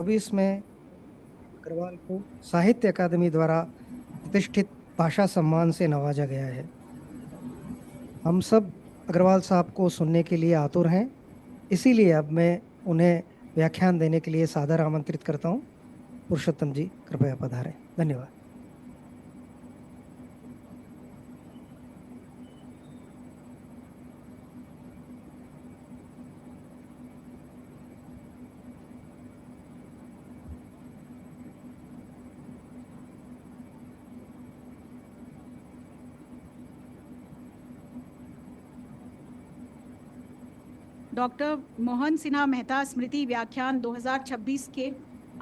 2024 में अग्रवाल को साहित्य अकादमी द्वारा प्रतिष्ठित भाषा सम्मान से नवाजा गया है। हम सब अग्रवाल साहब को सुनने के लिए आतुर हैं। इसीलिए अब मैं उन्हें व्याख्यान देने के लिए सादर आमंत्रित करता हूँ। पुरुषोत्तम जी, कृपया पधारें। धन्यवाद। डॉक्टर मोहन सिन्हा मेहता स्मृति व्याख्यान 2026 के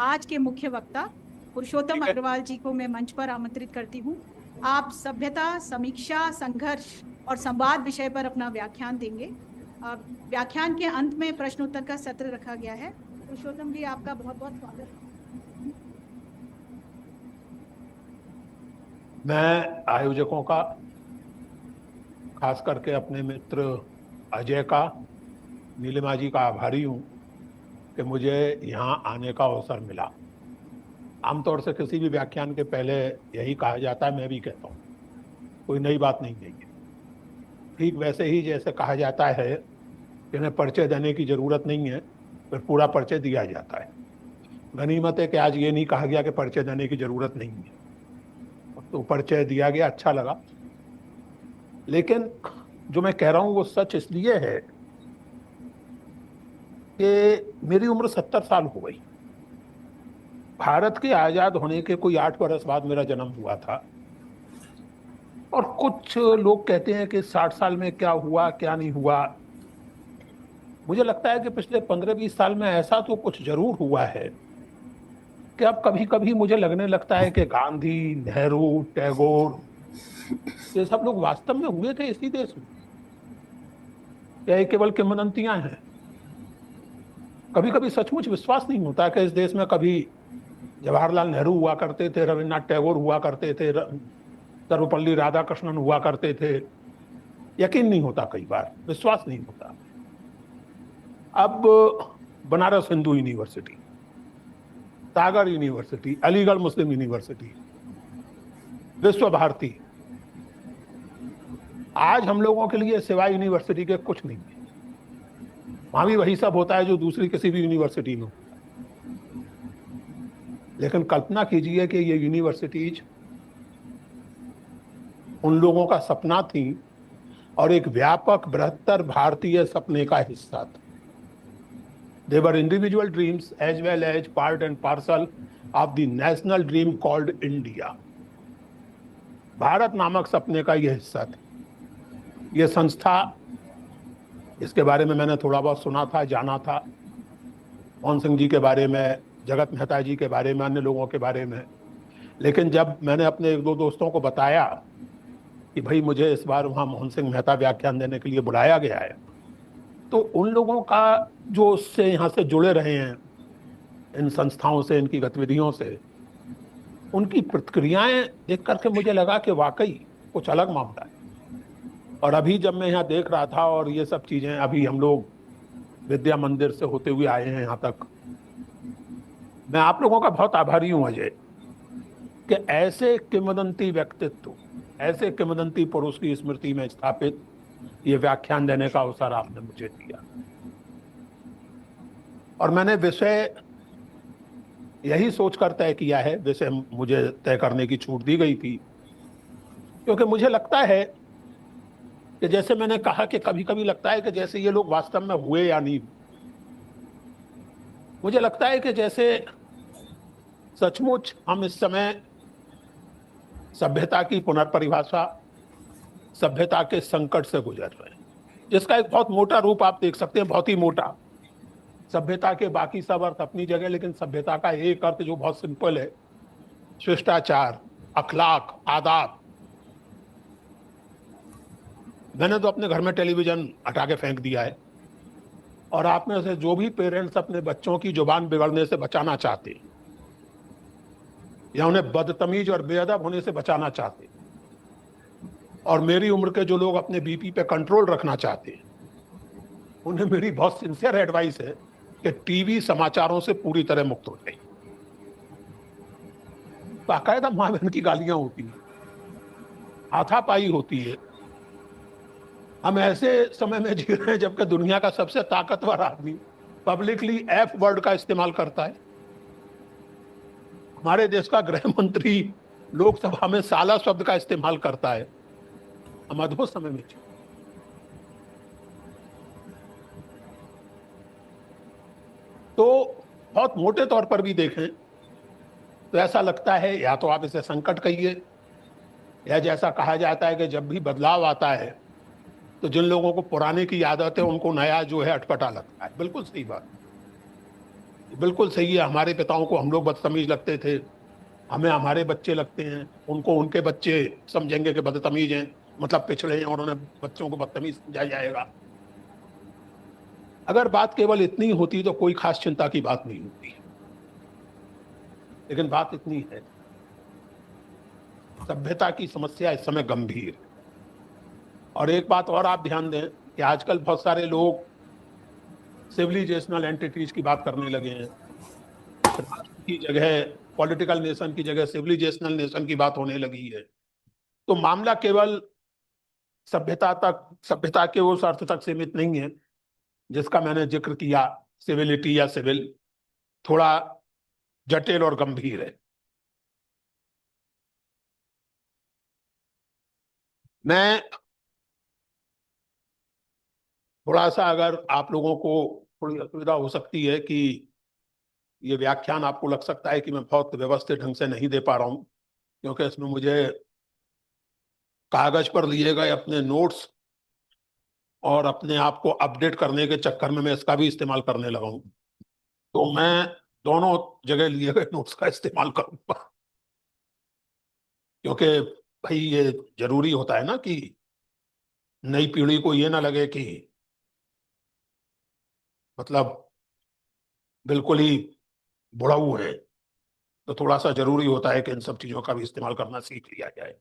आज के मुख्य वक्ता पुरुषोत्तम अग्रवाल जी को मैं मंच पर आमंत्रित करती हूँ। आप सभ्यता, समीक्षा, संघर्ष और संवाद विषय पर अपना व्याख्यान देंगे। व्याख्यान के अंत में प्रश्नोत्तर का सत्र रखा गया है। पुरुषोत्तम जी, आपका बहुत बहुत स्वागत। मैं आयोजकों का, खास करके अपने मित्र अजय का, नीलिमा जी का आभारी हूँ कि मुझे यहाँ आने का अवसर मिला। आमतौर से किसी भी व्याख्यान के पहले यही कहा जाता है, मैं भी कहता हूँ, कोई नई बात नहीं कही। ठीक वैसे ही जैसे कहा जाता है कि इन्हें परिचय देने की जरूरत नहीं है, फिर पूरा परिचय दिया जाता है। गनीमत है कि आज ये नहीं कहा गया कि परिचय देने की जरूरत नहीं है, तो परिचय दिया गया, अच्छा लगा। लेकिन जो मैं कह रहा हूँ वो सच इसलिए है कि मेरी उम्र 70 साल हो गई। भारत के आजाद होने के कोई 8 बरस बाद मेरा जन्म हुआ था, और कुछ लोग कहते हैं कि 60 साल में क्या हुआ क्या नहीं हुआ। मुझे लगता है कि पिछले 15-20 साल में ऐसा तो कुछ जरूर हुआ है कि अब कभी कभी मुझे लगने लगता है कि गांधी, नेहरू, टैगोर, ये सब लोग वास्तव में हुए थे इसी देश में, या ये केवल किंवदंतियां हैं। कभी कभी सचमुच विश्वास नहीं होता कि इस देश में कभी जवाहरलाल नेहरू हुआ करते थे, रविन्द्रनाथ टैगोर हुआ करते थे, सर्वपल्ली राधाकृष्णन हुआ करते थे। यकीन नहीं होता, कई बार विश्वास नहीं होता। अब बनारस हिंदू यूनिवर्सिटी, सागर यूनिवर्सिटी, अलीगढ़ मुस्लिम यूनिवर्सिटी, विश्व भारती, आज हम लोगों के लिए सिवाय यूनिवर्सिटी के कुछ नहीं है। वहां भी वही सब होता है जो दूसरी किसी भी यूनिवर्सिटी में होता है। लेकिन कल्पना कीजिए कि ये यूनिवर्सिटीज उन लोगों का सपना थी और एक व्यापक बृहत्तर भारतीय सपने का हिस्सा था। They were individual dreams as well as part and parcel of the national dream called India. Bharat नामक सपने का यह हिस्सा थी। यह संस्था, इसके बारे में मैंने थोड़ा बहुत सुना था, जाना था, मोहन सिंह जी के बारे में, जगत मेहता जी के बारे में, अन्य लोगों के बारे में। लेकिन जब मैंने अपने एक दो दोस्तों को बताया कि भाई मुझे इस बार वहाँ मोहन सिंह मेहता व्याख्यान देने के लिए बुलाया गया है, तो उन लोगों का जो उससे यहाँ से जुड़े रहे हैं, इन संस्थाओं से, इनकी गतिविधियों से, उनकी प्रतिक्रियाएं देख करके मुझे लगा कि वाकई कुछ अलग मामला है। और अभी जब मैं यहाँ देख रहा था और ये सब चीजें, अभी हम लोग विद्या मंदिर से होते हुए आए हैं यहाँ तक, मैं आप लोगों का बहुत आभारी हूँ अजय कि ऐसे किंवदंती व्यक्तित्व, ऐसे किंवदंती पुरुष की स्मृति में स्थापित ये व्याख्यान देने का अवसर आपने मुझे दिया। और मैंने विषय यही सोचकर तय किया है, विषय मुझे तय करने की छूट दी गई थी, क्योंकि मुझे लगता है कि जैसे मैंने कहा कि कभी कभी लगता है कि जैसे ये लोग वास्तव में हुए या नहीं। मुझे लगता है कि जैसे सचमुच हम इस समय सभ्यता की पुनर्परिभाषा, सभ्यता के संकट से गुजर रहे हैं, जिसका एक बहुत मोटा रूप आप देख सकते हैं, बहुत ही मोटा। सभ्यता के बाकी सब अर्थ अपनी जगह, लेकिन सभ्यता का एक अर्थ जो बहुत सिंपल है, शिष्टाचार, अखलाक, आदाब। मैंने तो अपने घर में टेलीविजन हटा के फेंक दिया है, और आप में से जो भी पेरेंट्स अपने बच्चों की जुबान बिगड़ने से बचाना चाहते हैं या उन्हें बदतमीज और बेअदब होने से बचाना चाहते हैं, और मेरी उम्र के जो लोग अपने बीपी पे कंट्रोल रखना चाहते हैं, उन्हें मेरी बहुत सिंसियर एडवाइस है कि टीवी समाचारों से पूरी तरह मुक्त हो जाए। बाकायदा मां बहन की गालियां होती हैं, हाथापाई होती है। हम ऐसे समय में जी रहे हैं जबकि दुनिया का सबसे ताकतवर आदमी पब्लिकली एफ वर्ड का इस्तेमाल करता है। हमारे देश का गृह मंत्री लोकसभा में साला शब्द का इस्तेमाल करता है। हम अद्भुत समय में जी। तो बहुत मोटे तौर पर भी देखें तो ऐसा लगता है, या तो आप इसे संकट कहिए, या जैसा कहा जाता है कि जब भी बदलाव आता है तो जिन लोगों को पुराने की आदत है उनको नया जो है अटपटा लगता है। बिल्कुल सही बात, बिल्कुल सही है। हमारे पिताओं को हम लोग बदतमीज लगते थे, हमें हमारे बच्चे लगते हैं, उनको उनके बच्चे समझेंगे कि बदतमीज हैं, मतलब पिछड़े हैं, और उन्हें बच्चों को बदतमीज समझा जाएगा। अगर बात केवल इतनी होती तो कोई खास चिंता की बात नहीं होती, लेकिन बात इतनी है, सभ्यता की समस्या इस समय गंभीर है। और एक बात और आप ध्यान दें कि आजकल बहुत सारे लोग सिविलाइजेशनल एंटिटीज की बात करने लगे हैं। राष्ट्र की जगह, पॉलिटिकल नेशन की जगह सिविलाइजेशनल नेशन की बात होने लगी है। तो मामला केवल सभ्यता के उस अर्थ तक सीमित नहीं है जिसका मैंने जिक्र किया, सिविलिटी या सिविल, थोड़ा जटिल और गंभीर है। मैं थोड़ा सा, अगर आप लोगों को थोड़ी असुविधा हो सकती है कि ये व्याख्यान आपको लग सकता है कि मैं बहुत व्यवस्थित ढंग से नहीं दे पा रहा हूं, क्योंकि इसमें मुझे कागज पर लिए गए अपने नोट्स और अपने आप को अपडेट करने के चक्कर में मैं इसका भी इस्तेमाल करने लगा हूं। तो मैं दोनों जगह लिए गए नोट्स का इस्तेमाल करूंगा, क्योंकि भाई ये जरूरी होता है ना कि नई पीढ़ी को ये ना लगे कि मतलब बिल्कुल ही बुढ़ाऊ है। तो थोड़ा सा जरूरी होता है कि इन सब चीजों का भी इस्तेमाल करना सीख लिया जाए।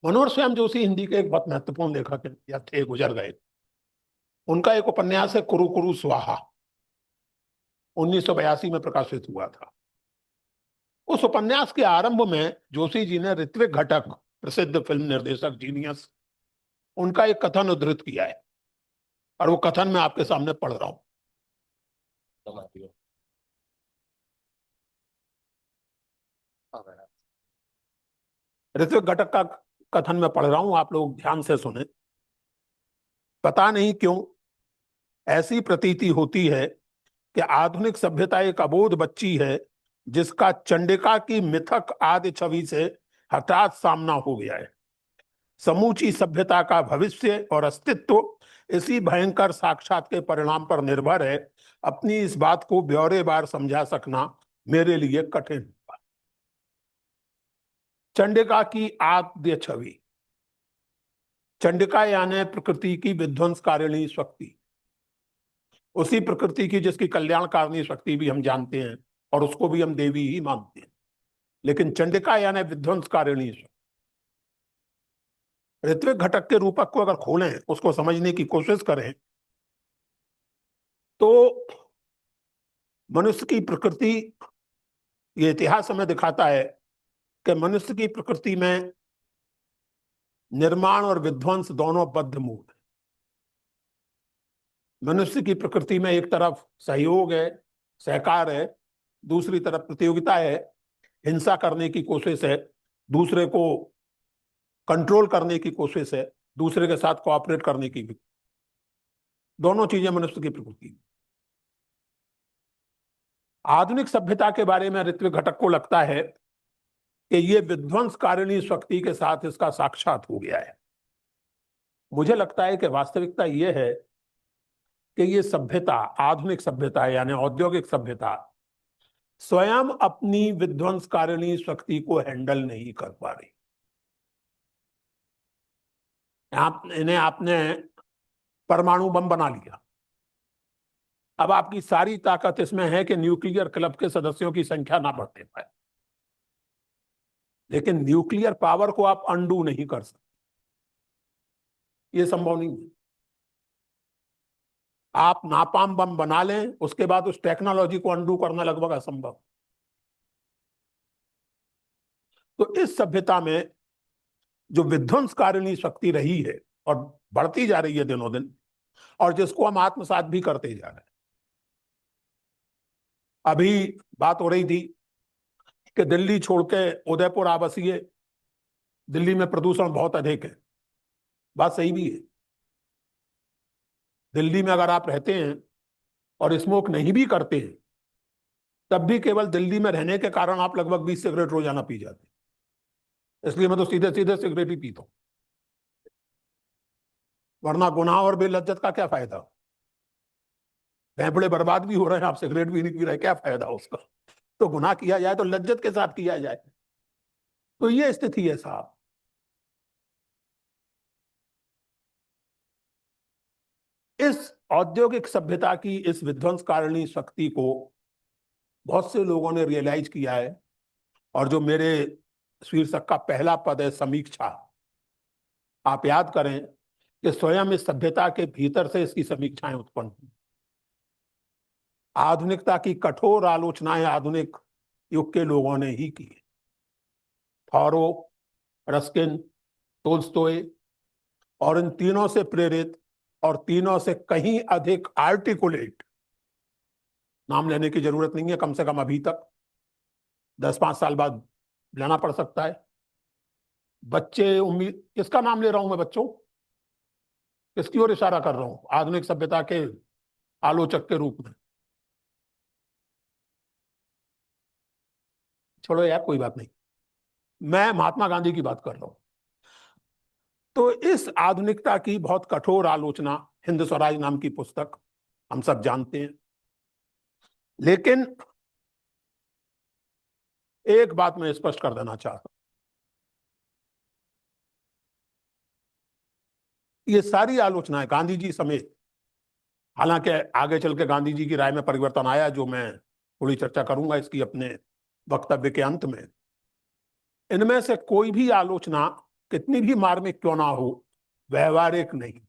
मनोहर श्याम जोशी हिंदी के एक बहुत महत्वपूर्ण लेखक हैं, या थे, गुजर गए। उनका एक उपन्यास है कुरु कुरु स्वाहा, 1982 में प्रकाशित हुआ था। उस उपन्यास के आरंभ में जोशी जी ने ऋत्विक घटक, प्रसिद्ध फिल्म निर्देशक, जीनियस, उनका एक कथन उद्धृत किया है, और वो कथन मैं आपके सामने पढ़ रहा हूं। ऋत्विक घटक का कथन मैं पढ़ रहा हूं, आप लोग ध्यान से सुने। पता नहीं क्यों ऐसी प्रतीति होती है कि आधुनिक सभ्यता एक अबोध बच्ची है जिसका चंडिका की मिथक आदि छवि से हठात सामना हो गया है। समूची सभ्यता का भविष्य और अस्तित्व इसी भयंकर साक्षात के परिणाम पर निर्भर है। अपनी इस बात को ब्यौरेवार समझा सकना मेरे लिए कठिन होगा। चंडिका की आद्य छवि, चंडिका यानी प्रकृति की विध्वंसकारिणी शक्ति, उसी प्रकृति की जिसकी कल्याणकारिणी शक्ति भी हम जानते हैं और उसको भी हम देवी ही मानते हैं, लेकिन चंडिका यानी विध्वंसकारिणी शक्ति। ऋत्विक घटक के रूपक को अगर खोलें, उसको समझने की कोशिश करें, तो मनुष्य की प्रकृति, ये इतिहास हमें दिखाता है कि मनुष्य की प्रकृति में निर्माण और विध्वंस दोनों बद्धमूल है। मनुष्य की प्रकृति में एक तरफ सहयोग है, सहकार है, दूसरी तरफ प्रतियोगिता है, हिंसा करने की कोशिश है, दूसरे को कंट्रोल करने की कोशिश है, दूसरे के साथ कोऑपरेट करने की भी। दोनों चीजें मनुष्य की प्रकृति। आधुनिक सभ्यता के बारे में ऋत्विक घटक को लगता है कि ये विध्वंसकारिणी शक्ति के साथ इसका साक्षात हो गया है। मुझे लगता है कि वास्तविकता यह है कि ये सभ्यता, आधुनिक सभ्यता यानी औद्योगिक सभ्यता, स्वयं अपनी विध्वंसकारिणी शक्ति को हैंडल नहीं कर पा रही। इन्हें आपने परमाणु बम बना लिया, अब आपकी सारी ताकत इसमें है कि न्यूक्लियर क्लब के सदस्यों की संख्या ना बढ़ते पाए। लेकिन न्यूक्लियर पावर को आप अनडू नहीं कर सकते, ये संभव नहीं है। आप नापाम बम बना लें, उसके बाद उस टेक्नोलॉजी को अनडू करना लगभग असंभव। तो इस सभ्यता में जो विध्वंसकारिणी शक्ति रही है और बढ़ती जा रही है दिनों दिन, और जिसको हम आत्मसात भी करते जा रहे हैं। अभी बात हो रही थी कि दिल्ली छोड़ के उदयपुर आ बसिए, दिल्ली में प्रदूषण बहुत अधिक है। बात सही भी है। दिल्ली में अगर आप रहते हैं और स्मोक नहीं भी करते हैं, तब भी केवल दिल्ली में रहने के कारण आप लगभग 20 सिगरेट रोजाना पी जाते हैं। इसलिए मैं तो सीधे सीधे सिगरेट ही पीता हूं, वरना गुनाह और बेलज्जत का क्या फायदा। फेफड़े बर्बाद भी हो रहे हैं, आप सिगरेट भी नहीं पी रहे, क्या फायदा उसका। तो गुनाह किया जाए तो लज्जत के साथ किया जाए। तो ये स्थिति है साहब। इस औद्योगिक सभ्यता की इस विध्वंसकारिणी शक्ति को बहुत से लोगों ने रियलाइज किया है, और जो मेरे शीर्षक का पहला पद है समीक्षा, आप याद करें कि स्वयं इस सभ्यता के भीतर से इसकी समीक्षाएं उत्पन्न हुई। आधुनिकता की कठोर आलोचनाएं आधुनिक युग के लोगों ने ही की। थॉरो, रस्किन, तोल्स्टॉय, और इन तीनों से प्रेरित और तीनों से कहीं अधिक आर्टिकुलेट, नाम लेने की जरूरत नहीं है, कम से कम अभी तक 10-5 साल बाद लेना पड़ सकता है। बच्चे उम्मीद, किसका नाम ले रहा हूं मैं बच्चों, किसकी ओर इशारा कर रहा हूं? आधुनिक सभ्यता के आलोचक के रूप में। छोड़ो यार, कोई बात नहीं, मैं महात्मा गांधी की बात कर रहा हूं। तो इस आधुनिकता की बहुत कठोर आलोचना हिंद स्वराज नाम की पुस्तक, हम सब जानते हैं। लेकिन एक बात मैं स्पष्ट कर देना चाहता हूं, ये सारी आलोचनाएं गांधी जी समेत, हालांकि आगे चल के गांधी जी की राय में परिवर्तन आया, जो मैं थोड़ी चर्चा करूंगा इसकी अपने वक्तव्य के अंत में, इनमें से कोई भी आलोचना कितनी भी मार्मिक क्यों ना हो, व्यवहारिक नहीं।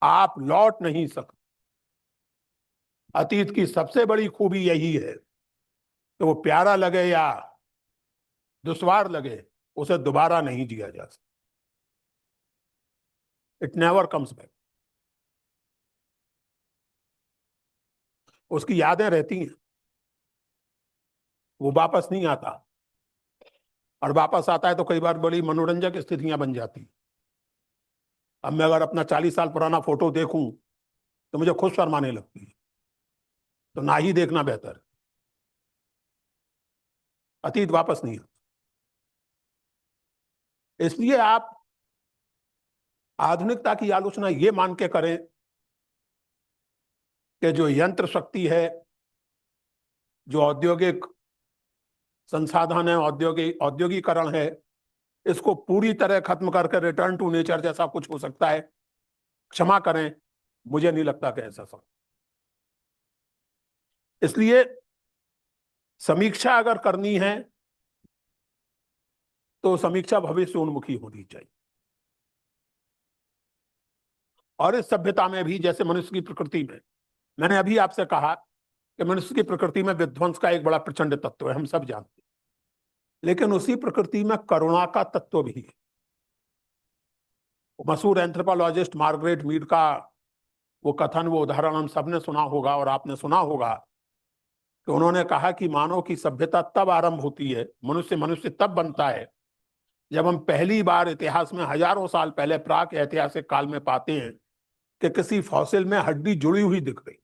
आप लौट नहीं सकते। अतीत की सबसे बड़ी खूबी यही है कि वो प्यारा लगे या दुश्वार लगे, उसे दोबारा नहीं जिया जा सकता। It never comes back. उसकी यादें रहती हैं, वो वापस नहीं आता, और वापस आता है तो कई बार बड़ी मनोरंजक स्थितियां बन जाती। अब मैं अगर अपना 40 साल पुराना फोटो देखूं तो मुझे खुद शर्म आने लगती है, तो ना ही देखना बेहतर। अतीत वापस नहीं आता। इसलिए आप आधुनिकता की आलोचना ये मान के करें कि जो यंत्र शक्ति है, जो औद्योगिक संसाधन है, औद्योगिकरण है, इसको पूरी तरह खत्म करके रिटर्न टू नेचर जैसा कुछ हो सकता है। क्षमा करें, मुझे नहीं लगता कि ऐसा सब। इसलिए समीक्षा अगर करनी है तो समीक्षा भविष्य उन्मुखी होनी चाहिए। और इस सभ्यता में भी, जैसे मनुष्य की प्रकृति में, मैंने अभी आपसे कहा कि मनुष्य की प्रकृति में विध्वंस का एक बड़ा प्रचंड तत्व है, हम सब जानते हैं। लेकिन उसी प्रकृति में करुणा का तत्व भी है। मशहूर एंथ्रोपोलॉजिस्ट मार्गरेट मीड का वो कथन, वो उदाहरण हम सबने सुना होगा, और आपने सुना होगा कि उन्होंने कहा कि मानव की सभ्यता तब आरंभ होती है, मनुष्य तब बनता है जब हम पहली बार इतिहास में हजारों साल पहले प्राक ऐतिहासिक काल में पाते हैं कि किसी फॉसिल में हड्डी जुड़ी हुई दिख रही।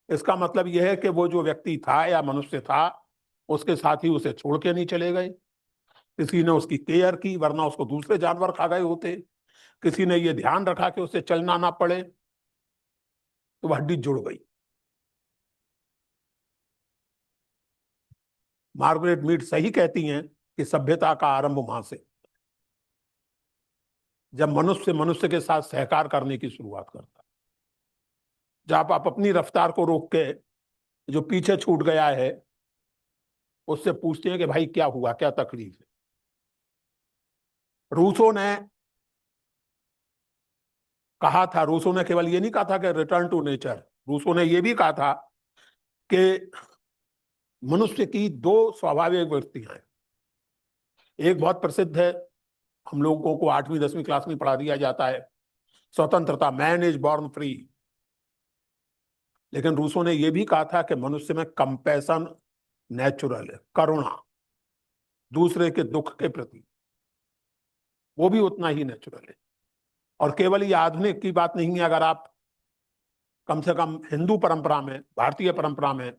इसका मतलब यह है कि वो जो व्यक्ति था या मनुष्य था, उसके साथ ही उसे छोड़ के नहीं चले गए। किसी ने उसकी केयर की, वरना उसको दूसरे जानवर खा गए होते। किसी ने ये ध्यान रखा कि उसे चलना ना पड़े, तो वह हड्डी जुड़ गई। मार्गरेट मीड सही कहती हैं कि सभ्यता का आरंभ वहां से, जब मनुष्य के साथ सहकार करने की शुरुआत करता है। जब आप अपनी रफ्तार को रोक के, जो पीछे छूट गया है, उससे पूछते हैं कि भाई क्या हुआ, क्या तकलीफ है। रूसो ने कहा था, रूसो ने केवल ये नहीं कहा था कि रिटर्न टू नेचर, रूसो ने ये भी कहा था कि मनुष्य की दो स्वाभाविक वृत्तियां हैं। एक बहुत प्रसिद्ध है, हम लोगों को 8वीं 10वीं क्लास में पढ़ा दिया जाता है, स्वतंत्रता, मैन इज बॉर्न फ्री। लेकिन रूसो ने यह भी कहा था कि मनुष्य में कंपैशन नेचुरल है, करुणा दूसरे के दुख के प्रति, वो भी उतना ही नेचुरल है। और केवल ये आधुनिक की बात नहीं है, अगर आप कम से कम हिंदू परंपरा में, भारतीय परंपरा में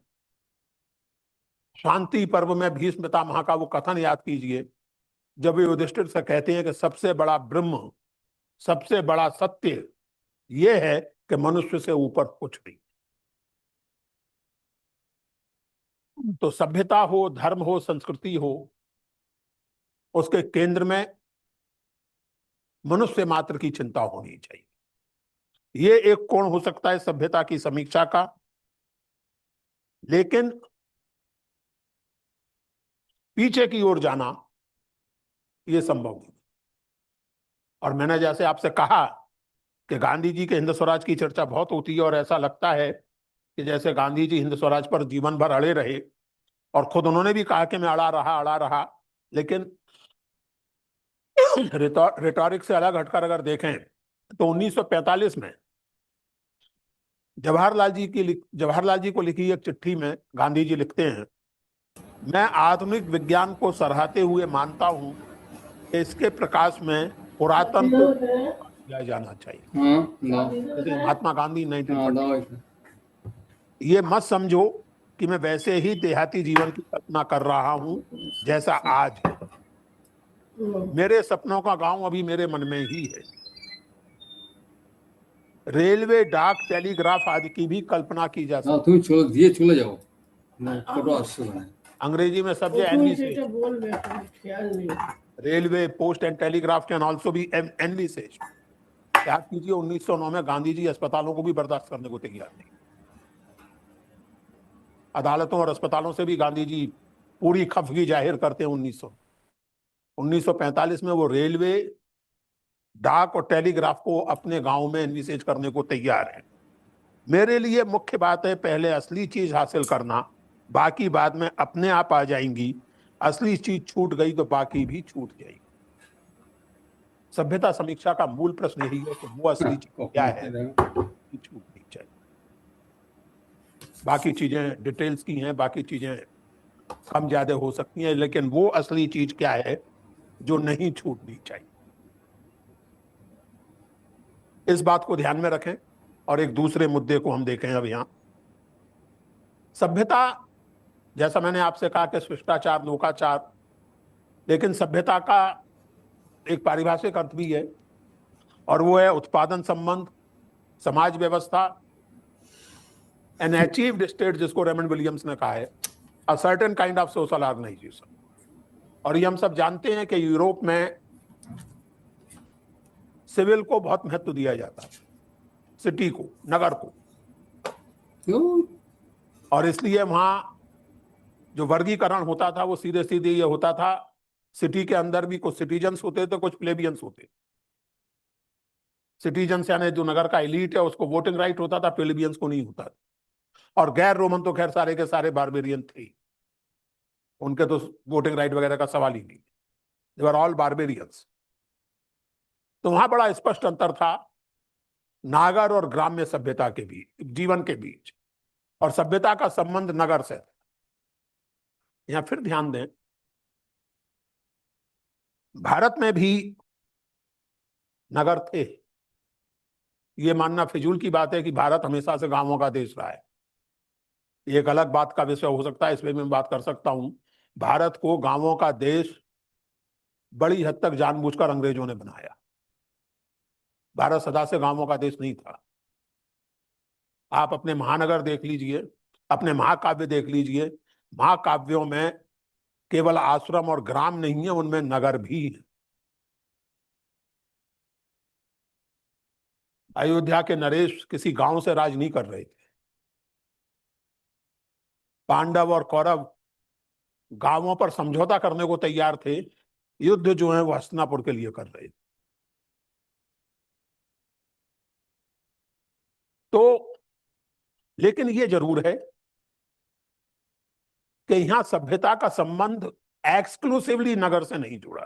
शांति पर्व में भीष्म पितामह का वो कथन याद कीजिए, जब वे युधिष्ठिर से कहते हैं कि सबसे बड़ा ब्रह्म, सबसे बड़ा सत्य ये है कि मनुष्य से ऊपर कुछ नहीं। तो सभ्यता हो, धर्म हो, संस्कृति हो, उसके केंद्र में मनुष्य मात्र की चिंता होनी चाहिए। ये एक कोण हो सकता है सभ्यता की समीक्षा का, लेकिन पीछे की ओर जाना ये संभव नहीं। और मैंने जैसे आपसे कहा कि गांधी जी के हिंद स्वराज की चर्चा बहुत होती है, और ऐसा लगता है कि जैसे गांधी जी हिंद स्वराज पर जीवन भर अड़े रहे, और खुद उन्होंने भी कहा कि मैं अड़ा रहा। लेकिन रिटॉरिक से अलग हटकर अगर देखें तो 1945 में जवाहरलाल जी को लिखी एक चिट्ठी में गांधी जी लिखते हैं, मैं आधुनिक विज्ञान को सराहते हुए मानता हूं कि इसके प्रकाश में पुरातन को किया जाना चाहिए। जैसे महात्मा गांधी 1940। ये मत समझो कि मैं वैसे ही देहाती जीवन की कल्पना कर रहा हूं जैसा आज है। मेरे सपनों का गांव अभी मेरे मन में ही है। रेलवे, डाक, टेलीग्राफ आदि की भी कल्पना की जा सकती তুমি চলে যাও ফটো আসছে ওখানে अंग्रेजी में सब envisages, railway, post and telegraph can also be envisages. याद कीजिए 1909 में गांधी जी अस्पतालों को भी बर्दाश्त करने को तैयार नहीं। अदालतों और अस्पतालों से भी गांधी जी पूरी खफगी जाहिर करते हैं। 1945 में वो रेलवे, डाक और टेलीग्राफ को अपने गांव में एनविसेज करने को तैयार है। मेरे लिए मुख्य बात है पहले असली चीज हासिल करना, बाकी बाद में अपने आप आ जाएंगी। असली चीज छूट गई तो बाकी भी छूट जाएगी। सभ्यता समीक्षा का मूल प्रश्न यही है कि वो असली चीज क्या है, छूट नहीं चाहिए। बाकी चीजें डिटेल्स की हैं, बाकी चीजें कम ज्यादा हो सकती हैं, लेकिन वो असली चीज क्या है जो नहीं छूटनी चाहिए। इस बात को ध्यान में रखें। और एक दूसरे मुद्दे को हम देखें अब यहां। सभ्यता, जैसा मैंने आपसे कहा कि शिष्टाचार, लोकाचार, लेकिन सभ्यता का एक पारिभाषिक अर्थ भी है, और वो है उत्पादन संबंध, समाज व्यवस्था, एन अचीव्ड स्टेट, जिसको रेमंड विलियम्स ने कहा है, a certain kind of social organisation. और ये हम सब जानते हैं कि यूरोप में सिविल को बहुत महत्व दिया जाता है, सिटी को, नगर को। और इसलिए वहां जो वर्गीकरण होता था वो सीधे सीधे ये होता था, सिटी के अंदर भी कुछ सिटीजन्स होते थे, कुछ प्लेबियंस होते। सिटीजन्स यानी जो नगर का एलीट है उसको वोटिंग राइट होता था, प्लेबियंस को नहीं होता था। और गैर रोमन तो खैर सारे के सारे बारबेरियन थे, उनके तो वोटिंग राइट वगैरह का सवाल ही नहीं, दे वर ऑल बारबेरियंस। तो वहां बड़ा स्पष्ट अंतर था नागर और ग्राम्य सभ्यता के बीच, जीवन के बीच, और सभ्यता का संबंध नगर से। यहां फिर ध्यान दें, भारत में भी नगर थे। ये मानना फिजूल की बात है कि भारत हमेशा से गांवों का देश रहा है। ये एक अलग बात का विषय हो सकता है, इस पर मैं बात कर सकता हूं। भारत को गांवों का देश बड़ी हद तक जानबूझकर अंग्रेजों ने बनाया। भारत सदा से गांवों का देश नहीं था। आप अपने महानगर देख लीजिए, अपने महाकाव्य देख लीजिए, महाकाव्यों में केवल आश्रम और ग्राम नहीं है, उनमें नगर भी है। अयोध्या के नरेश किसी गांव से राज नहीं कर रहे थे। पांडव और कौरव गांवों पर समझौता करने को तैयार थे, युद्ध जो है वो हस्तिनापुर के लिए कर रहे थे। तो लेकिन ये जरूर है कि यहां सभ्यता का संबंध एक्सक्लूसिवली नगर से नहीं जुड़ा।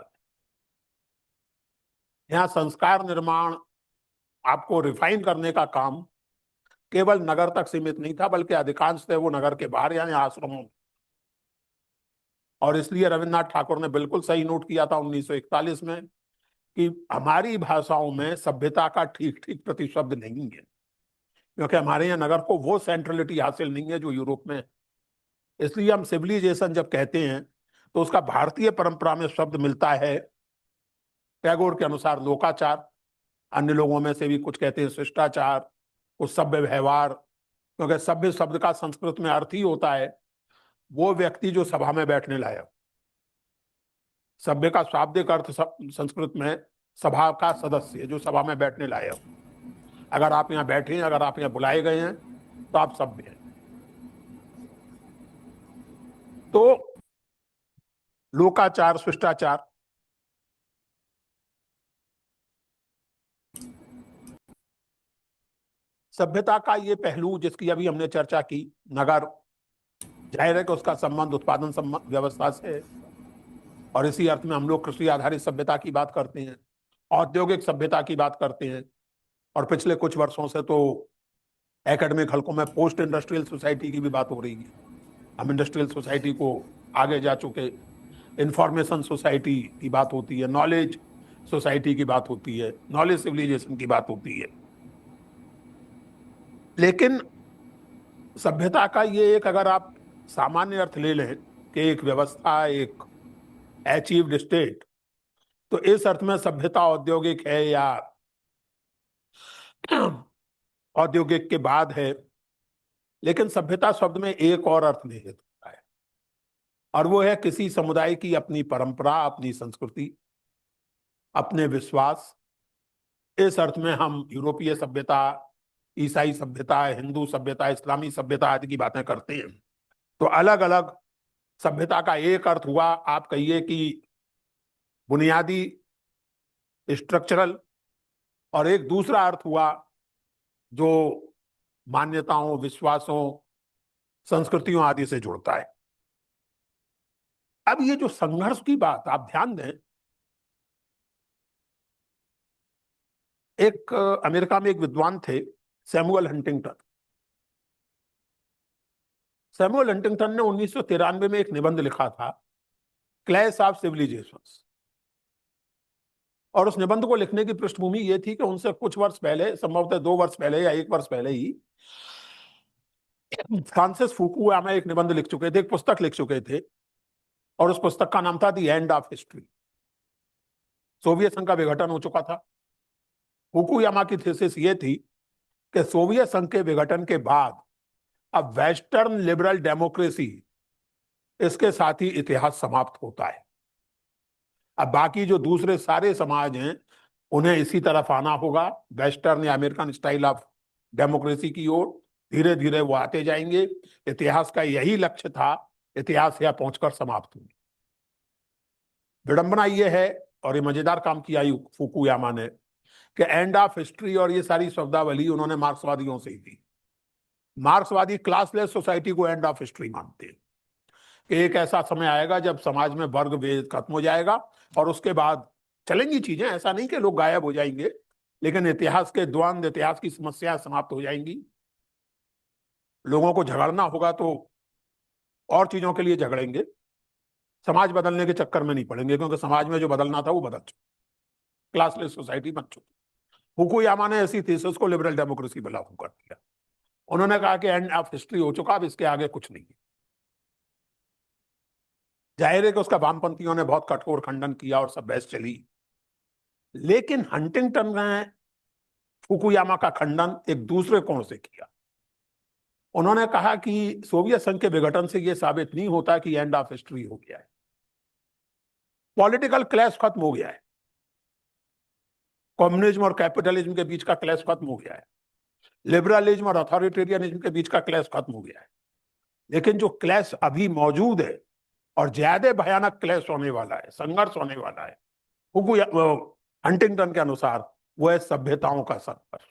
यहां संस्कार निर्माण, आपको रिफाइन करने का काम केवल नगर तक सीमित नहीं था, बल्कि अधिकांश थे वो नगर के बाहर यानी आश्रमों में। और इसलिए रविन्द्रनाथ ठाकुर ने बिल्कुल सही नोट किया था 1941 में कि हमारी भाषाओं में सभ्यता का ठीक ठीक प्रतिशब्द नहीं है, क्योंकि हमारे यहाँ नगर को वो सेंट्रलिटी हासिल नहीं है जो यूरोप में है। इसलिए हम सिविलाइजेशन जब कहते हैं तो उसका भारतीय परंपरा में शब्द मिलता है टैगोर के अनुसार लोकाचार, अन्य लोगों में से भी कुछ कहते हैं शिष्टाचार, कुछ सभ्य व्यवहार, क्योंकि सभ्य शब्द का संस्कृत में अर्थ ही होता है वो व्यक्ति जो सभा में बैठने लायक। सभ्य का शाब्दिक अर्थ संस्कृत में सभा का सदस्य जो सभा में बैठने लायक। अगर आप यहाँ बैठे हैं, अगर आप यहाँ बुलाए गए हैं तो आप सभ्य हैं। तो लोकाचार, शिष्टाचार, सभ्यता का ये पहलू जिसकी अभी हमने चर्चा की, नगर, जाहिर है कि उसका संबंध उत्पादन व्यवस्था से है। और इसी अर्थ में हम लोग कृषि आधारित सभ्यता की बात करते हैं, औद्योगिक सभ्यता की बात करते हैं, और पिछले कुछ वर्षों से तो एकेडमिक हलकों में पोस्ट इंडस्ट्रियल सोसाइटी की भी बात हो रही है। हम इंडस्ट्रियल सोसाइटी को आगे जा चुके, इंफॉर्मेशन सोसाइटी की बात होती है, नॉलेज सोसाइटी की बात होती है, नॉलेज सिविलाइजेशन की बात होती है। लेकिन सभ्यता का ये एक, अगर आप सामान्य अर्थ ले लें कि एक व्यवस्था, एक अचीव्ड स्टेट, तो इस अर्थ में सभ्यता औद्योगिक है या औद्योगिक के बाद है। लेकिन सभ्यता शब्द में एक और अर्थ निहित होता है, और वो है किसी समुदाय की अपनी परंपरा, अपनी संस्कृति, अपने विश्वास। इस अर्थ में हम यूरोपीय सभ्यता, ईसाई सभ्यता, हिंदू सभ्यता, इस्लामी सभ्यता आदि की बातें करते हैं। तो अलग अलग सभ्यता का एक अर्थ हुआ, आप कहिए कि बुनियादी, स्ट्रक्चरल, और एक दूसरा अर्थ हुआ जो मान्यताओं, विश्वासों, संस्कृतियों आदि से जुड़ता है। अब ये जो संघर्ष की बात, आप ध्यान दें, एक अमेरिका में एक विद्वान थे सैमुअल हंटिंगटन। सैमुअल हंटिंगटन ने 1993 में एक निबंध लिखा था, क्लैश ऑफ सिविलाइजेशंस। और उस निबंध को लिखने की पृष्ठभूमि यह थी कि उनसे कुछ वर्ष पहले, संभवतः 2 वर्ष पहले या 1 वर्ष पहले ही, फ्रांसिस फुकुयामा एक निबंध लिख चुके थे, एक पुस्तक लिख चुके थे, और उस पुस्तक का नाम था the end of history. Soviet संघ का विघटन हो चुका था। फुकुयामा की थीसिस ये थी कि सोवियत संघ के विघटन के बाद अब वेस्टर्न लिबरल डेमोक्रेसी, इसके साथ ही इतिहास समाप्त होता है। अब बाकी जो दूसरे सारे समाज हैं उन्हें इसी तरफ आना होगा, वेस्टर्न या अमेरिकन स्टाइल ऑफ डेमोक्रेसी की ओर। धीरे धीरे वो आते जाएंगे। इतिहास का यही लक्ष्य था, इतिहास यहाँ पहुंचकर समाप्त हुई। विडंबना ये है, और ये मजेदार काम किया फुकुयामा ने, कि एंड ऑफ हिस्ट्री और ये सारी शब्दावली उन्होंने मार्क्सवादियों से ही दी। मार्क्सवादी क्लासलेस सोसाइटी को एंड ऑफ हिस्ट्री मानते हैं कि एक ऐसा समय आएगा जब समाज में वर्ग भेद खत्म हो जाएगा और उसके बाद चलेंगी चीजें। ऐसा नहीं कि लोग गायब हो जाएंगे, लेकिन इतिहास के द्वंद्व, इतिहास की समस्याएं समाप्त हो जाएंगी। लोगों को झगड़ना होगा तो और चीजों के लिए झगड़ेंगे, समाज बदलने के चक्कर में नहीं पड़ेंगे, क्योंकि समाज में जो बदलना था वो बदल चुका, क्लासलेस सोसाइटी बन चुकी। फुकुयामा ने ऐसी थीसिस को लिबरल डेमोक्रेसी में लागू कर दिया। उन्होंने कहा कि एंड ऑफ हिस्ट्री हो चुका, अब इसके आगे कुछ नहीं है। जाहिर है कि उसका वामपंथियों ने बहुत कठोर खंडन किया और सब बहस चली। लेकिन हंटिंगटन ने फुकुयामा का खंडन एक दूसरे कोण से किया। उन्होंने कहा कि सोवियत संघ के विघटन से यह साबित नहीं होता कि एंड ऑफ हिस्ट्री हो गया है। पॉलिटिकल क्लैश खत्म हो गया है, कम्युनिज्म और कैपिटलिज्म के बीच का क्लैश खत्म हो गया है, लिबरलिज्म और अथॉरिटेरियनिज्म के बीच का क्लैश खत्म हो गया है। लेकिन जो क्लैश अभी मौजूद है और ज्यादा भयानक क्लैश होने वाला है, संघर्ष होने वाला है, हंटिंगटन के अनुसार वो है सभ्यताओं का संघर्ष।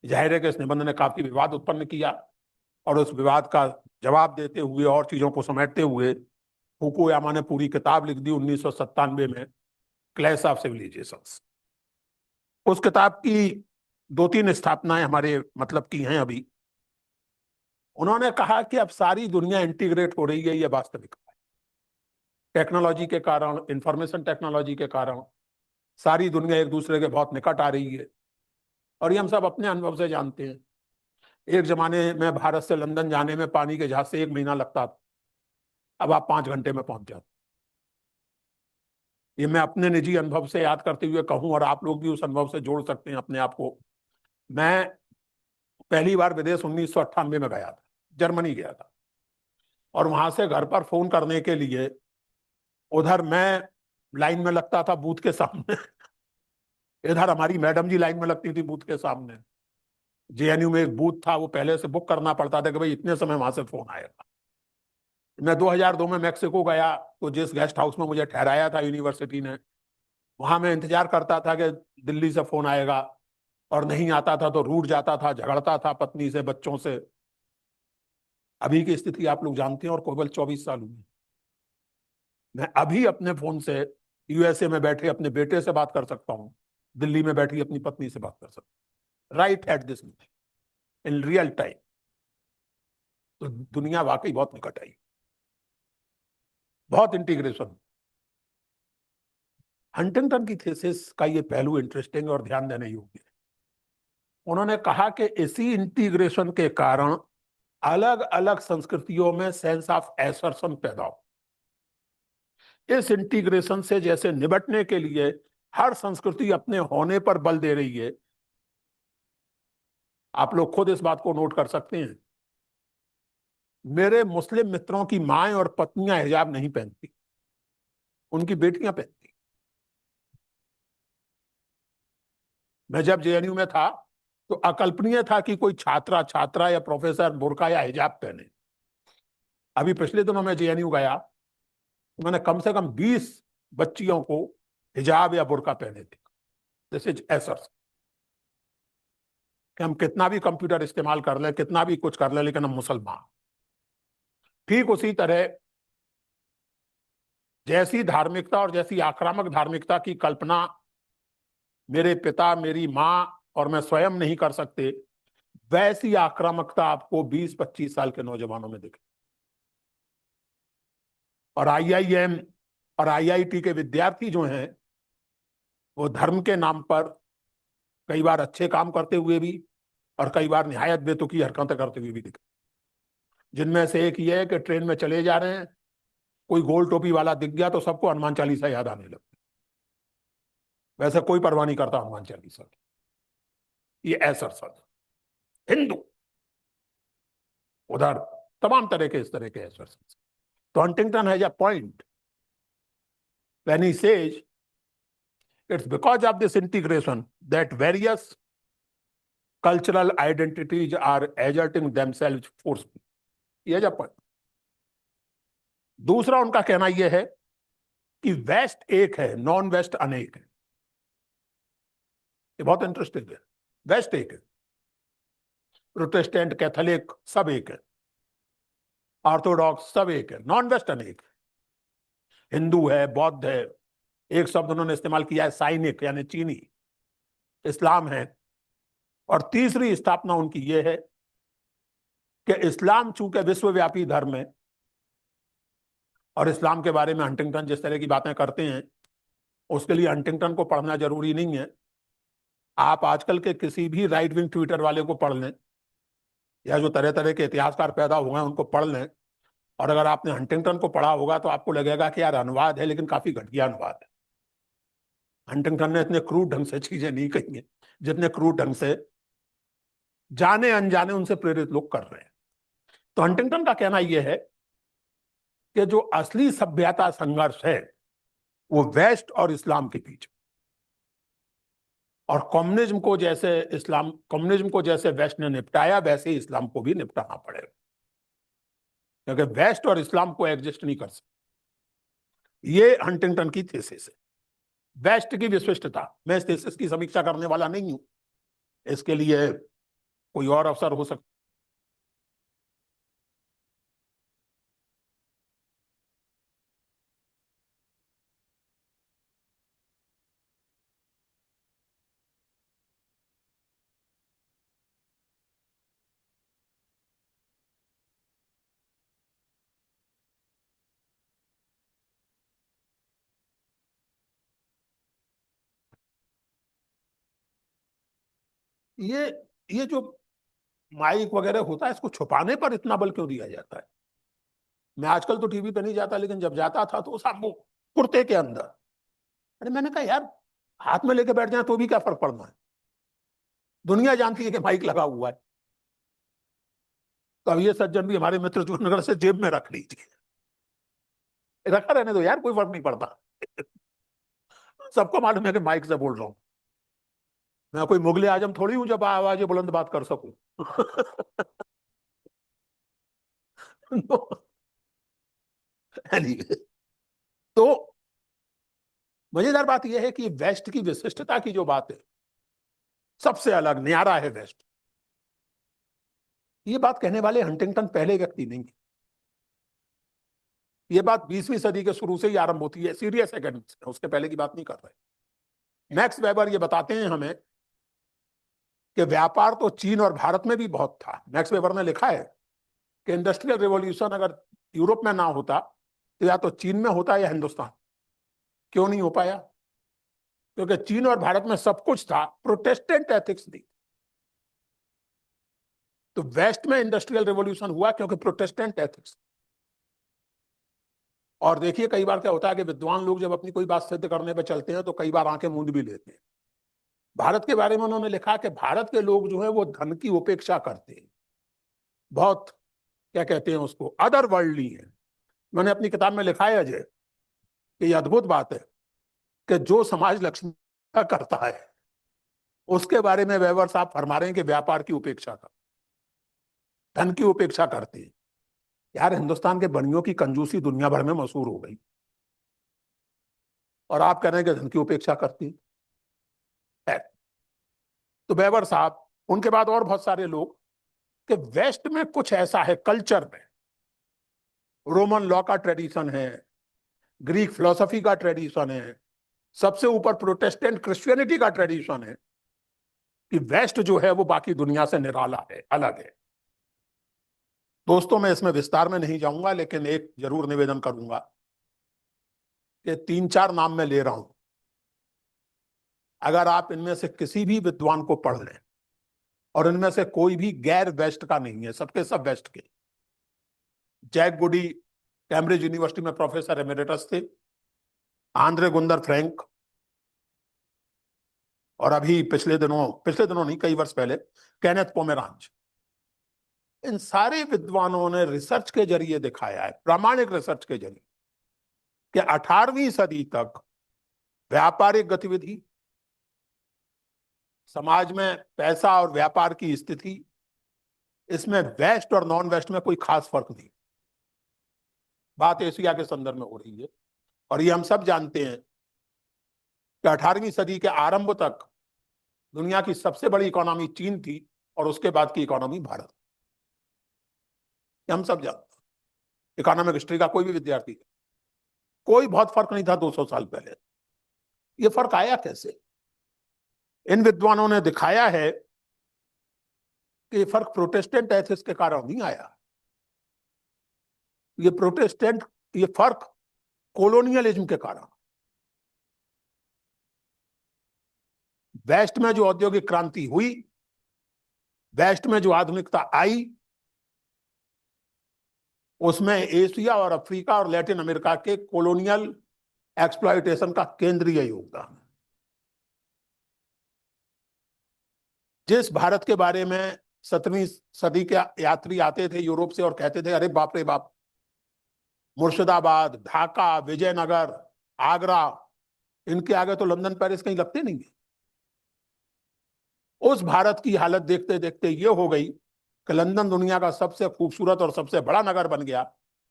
जाहिर है कि इस निबंध ने काफी विवाद उत्पन्न किया और उस विवाद का जवाब देते हुए और चीजों को समेटते हुए फुकुयामा ने पूरी किताब लिख दी 1997 में, क्लैश ऑफ सिविलाइजेशंस। उस किताब की 2-3 स्थापनाएं हमारे मतलब की हैं अभी। उन्होंने कहा कि अब सारी दुनिया इंटीग्रेट हो रही है, ये वास्तविकता है। टेक्नोलॉजी के कारण, इंफॉर्मेशन टेक्नोलॉजी के कारण सारी दुनिया एक दूसरे के बहुत निकट आ रही है और ये हम सब अपने अनुभव से जानते हैं। एक जमाने में भारत से लंदन जाने में पानी के जहाज से 1 महीना लगता था, अब आप 5 घंटे में पहुंच जाते। ये मैं अपने निजी अनुभव से याद करते हुए कहूं और आप लोग भी उस अनुभव से जोड़ सकते हैं अपने आप को। मैं पहली बार विदेश 1998 में गया था, जर्मनी गया था, और वहां से घर पर फोन करने के लिए उधर मैं लाइन में लगता था बूथ के सामने इधर हमारी मैडम जी लाइन में लगती थी बूथ के सामने। जेएनयू में एक बूथ था, वो पहले से बुक करना पड़ता था कि भाई इतने समय वहां से फोन आएगा। मैं 2002 में मैक्सिको गया तो जिस गेस्ट हाउस में मुझे ठहराया था यूनिवर्सिटी ने, वहां मैं इंतजार करता था कि दिल्ली से फोन आएगा, और नहीं आता था तो रूठ जाता था, झगड़ता था पत्नी से, बच्चों से। अभी की स्थिति आप लोग जानते हैं और केवल 24 साल हुई। मैं अभी अपने फोन से यूएसए में बैठे अपने बेटे से बात कर सकता हूं, दिल्ली में बैठी अपनी पत्नी से बात कर सकता हूं, right at this in real time. तो दुनिया वाकई बहुत निकट आई, बहुत इंटीग्रेशन। हंटिंगटन की थीसिस का ये पहलू इंटरेस्टिंग और ध्यान देने योग्य है। उन्होंने कहा कि इसी इंटीग्रेशन के कारण अलग अलग संस्कृतियों में सेंस ऑफ एसर्शन पैदा हो। इस इंटीग्रेशन से जैसे निपटने के लिए हर संस्कृति अपने होने पर बल दे रही है। आप लोग खुद इस बात को नोट कर सकते हैं, मेरे मुस्लिम मित्रों की माएं और पत्नियां हिजाब नहीं पहनती, उनकी बेटियां पहनती। मैं जब जेएनयू में था तो अकल्पनीय था कि कोई छात्रा या प्रोफेसर बुर्का या हिजाब पहने। अभी पिछले दिनों मैं जेएनयू गया, मैंने कम से कम 20 बच्चियों को हिजाब या बुर्का पहने थे। दिस इज एसर्स कि हम कितना भी कंप्यूटर इस्तेमाल कर लें, कितना भी कुछ कर लें, लेकिन हम मुसलमान। ठीक उसी तरह जैसी धार्मिकता और जैसी आक्रामक धार्मिकता की कल्पना मेरे पिता, मेरी मां और मैं स्वयं नहीं कर सकते, वैसी आक्रामकता आपको 20-25 साल के नौजवानों में दिखे। और आईआईएम और आईआईटी के विद्यार्थी जो हैं, वो धर्म के नाम पर कई बार अच्छे काम करते हुए भी और कई बार निहायत बेतुकी हरकतें करते हुए भी दिखे। जिनमें से एक ये है कि ट्रेन में चले जा रहे हैं, कोई गोल टोपी वाला दिख गया तो सबको हनुमान चालीसा याद आने लगती। वैसे कोई परवाह नहीं करता हनुमान चालीसा की। ये एसर्शन हिंदू, उधर तमाम तरह के इस तरह के एसर्शन। तो Huntington has a point when he says it's because of this integration that various cultural identities are asserting themselves forcefully. ये है पॉइंट। दूसरा उनका कहना यह है कि वेस्ट एक है, नॉन वेस्ट अनेक है। ये बहुत इंटरेस्टिंग है। वेस्ट एक है, प्रोटेस्टेंट, कैथोलिक सब एक है, ऑर्थोडॉक्स सब एक है, नॉन वेस्ट अनेक है। हिंदू है, बौद्ध है, एक शब्द उन्होंने इस्तेमाल किया है साइनिक यानी चीनी, इस्लाम है। और तीसरी स्थापना उनकी यह है कि इस्लाम चूंकि विश्वव्यापी धर्म है, और इस्लाम के बारे में हंटिंगटन जिस तरह की बातें करते हैं उसके लिए हंटिंगटन को पढ़ना जरूरी नहीं है। आप आजकल के किसी भी राइट विंग ट्विटर वाले को पढ़ लें, या जो तरह तरह के इतिहासकार पैदा हुए हैं उनको पढ़ लें, और अगर आपने हंटिंगटन को पढ़ा होगा तो आपको लगेगा कि यार अनुवाद है, लेकिन काफी घटिया अनुवाद है। हंटिंगटन ने इतने क्रूड ढंग से चीजें नहीं कही हैं जितने क्रूड ढंग से जाने अनजाने उनसे प्रेरित लोग कर रहे हैं। तो हंटिंगटन का कहना यह है कि जो असली सभ्यता संघर्ष है वो वेस्ट और इस्लाम के बीच, और कम्युनिज्म को जैसे वेस्ट ने निपटाया वैसे इस्लाम को भी निपटाना पड़ेगा। क्योंकि वेस्ट और इस्लाम को एग्जिस्ट नहीं कर सकते। ये हंटिंगटन की थीसिस है, वेस्ट की विशिष्टता। मैं इस थीसिस की समीक्षा करने वाला नहीं हूं, इसके लिए कोई और अवसर हो सकता। ये जो माइक वगैरह होता है, इसको छुपाने पर इतना बल क्यों दिया जाता है? मैं आजकल तो टीवी पे नहीं जाता, लेकिन जब जाता था तो सब वो कुर्ते के अंदर। अरे मैंने कहा यार, हाथ में लेके बैठ जाए तो भी क्या फर्क पड़ना है, दुनिया जानती है कि माइक लगा हुआ है। तो अब ये सज्जन भी हमारे मित्र नगर से जेब में रख लीजिए, रखा रहने दो यार, कोई फर्क नहीं पड़ता। सबको मालूम है कि माइक से बोल रहा हूं, मैं कोई मुगले आजम थोड़ी हूं जब आवाज बुलंद बात कर सकूं। तो anyway, तो मजेदार बात यह है कि वेस्ट की विशिष्टता की जो बात है, सबसे अलग न्यारा है वेस्ट। ये बात कहने वाले हंटिंगटन पहले व्यक्ति नहीं है। ये बात 20वीं सदी के शुरू से ही आरंभ होती है, सीरियस एकेडमिक्स में, उसके पहले की बात नहीं कर रहे। मैक्स वेबर ये बताते हैं हमें कि व्यापार तो चीन और भारत में भी बहुत था। मैक्स वेबर ने लिखा है कि इंडस्ट्रियल रिवॉल्यूशन अगर यूरोप में ना होता तो या तो चीन में होता या हिंदुस्तान। क्यों नहीं हो पाया? क्योंकि चीन और भारत में सब कुछ था, प्रोटेस्टेंट एथिक्स नहीं। तो वेस्ट में इंडस्ट्रियल रिवॉल्यूशन हुआ क्योंकि प्रोटेस्टेंट एथिक्स। और देखिए कई बार क्या होता है कि विद्वान लोग जब अपनी कोई बात सिद्ध करने पर चलते हैं तो कई बार आंखें मूंद भी लेते हैं। भारत के बारे में उन्होंने लिखा कि भारत के लोग जो है वो धन की उपेक्षा करते हैं, बहुत क्या कहते हैं उसको, अदर वर्ल्डली है। मैंने अपनी किताब में लिखा है अजय कि ये अद्भुत बात है कि जो समाज लक्ष्मी का करता है उसके बारे में वेबर साहब फरमा रहे हैं कि व्यापार की उपेक्षा का, धन की उपेक्षा करते हैं। यार हिंदुस्तान के बनियों की कंजूसी दुनिया भर में मशहूर हो गई, और आप कह रहे हैं कि धन की उपेक्षा करती है। तो वेबर साहब, उनके बाद और बहुत सारे लोग, कि वेस्ट में कुछ ऐसा है कल्चर में, रोमन लॉ का ट्रेडिशन है, ग्रीक फिलोसफी का ट्रेडिशन है, सबसे ऊपर प्रोटेस्टेंट क्रिश्चियनिटी का ट्रेडिशन है, कि वेस्ट जो है वो बाकी दुनिया से निराला है, अलग है। दोस्तों मैं इसमें विस्तार में नहीं जाऊंगा, लेकिन एक जरूर निवेदन करूंगा कि 3-4 नाम मैं ले रहा हूं, अगर आप इनमें से किसी भी विद्वान को पढ़ लें, और इनमें से कोई भी गैर वेस्ट का नहीं है, सबके सब वेस्ट के। जैक गुडी कैम्ब्रिज यूनिवर्सिटी में प्रोफेसर एमेरिटस थे, आंद्रे गुंदर फ्रैंक, और अभी पिछले दिनों नहीं, कई वर्ष पहले केनेथ पोमेरांज। इन सारे विद्वानों ने रिसर्च के जरिए दिखाया है, प्रामाणिक रिसर्च के जरिए, कि 18वीं सदी तक व्यापारिक गतिविधि, समाज में पैसा और व्यापार की स्थिति, इसमें वेस्ट और नॉन वेस्ट में कोई खास फर्क नहीं। बात एशिया के संदर्भ में हो रही है, और ये हम सब जानते हैं कि 18वीं सदी के आरंभ तक दुनिया की सबसे बड़ी इकोनॉमी चीन थी, और उसके बाद की इकोनॉमी भारत। हम सब जानते हैं, इकोनॉमिक हिस्ट्री का कोई भी विद्यार्थी, कोई बहुत फर्क नहीं था 200 साल पहले। ये फर्क आया कैसे? इन विद्वानों ने दिखाया है कि ये फर्क प्रोटेस्टेंट एथिक्स के कारण नहीं आया। ये फर्क कोलोनियलिज्म के कारण। वेस्ट में जो औद्योगिक क्रांति हुई, वेस्ट में जो आधुनिकता आई, उसमें एशिया और अफ्रीका और लैटिन अमेरिका के कोलोनियल एक्सप्लॉयटेशन का केंद्रीय योगदान। जिस भारत के बारे में 17वीं सदी के यात्री आते थे यूरोप से और कहते थे अरे बाप रे बाप, मुर्शिदाबाद, ढाका, विजयनगर, आगरा, इनके आगे तो लंदन पेरिस कहीं लगते नहीं है। उस भारत की हालत देखते देखते ये हो गई कि लंदन दुनिया का सबसे खूबसूरत और सबसे बड़ा नगर बन गया,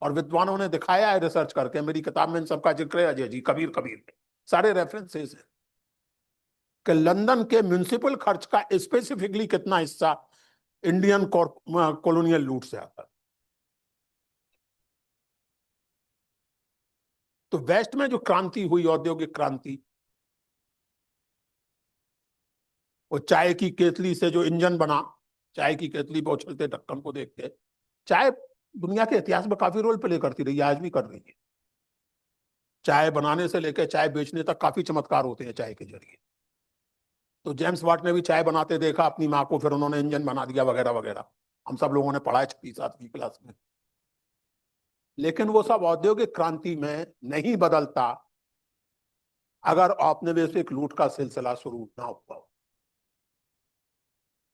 और विद्वानों ने दिखाया है रिसर्च करके, मेरी किताब में इन सबका जिक्र है, अजय जी, कबीर कबीर, सारे रेफरेंसेस हैं कि लंदन के म्युनिसिपल खर्च का स्पेसिफिकली कितना हिस्सा इंडियन कॉलोनियल लूट से आता है। तो वेस्ट में जो क्रांति हुई, औद्योगिक क्रांति, वो चाय की केतली से जो इंजन बना, चाय की केतली पर उछलते ढक्कन को देख के, चाय दुनिया के इतिहास में काफी रोल प्ले करती रही है, आज भी कर रही है। चाय बनाने से लेकर चाय बेचने तक काफी चमत्कार होते हैं चाय के जरिए। तो जेम्स वाट ने भी चाय बनाते देखा अपनी माँ को, फिर उन्होंने इंजन बना दिया वगैरह वगैरह, हम सब लोगों ने पढ़ा है 6वीं 7वीं क्लास में। लेकिन वो सब औद्योगिक क्रांति में नहीं बदलता अगर औपनिवेशिक लूट का सिलसिला शुरू ना हुआ।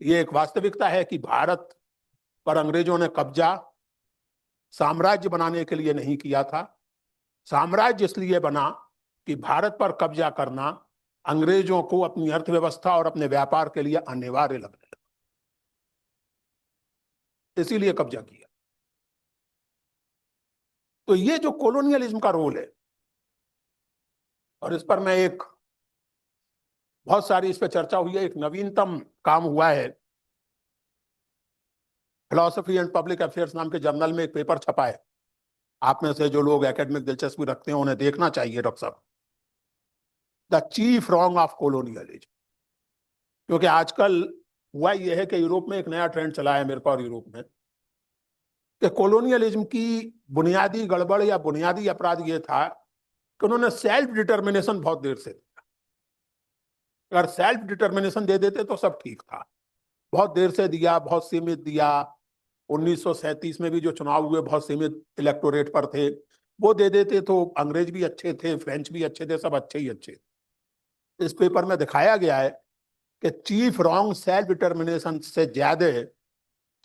ये एक वास्तविकता है कि भारत पर अंग्रेजों ने कब्जा साम्राज्य बनाने के लिए नहीं किया था। साम्राज्य इसलिए बना कि भारत पर कब्जा करना अंग्रेजों को अपनी अर्थव्यवस्था और अपने व्यापार के लिए अनिवार्य लगने लगा, इसीलिए कब्जा किया। तो ये जो कॉलोनियलिज्म का रोल है, और इस पर मैं एक बहुत सारी इस पर चर्चा हुई है, एक नवीनतम काम हुआ है, फिलॉसफी एंड पब्लिक अफेयर्स नाम के जर्नल में एक पेपर छपा है। आप में से जो लोग एकेडमिक दिलचस्पी रखते हैं उन्हें देखना चाहिए, डॉक्टर साहब, the chief wrong of colonialism. क्योंकि आजकल हुआ यह है कि यूरोप में एक नया ट्रेंड चला है, अमेरिका और यूरोप में, कि कॉलोनियलिज्म की बुनियादी गड़बड़ या बुनियादी अपराध यह था कि उन्होंने सेल्फ डिटर्मिनेशन बहुत देर से दिया। अगर सेल्फ डिटर्मिनेशन दे देते तो सब ठीक था, बहुत देर से दिया, बहुत सीमित दिया। 1937 में भी जो चुनाव हुए बहुत सीमित इलेक्टोरेट पर थे, वो दे देते तो अंग्रेज भी अच्छे थे, फ्रेंच भी अच्छे थे, सब अच्छे ही अच्छे। इस पेपर में दिखाया गया है कि चीफ रॉन्ग सेल्फ डिटर्मिनेशन से ज्यादा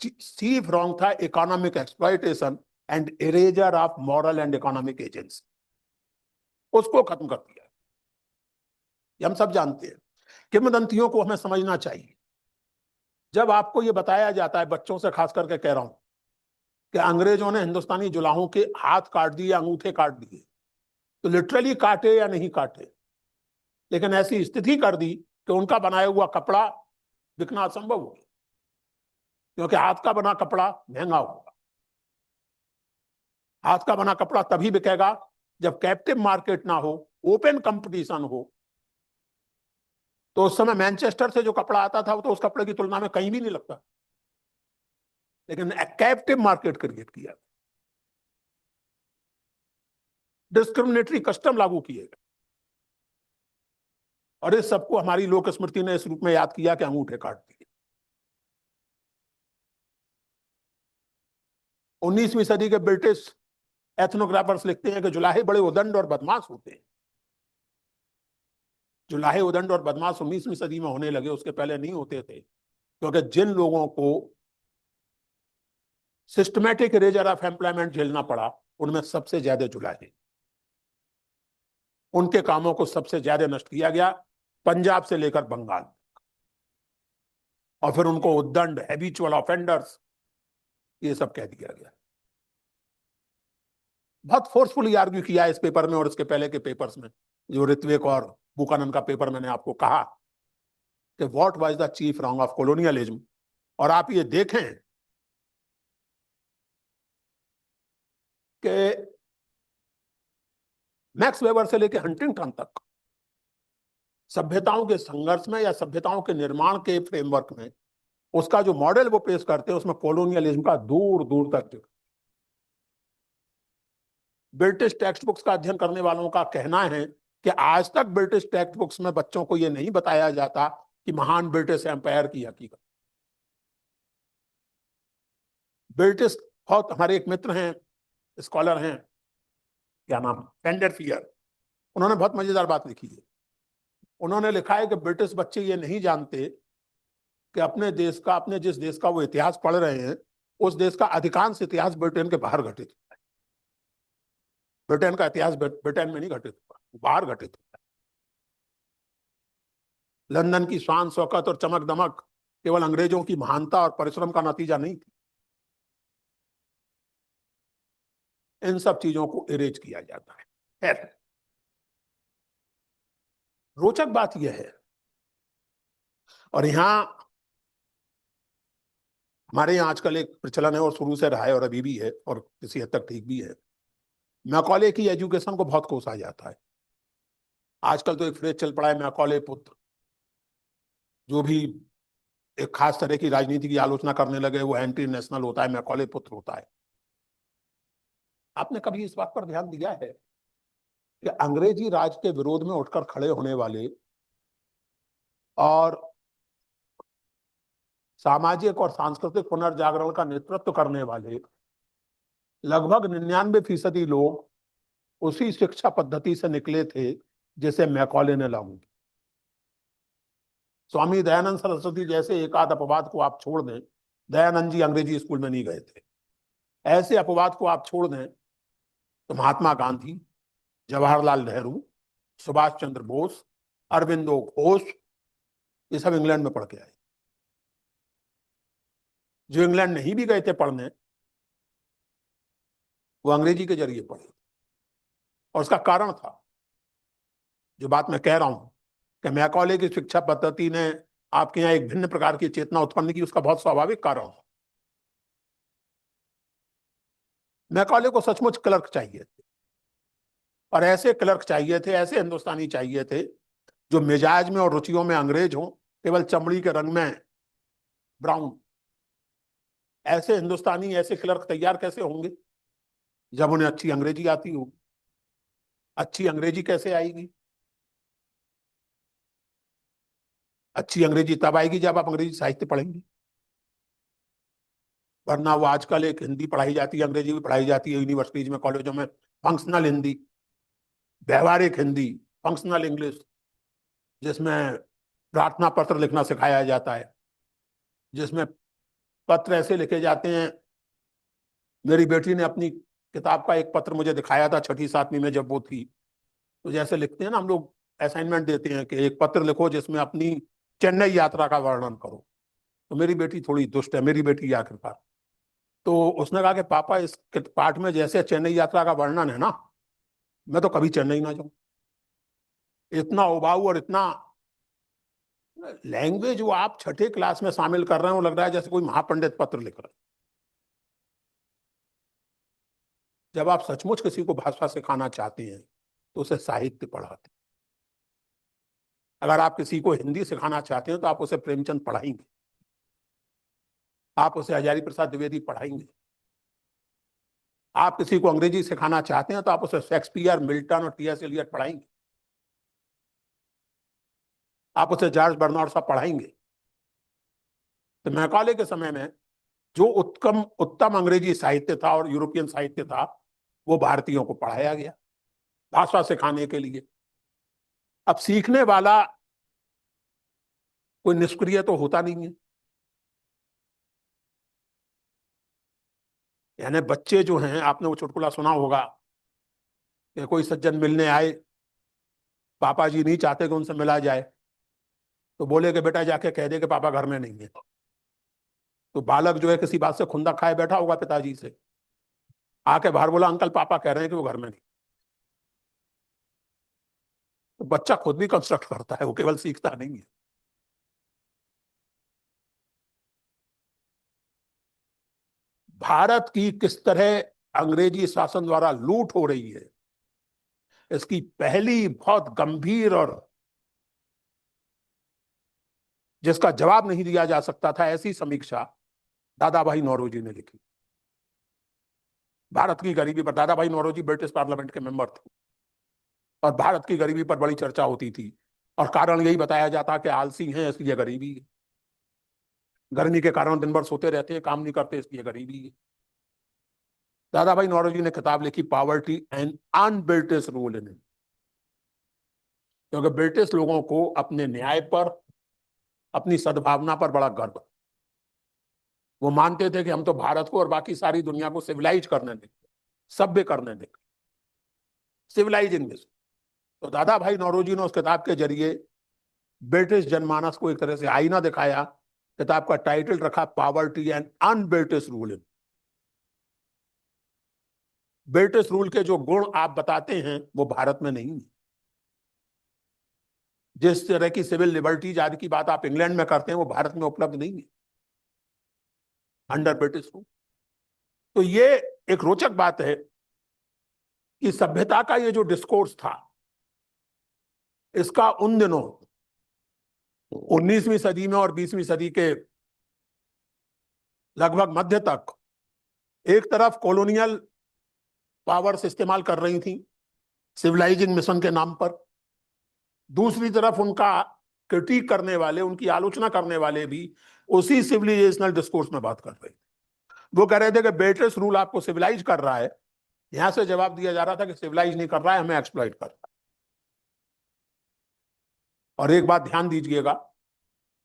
चीफ रॉन्ग था economic exploitation and eraser of moral and economic agency. उसको खत्म कर दिया। ये हम सब जानते हैं। किंवदंतियों को हमें समझना चाहिए। जब आपको ये बताया जाता है, बच्चों से खास करके कह रहा हूं, कि अंग्रेजों ने हिंदुस्तानी जुलाहों के हाथ काट दिए, अंगूठे काट दिए, तो लिटरली काटे या नहीं काटे, लेकिन ऐसी स्थिति कर दी कि उनका बनाया हुआ कपड़ा बिकना असंभव हो गया, क्योंकि हाथ का बना कपड़ा महंगा होगा। हाथ का बना कपड़ा तभी बिकेगा जब कैप्टिव मार्केट ना हो, ओपन कंपटीशन हो। तो उस समय मैनचेस्टर से जो कपड़ा आता था वो तो उस कपड़े की तुलना में कहीं भी नहीं लगता, लेकिन कैप्टिव मार्केट क्रिएट किया, डिस्क्रिमिनेटरी कस्टम लागू किए गए, और इस सबको हमारी लोक स्मृति ने इस रूप में याद किया कि अंगूठे काट दिए। 19वीं सदी के ब्रिटिश एथनोग्राफर्स लिखते हैं कि जुलाहे बड़े उदंड और बदमाश होते हैं। जुलाहे उदंड और बदमाश 19वीं सदी में होने लगे, उसके पहले नहीं होते थे, क्योंकि जिन लोगों को सिस्टमैटिक इरेजर ऑफ एम्प्लॉयमेंट झेलना पड़ा उनमें सबसे ज्यादा जुलाहे। उनके कामों को सबसे ज्यादा नष्ट किया गया, पंजाब से लेकर बंगाल, और फिर उनको उद्दंड, हैबिचुअल ऑफेंडर्स, ये सब कह दिया गया। बहुत फोर्सफुली आर्ग्यू किया इस पेपर में और इसके पहले के पेपर्स में, जो ऋत्विक और बुकानन का पेपर मैंने आपको कहा कि what was the chief wrong of colonialism. और आप ये देखें कि मैक्स वेबर से लेकर हंटिंगटन तक सभ्यताओं के संघर्ष में या सभ्यताओं के निर्माण के फ्रेमवर्क में उसका जो मॉडल वो पेश करते हैं उसमें कॉलोनियलिज्म का दूर दूर तक जिक्र। ब्रिटिश टेक्स्ट बुक्स का अध्ययन करने वालों का कहना है कि आज तक ब्रिटिश टेक्स्ट बुक्स में बच्चों को यह नहीं बताया जाता कि महान ब्रिटिश एम्पायर की हकीकत। ब्रिटिश, बहुत हमारे एक मित्र हैं, स्कॉलर हैं, क्या नाम, पेंडरफियर, उन्होंने बहुत मजेदार बात लिखी है। उन्होंने लिखा है कि ब्रिटिश बच्चे ये नहीं जानते कि अपने देश का, अपने जिस देश का वो इतिहास पढ़ रहे हैं, उस देश का अधिकांश इतिहास ब्रिटेन के बाहर घटित हुआ है। ब्रिटेन का इतिहास ब्रिटेन में नहीं घटित हुआ, बाहर घटित हुआ है। लंदन की शान शौकत और चमक दमक केवल अंग्रेजों की महानता और परिश्रम का नतीजा नहीं थी। इन सब चीजों को इरेज किया जाता है। खैर, रोचक बात यह है, और यहां हमारे यहाँ आजकल एक प्रचलन है और शुरू से रहा है और अभी भी है और किसी हद तक ठीक भी है, मैकॉले की एजुकेशन को बहुत कोसा जाता है। आजकल तो एक फ्रेज चल पड़ा है, मैकॉले पुत्र। जो भी एक खास तरह की राजनीति की आलोचना करने लगे वो एंटी नेशनल होता है, मैकॉले पुत्र होता है। आपने कभी इस बात पर ध्यान दिया है कि अंग्रेजी राज के विरोध में उठकर खड़े होने वाले और सामाजिक और सांस्कृतिक पुनर्जागरण का नेतृत्व करने वाले लगभग 99% लोग उसी शिक्षा पद्धति से निकले थे जिसे मैकॉले ने लागू की। स्वामी दयानंद सरस्वती जैसे एक आध अपवाद को आप छोड़ दें, दयानंद जी अंग्रेजी स्कूल में नहीं गए थे, ऐसे अपवाद को आप छोड़ दें तो महात्मा गांधी, जवाहरलाल नेहरू, सुभाष चंद्र बोस, अरविंदो घोष, ये सब इंग्लैंड में पढ़ के आए। जो इंग्लैंड नहीं भी गए थे पढ़ने, वो अंग्रेजी के जरिए पढ़े, और उसका कारण था जो बात मैं कह रहा हूं कि मैकॉले की शिक्षा पद्धति ने आपके यहाँ एक भिन्न प्रकार की चेतना उत्पन्न की। उसका बहुत स्वाभाविक कारण है। मैकॉले को सचमुच क्लर्क चाहिए थे, और ऐसे क्लर्क चाहिए थे, ऐसे हिंदुस्तानी चाहिए थे जो मिजाज में और रुचियों में अंग्रेज हों, केवल चमड़ी के रंग में ब्राउन। ऐसे हिंदुस्तानी, ऐसे क्लर्क तैयार कैसे होंगे जब उन्हें अच्छी अंग्रेजी आती होगी? अच्छी अंग्रेजी कैसे आएगी? अच्छी अंग्रेजी तब आएगी जब आप अंग्रेजी साहित्य पढ़ेंगे, वरना वो आजकल एक हिंदी पढ़ाई जाती है, अंग्रेजी भी पढ़ाई जाती है यूनिवर्सिटीज में, कॉलेजों में, फंक्शनल हिंदी, व्यवहारिक हिंदी, फंक्शनल इंग्लिश, जिसमें प्रार्थना पत्र लिखना सिखाया जाता है, जिसमें पत्र ऐसे लिखे जाते हैं। मेरी बेटी ने अपनी किताब का एक पत्र मुझे दिखाया था 6वीं 7वीं में जब वो थी, तो जैसे लिखते हैं ना हम लोग, असाइनमेंट देते हैं कि एक पत्र लिखो जिसमें अपनी चेन्नई यात्रा का वर्णन करो। तो मेरी बेटी थोड़ी दुष्ट है, मेरी बेटी आखिरकार, तो उसने कहा कि पापा इस पाठ में जैसे चेन्नई यात्रा का वर्णन है ना, मैं तो कभी चेन्नई ना जाऊं। इतना उबाऊ और इतना लैंग्वेज वो आप 6ठी क्लास में शामिल कर रहे हैं, वो लग रहा है जैसे कोई महापंडित पत्र लिख रहे हैं। जब आप सचमुच किसी को भाषा सिखाना चाहते हैं तो उसे साहित्य पढ़ाते हैं। अगर आप किसी को हिंदी सिखाना चाहते हैं तो आप उसे प्रेमचंद पढ़ाएंगे, आप उसे हजारी प्रसाद द्विवेदी पढ़ाएंगे। आप किसी को अंग्रेजी सिखाना चाहते हैं तो आप उसे शेक्सपियर, मिल्टन और टी.एस. एलियट पढ़ाएंगे, आप उसे जॉर्ज बर्नार्ड शॉ पढ़ाएंगे। तो मैकॉले के समय में जो उत्तम अंग्रेजी साहित्य था और यूरोपियन साहित्य था, वो भारतीयों को पढ़ाया गया भाषा सिखाने के लिए। अब सीखने वाला कोई निष्क्रिय तो होता नहीं है, यानी बच्चे जो हैं, आपने वो चुटकुला सुना होगा कि कोई सज्जन मिलने आए, पापा जी नहीं चाहते कि उनसे मिला जाए, तो बोले कि बेटा जाके कह दे कि पापा घर में नहीं है। तो बालक जो है किसी बात से खुंदक खाए बैठा होगा पिताजी से, आके बाहर बोला अंकल पापा कह रहे हैं कि वो घर में नहीं। तो बच्चा खुद भी कंस्ट्रक्ट करता है, वो केवल सीखता नहीं है। भारत की किस तरह अंग्रेजी शासन द्वारा लूट हो रही है, इसकी पहली बहुत गंभीर और जिसका जवाब नहीं दिया जा सकता था ऐसी समीक्षा दादा भाई नौरोजी ने लिखी। भारत की गरीबी पर, दादा भाई नौरोजी ब्रिटिश पार्लियामेंट के मेंबर थे, और भारत की गरीबी पर बड़ी चर्चा होती थी, और कारण यही बताया जाता कि आलसी हैं इसलिए गरीबी है, गर्मी के कारण दिन भर सोते रहते हैं, काम नहीं करते इसलिए गरीबी है। दादा भाई नौरोजी ने किताब लिखी poverty and un-British rule in, क्योंकि ब्रिटिश लोगों को अपने न्याय पर, अपनी सद्भावना पर बड़ा गर्व। वो मानते थे कि हम तो भारत को और बाकी सारी दुनिया को सिविलाइज करने देंगे, सभ्य करने देंगे, सिविलाइजिंग दिस। तो दादा भाई नौरोजी ने उस किताब के जरिए ब्रिटिश जनमानस को एक तरह से आईना दिखाया। किताब का टाइटल रखा poverty and un-British rule in. British rule के जो गुण आप बताते हैं वो भारत में नहीं है। जिस तरह की सिविल लिबर्टीज आदि की बात आप इंग्लैंड में करते हैं वो भारत में उपलब्ध नहीं है अंडर ब्रिटिश रूल। तो ये एक रोचक बात है कि सभ्यता का ये जो डिस्कोर्स था, इसका उन दिनों 19वीं सदी में और 20वीं सदी के लगभग मध्य तक एक तरफ कॉलोनियल पावर्स इस्तेमाल कर रही थी सिविलाइजिंग मिशन के नाम पर, दूसरी तरफ उनका क्रिटिक करने वाले, उनकी आलोचना करने वाले भी उसी सिविलाइजेशनल डिस्कोर्स में बात कर रहे थे। वो कह रहे थे कि ब्रिटिश रूल आपको सिविलाइज कर रहा है, यहां से जवाब दिया जा रहा था कि सिविलाइज नहीं कर रहा है, हमें एक्सप्लॉइट कर रहा है। और एक बात ध्यान दीजिएगा,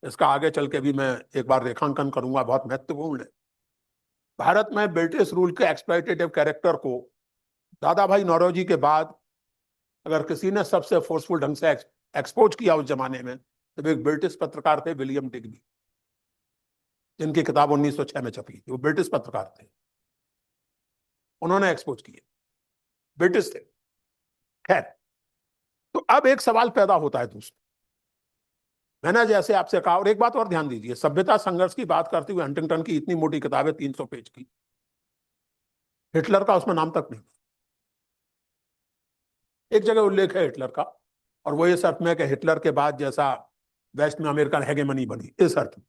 इसका आगे चल के भी मैं एक बार रेखांकन करूंगा, बहुत महत्वपूर्ण है। भारत में ब्रिटिश रूल के एक्सप्लॉइटेटिव कैरेक्टर को दादा भाई नौरोजी के बाद अगर किसी ने सबसे फोर्सफुल ढंग से एक्सपोज किया उस जमाने में, तो एक ब्रिटिश पत्रकार थे विलियम डिग्बी, जिनकी किताब 1906 में छपी थी। वो ब्रिटिश पत्रकार थे, उन्होंने एक्सपोज किए, ब्रिटिश थे। खैर, तो अब एक सवाल पैदा होता है दोस्तों, मैंने जैसे आपसे कहा, और एक बात और ध्यान दीजिए, सभ्यता संघर्ष की बात करते हुए हंटिंगटन की इतनी मोटी किताब है 300 पेज की, हिटलर का उसमें नाम तक नहीं। एक जगह उल्लेख है हिटलर का, और वो इस अर्थ में कि हिटलर के बाद जैसा वेस्ट में अमेरिकन हेगेमनी बनी, इस अर्थ में।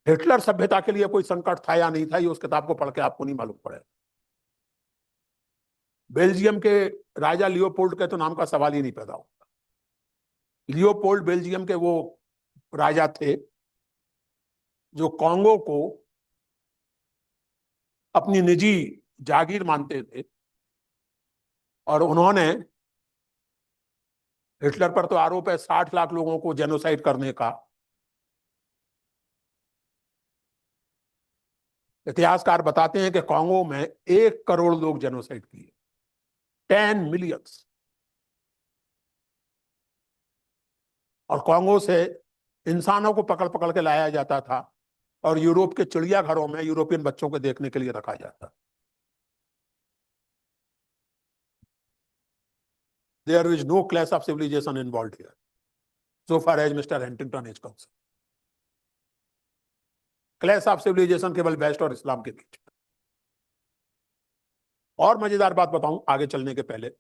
हिटलर सभ्यता के लिए कोई संकट था या नहीं था, ये उस किताब को पढ़ के आपको नहीं मालूम पड़ेगा। बेल्जियम के राजा लियोपोल्ड के तो नाम का सवाल ही नहीं पैदा होता। लियोपोल्ड बेल्जियम के वो राजा थे जो कांगो को अपनी निजी जागीर मानते थे, और उन्होंने, हिटलर पर तो आरोप है 60 लाख लोगों को जेनोसाइड करने का। इतिहासकार बताते हैं कि कांगो में 1 करोड़ लोग जेनोसाइड किए, 10 मिलियन। और कांगो से इंसानों को पकड़ पकड़ के लाया जाता था और यूरोप के चिड़ियाघरों में यूरोपियन बच्चों को देखने के लिए रखा जाता। There is no clash of civilization involved here, so far as Mr. Huntington is concerned. Clash of civilisation केवल वेस्ट और इस्लाम के बीच। और मजेदार बात बताऊं आगे चलने के पहले,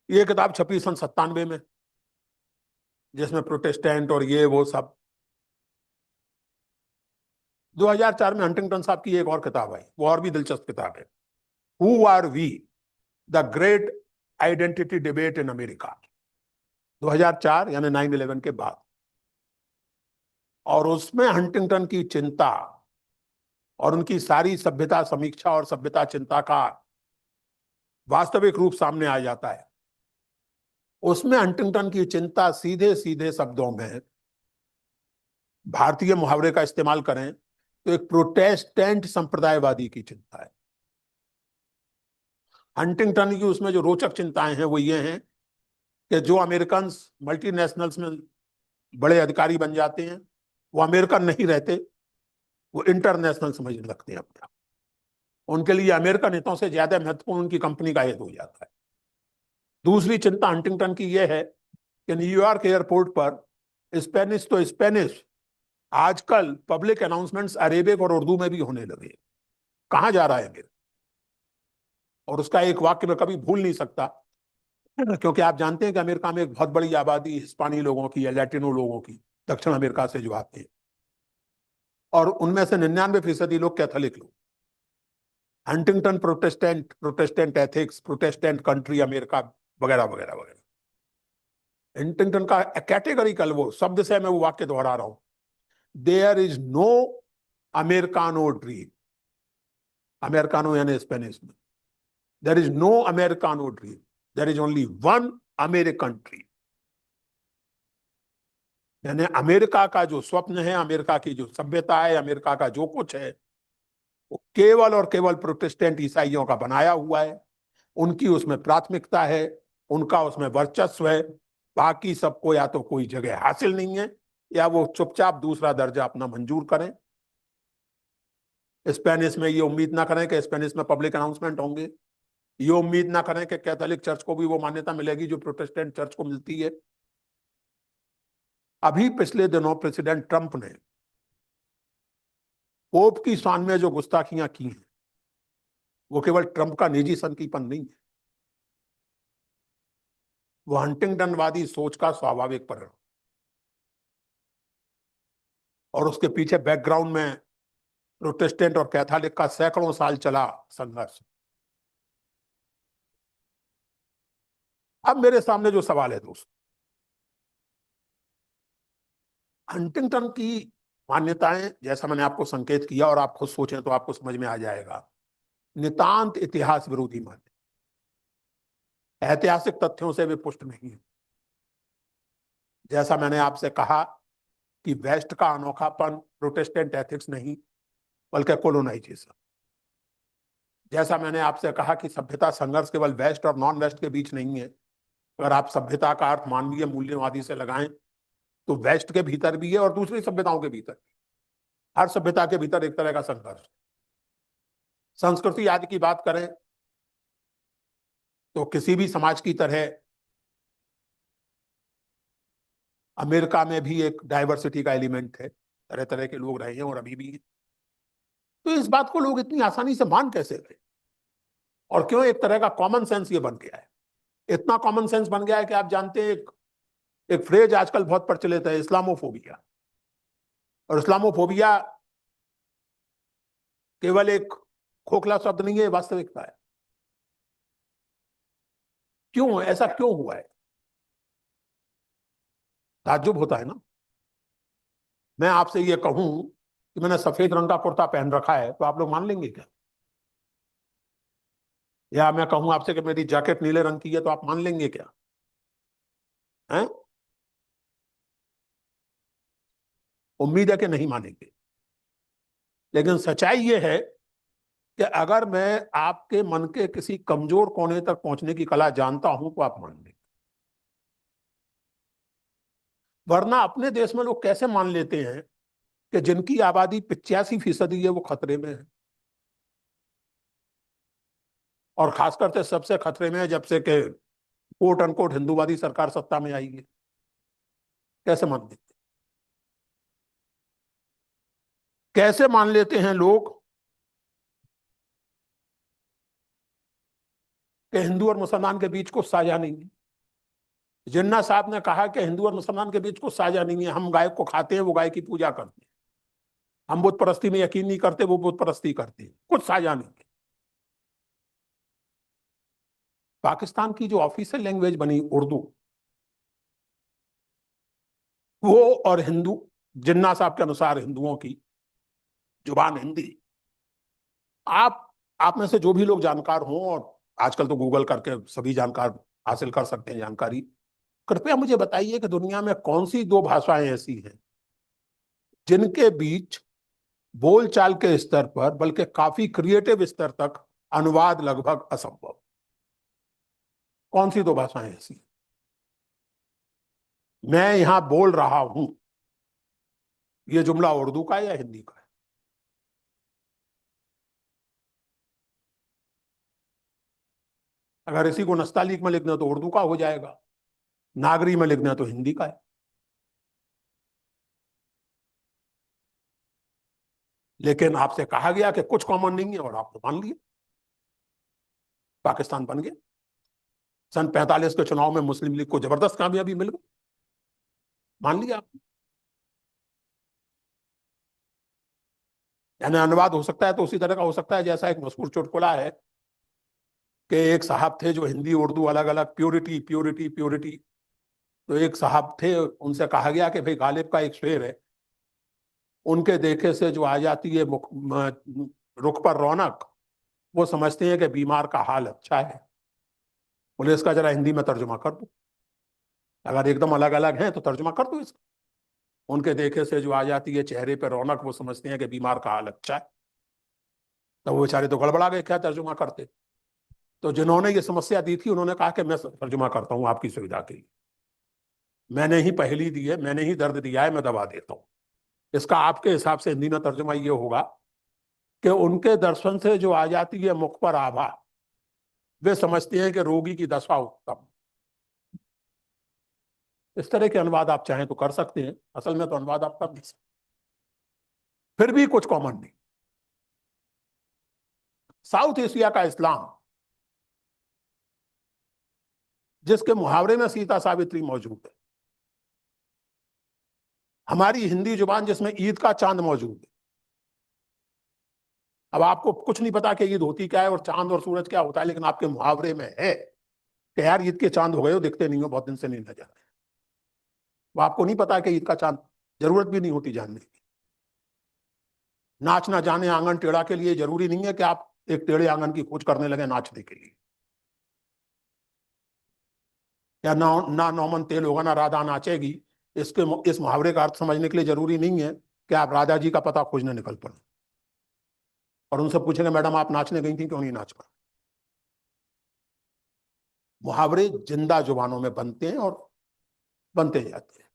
ये किताब छपी सन 97 में, जिसमें प्रोटेस्टेंट और ये वो सब। 2004 में हंटिंगटन साहब की एक और किताब आई, वो और भी दिलचस्प किताब है, who are we, the great identity debate in America, 2004 यानी 9/11 के बाद। और उसमें हंटिंगटन की चिंता और उनकी सारी सभ्यता समीक्षा और सभ्यता चिंता का वास्तविक रूप सामने आ जाता है। उसमें हंटिंगटन की चिंता सीधे सीधे शब्दों में, भारतीय मुहावरे का इस्तेमाल करें तो एक प्रोटेस्टेंट संप्रदायवादी की चिंता है। हंटिंगटन की उसमें जो रोचक चिंताएं हैं वो ये हैं कि जो अमेरिकन मल्टीनेशनल्स में बड़े अधिकारी बन जाते हैं वो अमेरिकन नहीं रहते, वो इंटरनेशनल समझने लगते हैं अपने आप। उनके लिए अमेरिकन हितों से ज्यादा महत्वपूर्ण उनकी कंपनी का हित हो जाता है। दूसरी चिंता हंटिंगटन की यह है कि न्यूयॉर्क एयरपोर्ट पर स्पेनिश तो स्पेनिश, आजकल पब्लिक अनाउंसमेंट्स अरेबिक और उर्दू में भी होने लगे। कहां जा रहा है अमेरिका? और उसका एक वाक्य मैं कभी भूल नहीं सकता, क्योंकि आप जानते हैं कि अमेरिका में एक बहुत बड़ी आबादी हिस्पानी लोगों की या लैटिनो लोगों की, दक्षिण अमेरिका से जो आते हैं, और उनमें से 99% लोग कैथोलिक लोग। Huntington Protestant ethics, Protestant country America वगैरह वगैरह वगैरह। हंटिंगटन का कैटेगरिकल वो शब्द से मैं वो वाक्य दोहरा रहा हूं, there is no Americano dream, Americano यानी स्पेनिश में, there is no Americano dream, there is only one American dream. यानी अमेरिका का जो स्वप्न है, अमेरिका की जो सभ्यता है, अमेरिका का जो कुछ है, वो केवल और केवल प्रोटेस्टेंट ईसाइयों का बनाया हुआ है। उनकी उसमें प्राथमिकता है, उनका उसमें वर्चस्व है, बाकी सबको या तो कोई जगह हासिल नहीं है या वो चुपचाप दूसरा दर्जा अपना मंजूर करें। स्पेनिश में ये उम्मीद ना करें कि स्पेनिश में पब्लिक अनाउंसमेंट होंगे, ये उम्मीद ना करें कि कैथोलिक चर्च को भी वो मान्यता मिलेगी जो प्रोटेस्टेंट चर्च को मिलती है। अभी पिछले दिनों प्रेसिडेंट ट्रंप ने पोप की शान में जो गुस्ताखियां की हैं, वो केवल ट्रंप का निजी संकीपन नहीं है, वो हंटिंगटनवादी सोच का स्वाभाविक परिणाम, और उसके पीछे बैकग्राउंड में प्रोटेस्टेंट और कैथोलिक का सैकड़ों साल चला संघर्ष। अब मेरे सामने जो सवाल है दोस्त, हंटिंगटन की मान्यताएं, जैसा मैंने आपको संकेत किया और आप खुद सोचें तो आपको समझ में आ जाएगा, नितांत इतिहास विरोधी मान्य, ऐतिहासिक तथ्यों से भी पुष्ट नहीं है। जैसा मैंने आपसे कहा कि वेस्ट का अनोखापन प्रोटेस्टेंट एथिक्स नहीं बल्कि कोलोनाइजेशन। जैसा मैंने आपसे कहा कि सभ्यता संघर्ष केवल वेस्ट और नॉन वेस्ट के बीच नहीं है। अगर आप सभ्यता का अर्थ मानवीय मूल्यवादी से लगाएं तो वेस्ट के भीतर भी है और दूसरी सभ्यताओं के भीतर भी। हर सभ्यता के भीतर एक तरह का संघर्ष। संस्कृति आदि की बात करें तो किसी भी समाज की तरह अमेरिका में भी एक डाइवर्सिटी का एलिमेंट है, तरह तरह के लोग रहे हैं और अभी भी हैं। तो इस बात को लोग इतनी आसानी से मान कैसे गए, और क्यों? एक तरह का कॉमन सेंस ये बन गया है। इतना कॉमन सेंस बन गया है कि आप जानते हैं एक फ्रेज आजकल बहुत प्रचलित है, इस्लामोफोबिया। और इस्लामोफोबिया केवल एक खोखला शब्द नहीं है, वास्तविकता है। क्यों ऐसा क्यों हुआ है? ताज्जुब होता है ना। मैं आपसे ये कहूं कि मैंने सफेद रंग का कुर्ता पहन रखा है तो आप लोग मान लेंगे क्या? या मैं कहूं आपसे कि मेरी जैकेट नीले रंग की है तो आप मान लेंगे क्या? हैं? उम्मीद है कि नहीं मानेंगे। लेकिन सच्चाई ये है कि अगर मैं आपके मन के किसी कमजोर कोने तक पहुंचने की कला जानता हूं तो आप मान लेंगे। वरना अपने देश में लोग कैसे मान लेते हैं कि जिनकी आबादी 85% है वो खतरे में है, और खासकर से सबसे खतरे में है जब से कि कोट अनकोट हिंदूवादी सरकार सत्ता में आई है। कैसे मान लेते कैसे मान लेते हैं लोग कि हिंदू और मुसलमान के बीच को साझा नहीं है? जिन्ना साहब ने कहा कि हिंदू और मुसलमान के बीच को साझा नहीं है, हम गाय को खाते हैं, वो गाय की पूजा करते हैं, हम बुत परस्ती में यकीन नहीं करते, वो बुत परस्ती करते हैं, कुछ साझा नहीं है। पाकिस्तान की जो ऑफिशियल लैंग्वेज बनी उर्दू, वो और हिंदू, जिन्ना साहब के अनुसार हिंदुओं की जुबान हिंदी। आप में से जो भी लोग जानकार हों, और आजकल तो गूगल करके सभी जानकार हासिल कर सकते हैं जानकारी, कृपया मुझे बताइए कि दुनिया में कौन सी दो भाषाएं ऐसी हैं जिनके बीच बोलचाल के स्तर पर बल्कि काफी क्रिएटिव स्तर तक अनुवाद लगभग असंभव? कौन सी दो भाषाएं ऐसी? मैं यहां बोल रहा हूं, यह जुमला उर्दू का है या हिंदी का है? अगर इसी को नस्तालीक में लिखना तो उर्दू का हो जाएगा, नागरी में लिखना तो हिंदी का है। लेकिन आपसे कहा गया कि कुछ कॉमन नहीं है और आपने मान लिया, पाकिस्तान बन गया। सन 45 के चुनाव में मुस्लिम लीग को जबरदस्त कामयाबी मिल गई, मान लिया आपने। यानी अनुवाद हो सकता है तो उसी तरह का हो सकता है जैसा एक मशहूर चुटकुला है कि एक साहब थे जो हिंदी उर्दू अलग अलग, प्योरिटी प्योरिटी प्योरिटी। तो एक साहब थे, उनसे कहा गया कि भाई गालिब का एक शेर है, उनके देखे से जो आ जाती है रुख पर रौनक, वो समझते हैं कि बीमार का हाल अच्छा है। बोले इसका जरा हिंदी में तर्जुमा कर दो, अगर एकदम अलग अलग हैं तो तर्जुमा कर दो इसका। उनके देखे से जो आ जाती है चेहरे पर रौनक, वो समझते हैं कि बीमार का हाल अच्छा है। तो वो बेचारे तो गड़बड़ा गए, क्या तर्जुमा करते। तो जिन्होंने ये समस्या दी थी उन्होंने कहा कि मैं तर्जुमा करता हूं आपकी सुविधा के लिए, मैंने ही पहली दी है, मैंने ही दर्द दिया है, मैं दवा देता हूं। इसका आपके हिसाब से हिंदी में तर्जुमा ये होगा कि उनके दर्शन से जो आ जाती है मुख पर आभा, वे समझते हैं कि रोगी की दशा उत्तम। इस तरह के अनुवाद आप चाहें तो कर सकते हैं, असल में तो अनुवाद आप कर नहीं सकते, फिर भी कुछ कॉमन नहीं। साउथ एशिया का इस्लाम, जिसके मुहावरे में सीता सावित्री मौजूद है, हमारी हिंदी जुबान जिसमें ईद का चांद मौजूद है। अब आपको कुछ नहीं पता कि ईद होती क्या है और चांद और सूरज क्या होता है, लेकिन आपके मुहावरे में है कि यार ईद के चांद हो गए हो, दिखते नहीं हो, बहुत दिन से नहीं नजर आए। वो आपको नहीं पता कि ईद का चांद, जरूरत भी नहीं होती जानने की। नाच ना जाने आंगन टेढ़ा के लिए जरूरी नहीं है कि आप एक टेढ़े आंगन की खोज करने लगे नाचने के लिए, या ना नौमन तेल होगा ना राधा नाचेगी, इस मुहावरे का अर्थ समझने के लिए जरूरी नहीं है कि आप राधा जी का पता खोजने निकल पड़े और उनसे पूछेंगे मैडम आप नाचने गई थी, क्यों नहीं नाच पाए। मुहावरे जिंदा जुबानों में बनते हैं और बनते जाते हैं,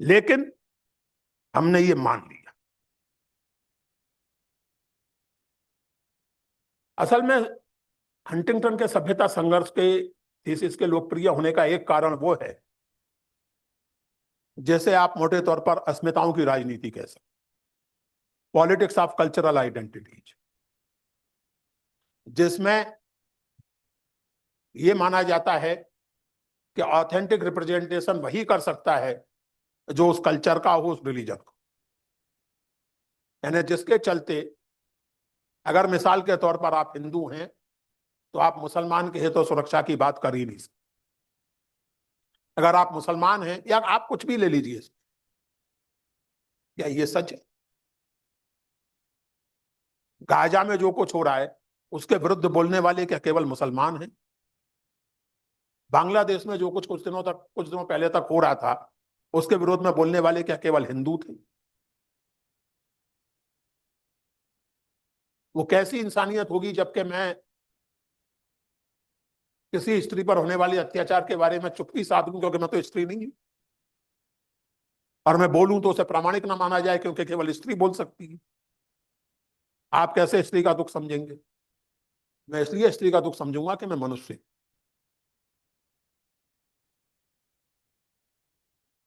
लेकिन हमने ये मान लिया। असल में हंटिंगटन के सभ्यता संघर्ष के थीसिस के लोकप्रिय होने का एक कारण वो है, जैसे आप मोटे तौर पर अस्मिताओं की राजनीति कह सकते, पॉलिटिक्स ऑफ कल्चरल आइडेंटिटीज, जिसमें यह माना जाता है कि ऑथेंटिक रिप्रेजेंटेशन वही कर सकता है जो उस कल्चर का हो, उस रिलीजन का। यानी जिसके चलते अगर मिसाल के तौर पर आप हिंदू हैं तो आप मुसलमान के हित और सुरक्षा की बात कर ही नहीं सकते। अगर आप मुसलमान हैं, या आप कुछ भी ले लीजिए, क्या ये सच है? गाजा में जो कुछ हो रहा है उसके विरुद्ध बोलने वाले क्या केवल मुसलमान हैं? बांग्लादेश में जो कुछ दिनों पहले तक हो रहा था उसके विरोध में बोलने वाले क्या केवल हिंदू थे? वो कैसी इंसानियत होगी जबकि मैं किसी स्त्री पर होने वाले अत्याचार के बारे में चुप्पी साध लूं क्योंकि मैं तो स्त्री नहीं हूं, और मैं बोलूं तो उसे प्रामाणिक ना माना जाए क्योंकि केवल स्त्री बोल सकती है। आप कैसे स्त्री का दुख समझेंगे? मैं इसलिए स्त्री का दुख समझूंगा कि मैं मनुष्य हूं।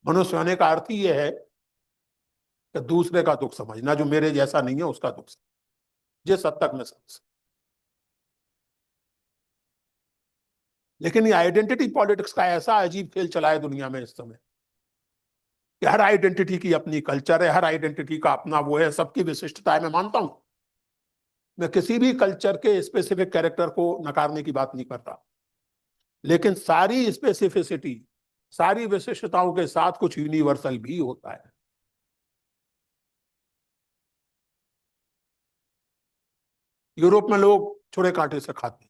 मनुष्य होने का अर्थ ही यह है कि दूसरे का दुख समझना, जो मेरे जैसा नहीं है उसका दुख समझना, जिस हद तक मैं समझ। लेकिन ये आइडेंटिटी पॉलिटिक्स का ऐसा अजीब खेल चला है दुनिया में इस समय कि हर आइडेंटिटी की अपनी कल्चर है, हर आइडेंटिटी का अपना वो है, सबकी विशिष्टता है। मैं मानता हूं, मैं किसी भी कल्चर के स्पेसिफिक कैरेक्टर को नकारने की बात नहीं करता, लेकिन सारी स्पेसिफिसिटी, सारी विशिष्टताओं के साथ कुछ यूनिवर्सल भी होता है। यूरोप में लोग छुरे कांटे से खाते हैं,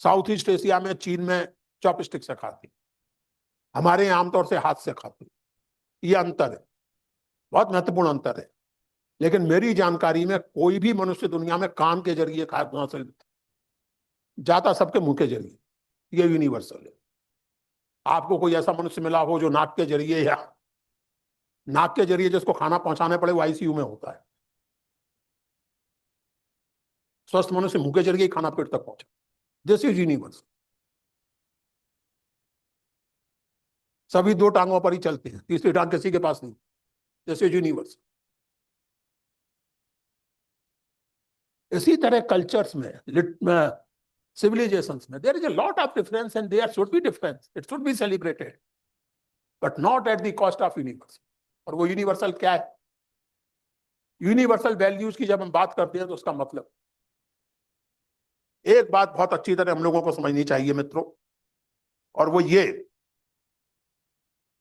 साउथ ईस्ट एशिया में, चीन में चॉपस्टिक से खाते हैं, हमारे यहाँ आमतौर से हाथ से खाते हैं। ये अंतर है, बहुत महत्वपूर्ण अंतर है। लेकिन मेरी जानकारी में कोई भी मनुष्य दुनिया में कान के जरिए खाना से जाता सबके मुंह के जरिए, ये यूनिवर्सल है। आपको कोई ऐसा मनुष्य मिला हो जो नाक के जरिए, या नाक के जरिए जिसको खाना पहुंचाने पड़े वो आईसीयू में होता है। स्वस्थ मनुष्य मुंह के जरिए ही खाना पेट तक पहुंचा। This is universal. सभी दो टांगों पर ही चलते हैं, तीसरी टांग किसी के पास नहीं। This is universal. इसी तरह कल्चर्स में, civilizations में, there is a lot of difference and there should be difference. It should be celebrated, but not at the cost of universal. और वो यूनिवर्सल क्या है? यूनिवर्सल वैल्यूज की जब हम बात करते हैं तो उसका मतलब, एक बात बहुत अच्छी तरह हम लोगों को समझनी चाहिए मित्रों, और वो ये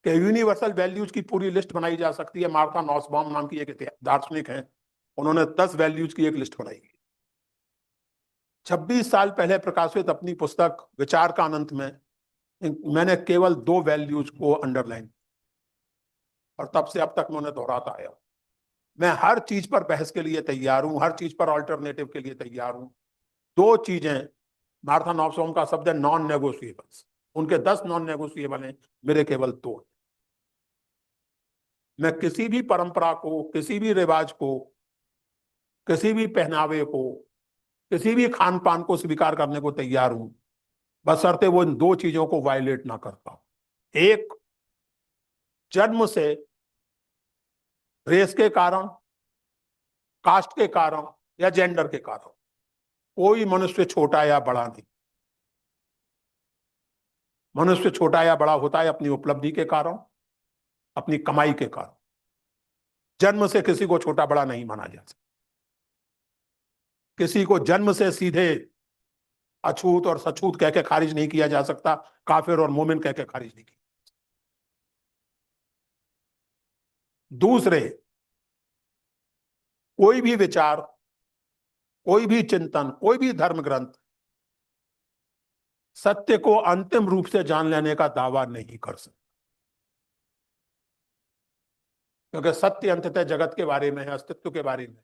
कि यूनिवर्सल वैल्यूज की पूरी लिस्ट बनाई जा सकती है। मार्था नॉसबॉम नाम की एक दार्शनिक है, उन्होंने 10 वैल्यूज की एक लिस्ट बनाई। 26 साल पहले प्रकाशित अपनी पुस्तक विचार का अनंत में मैंने केवल 2 वैल्यूज को अंडरलाइन, और तब से अब तक मैं उन्हें दोहराता आया। मैं हर चीज पर बहस के लिए तैयार हूं, हर चीज पर ऑल्टरनेटिव के लिए तैयार हूं। 2 चीजें, मार्था नॉसबॉम का शब्द है नॉन नेगोशिएबल्स, उनके 10 नॉन नेगोशिएबल हैं, मेरे केवल 2। मैं किसी भी परंपरा को, किसी भी रिवाज को, किसी भी पहनावे को, किसी भी खान पान को स्वीकार करने को तैयार हूं, बशर्ते वो इन दो चीजों को वायलेट ना करता हूं। एक, जन्म से रेस के कारण, कास्ट के कारण या जेंडर के कारण कोई मनुष्य छोटा या बड़ा नहीं। मनुष्य छोटा या बड़ा होता है अपनी उपलब्धि के कारण, अपनी कमाई के कारण। जन्म से किसी को छोटा बड़ा नहीं माना जा सकता। किसी को जन्म से सीधे अछूत और सछूत कह के खारिज नहीं किया जा सकता, काफिर और मोमिन कह के खारिज नहीं किया। दूसरे, कोई भी विचार, कोई भी चिंतन, कोई भी धर्म ग्रंथ सत्य को अंतिम रूप से जान लेने का दावा नहीं कर सकता, क्योंकि सत्य अंततः जगत के बारे में है, अस्तित्व के बारे में।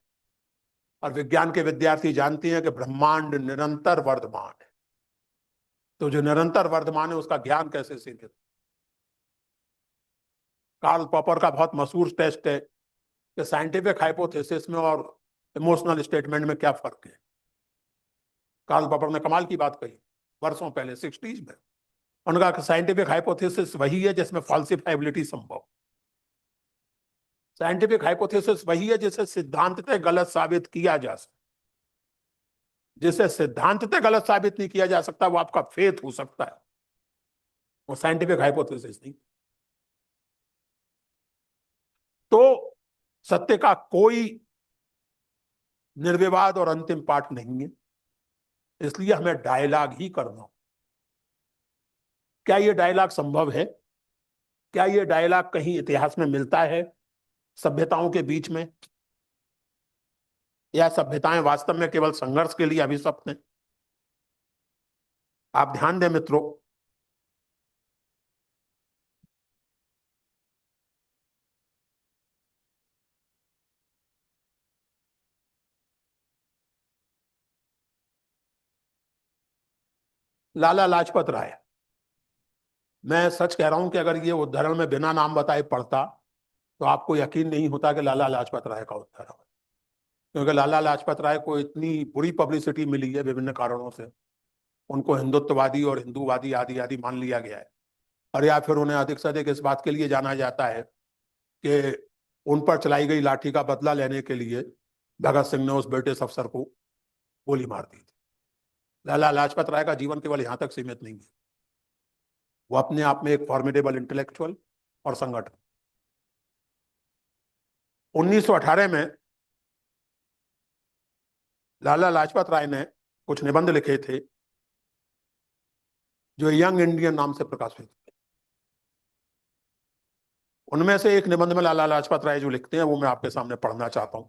और विज्ञान के विद्यार्थी जानते हैं कि ब्रह्मांड निरंतर वर्धमान है। तो जो निरंतर वर्धमान है उसका ज्ञान कैसे सीमित? कार्ल पॉपर का बहुत मशहूर टेस्ट है कि साइंटिफिक हाइपोथेसिस में और इमोशनल स्टेटमेंट में क्या फर्क है। कार्ल पॉपर ने कमाल की बात कही वर्षों पहले, 60s में। उन्होंने कहा कि साइंटिफिक हाइपोथेसिस वही है जिसमें फॉल्सिफाइबिलिटी संभव। साइंटिफिक हाइपोथेसिस वही है जिसे सिद्धांततः गलत साबित किया जा सकता। जिसे सिद्धांततः गलत साबित नहीं किया जा सकता वो आपका फेथ हो सकता है, वो साइंटिफिक हाइपोथेसिस नहीं। तो सत्य का कोई निर्विवाद और अंतिम पाठ नहीं है, इसलिए हमें डायलॉग ही करना हो। क्या ये डायलॉग संभव है? क्या ये डायलॉग कहीं इतिहास में मिलता है सभ्यताओं के बीच में? या सभ्यताएं वास्तव में केवल संघर्ष के लिए अभिशप्त हैं? आप ध्यान दें मित्रों, लाला लाजपत राय, मैं सच कह रहा हूं कि अगर ये उद्धरण में बिना नाम बताए पढ़ता तो आपको यकीन नहीं होता कि लाला लाजपत राय का उद्धरण है, क्योंकि लाला लाजपत राय को इतनी बुरी पब्लिसिटी मिली है विभिन्न कारणों से। उनको हिंदुत्ववादी और हिंदूवादी आदि आदि मान लिया गया है, और या फिर उन्हें अधिक से अधिक इस बात के लिए जाना जाता है कि उन पर चलाई गई लाठी का बदला लेने के लिए भगत सिंह ने उस ब्रिटिश अफसर को गोली मार दी थी। लाला लाजपत राय का जीवन केवल यहां तक सीमित नहीं है, वो अपने आप में एक फॉर्मिडेबल इंटेलेक्चुअल और संगठन। 1918 में लाला लाजपत राय ने कुछ निबंध लिखे थे जो यंग इंडियन नाम से प्रकाशित हुए। उनमें से एक निबंध में लाला लाजपत राय जो लिखते हैं वो मैं आपके सामने पढ़ना चाहता हूं।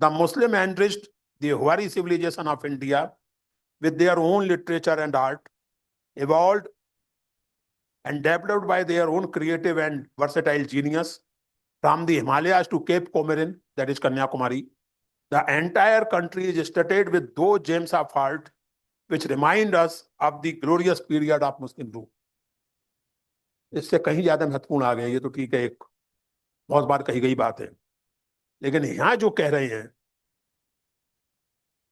The Muslim enriched the hoary civilization of India with their own literature and art, evolved and developed by their own creative and versatile genius from the Himalayas to Cape Comorin, that is Kanyakumari. The entire country is studded with those gems of art which remind us of the glorious period of Muslim rule. इससे कहीं ज्यादा महत्वपूर्ण आ गया। ये तो ठीक है, एक बहुत बार कही गई बात है, लेकिन यहां जो कह रहे हैं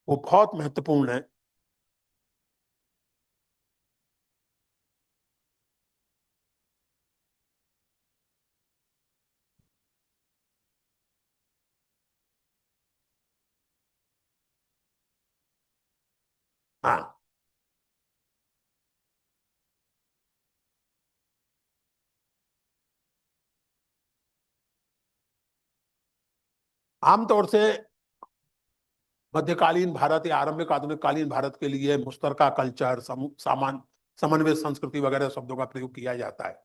वो बहुत महत्वपूर्ण है। हाँ, आमतौर से मध्यकालीन भारत या आरंभिक आधुनिक कालीन भारत के लिए मुश्तरका कल्चर, सामान, समन्वय संस्कृति वगैरह शब्दों का प्रयोग किया जाता है।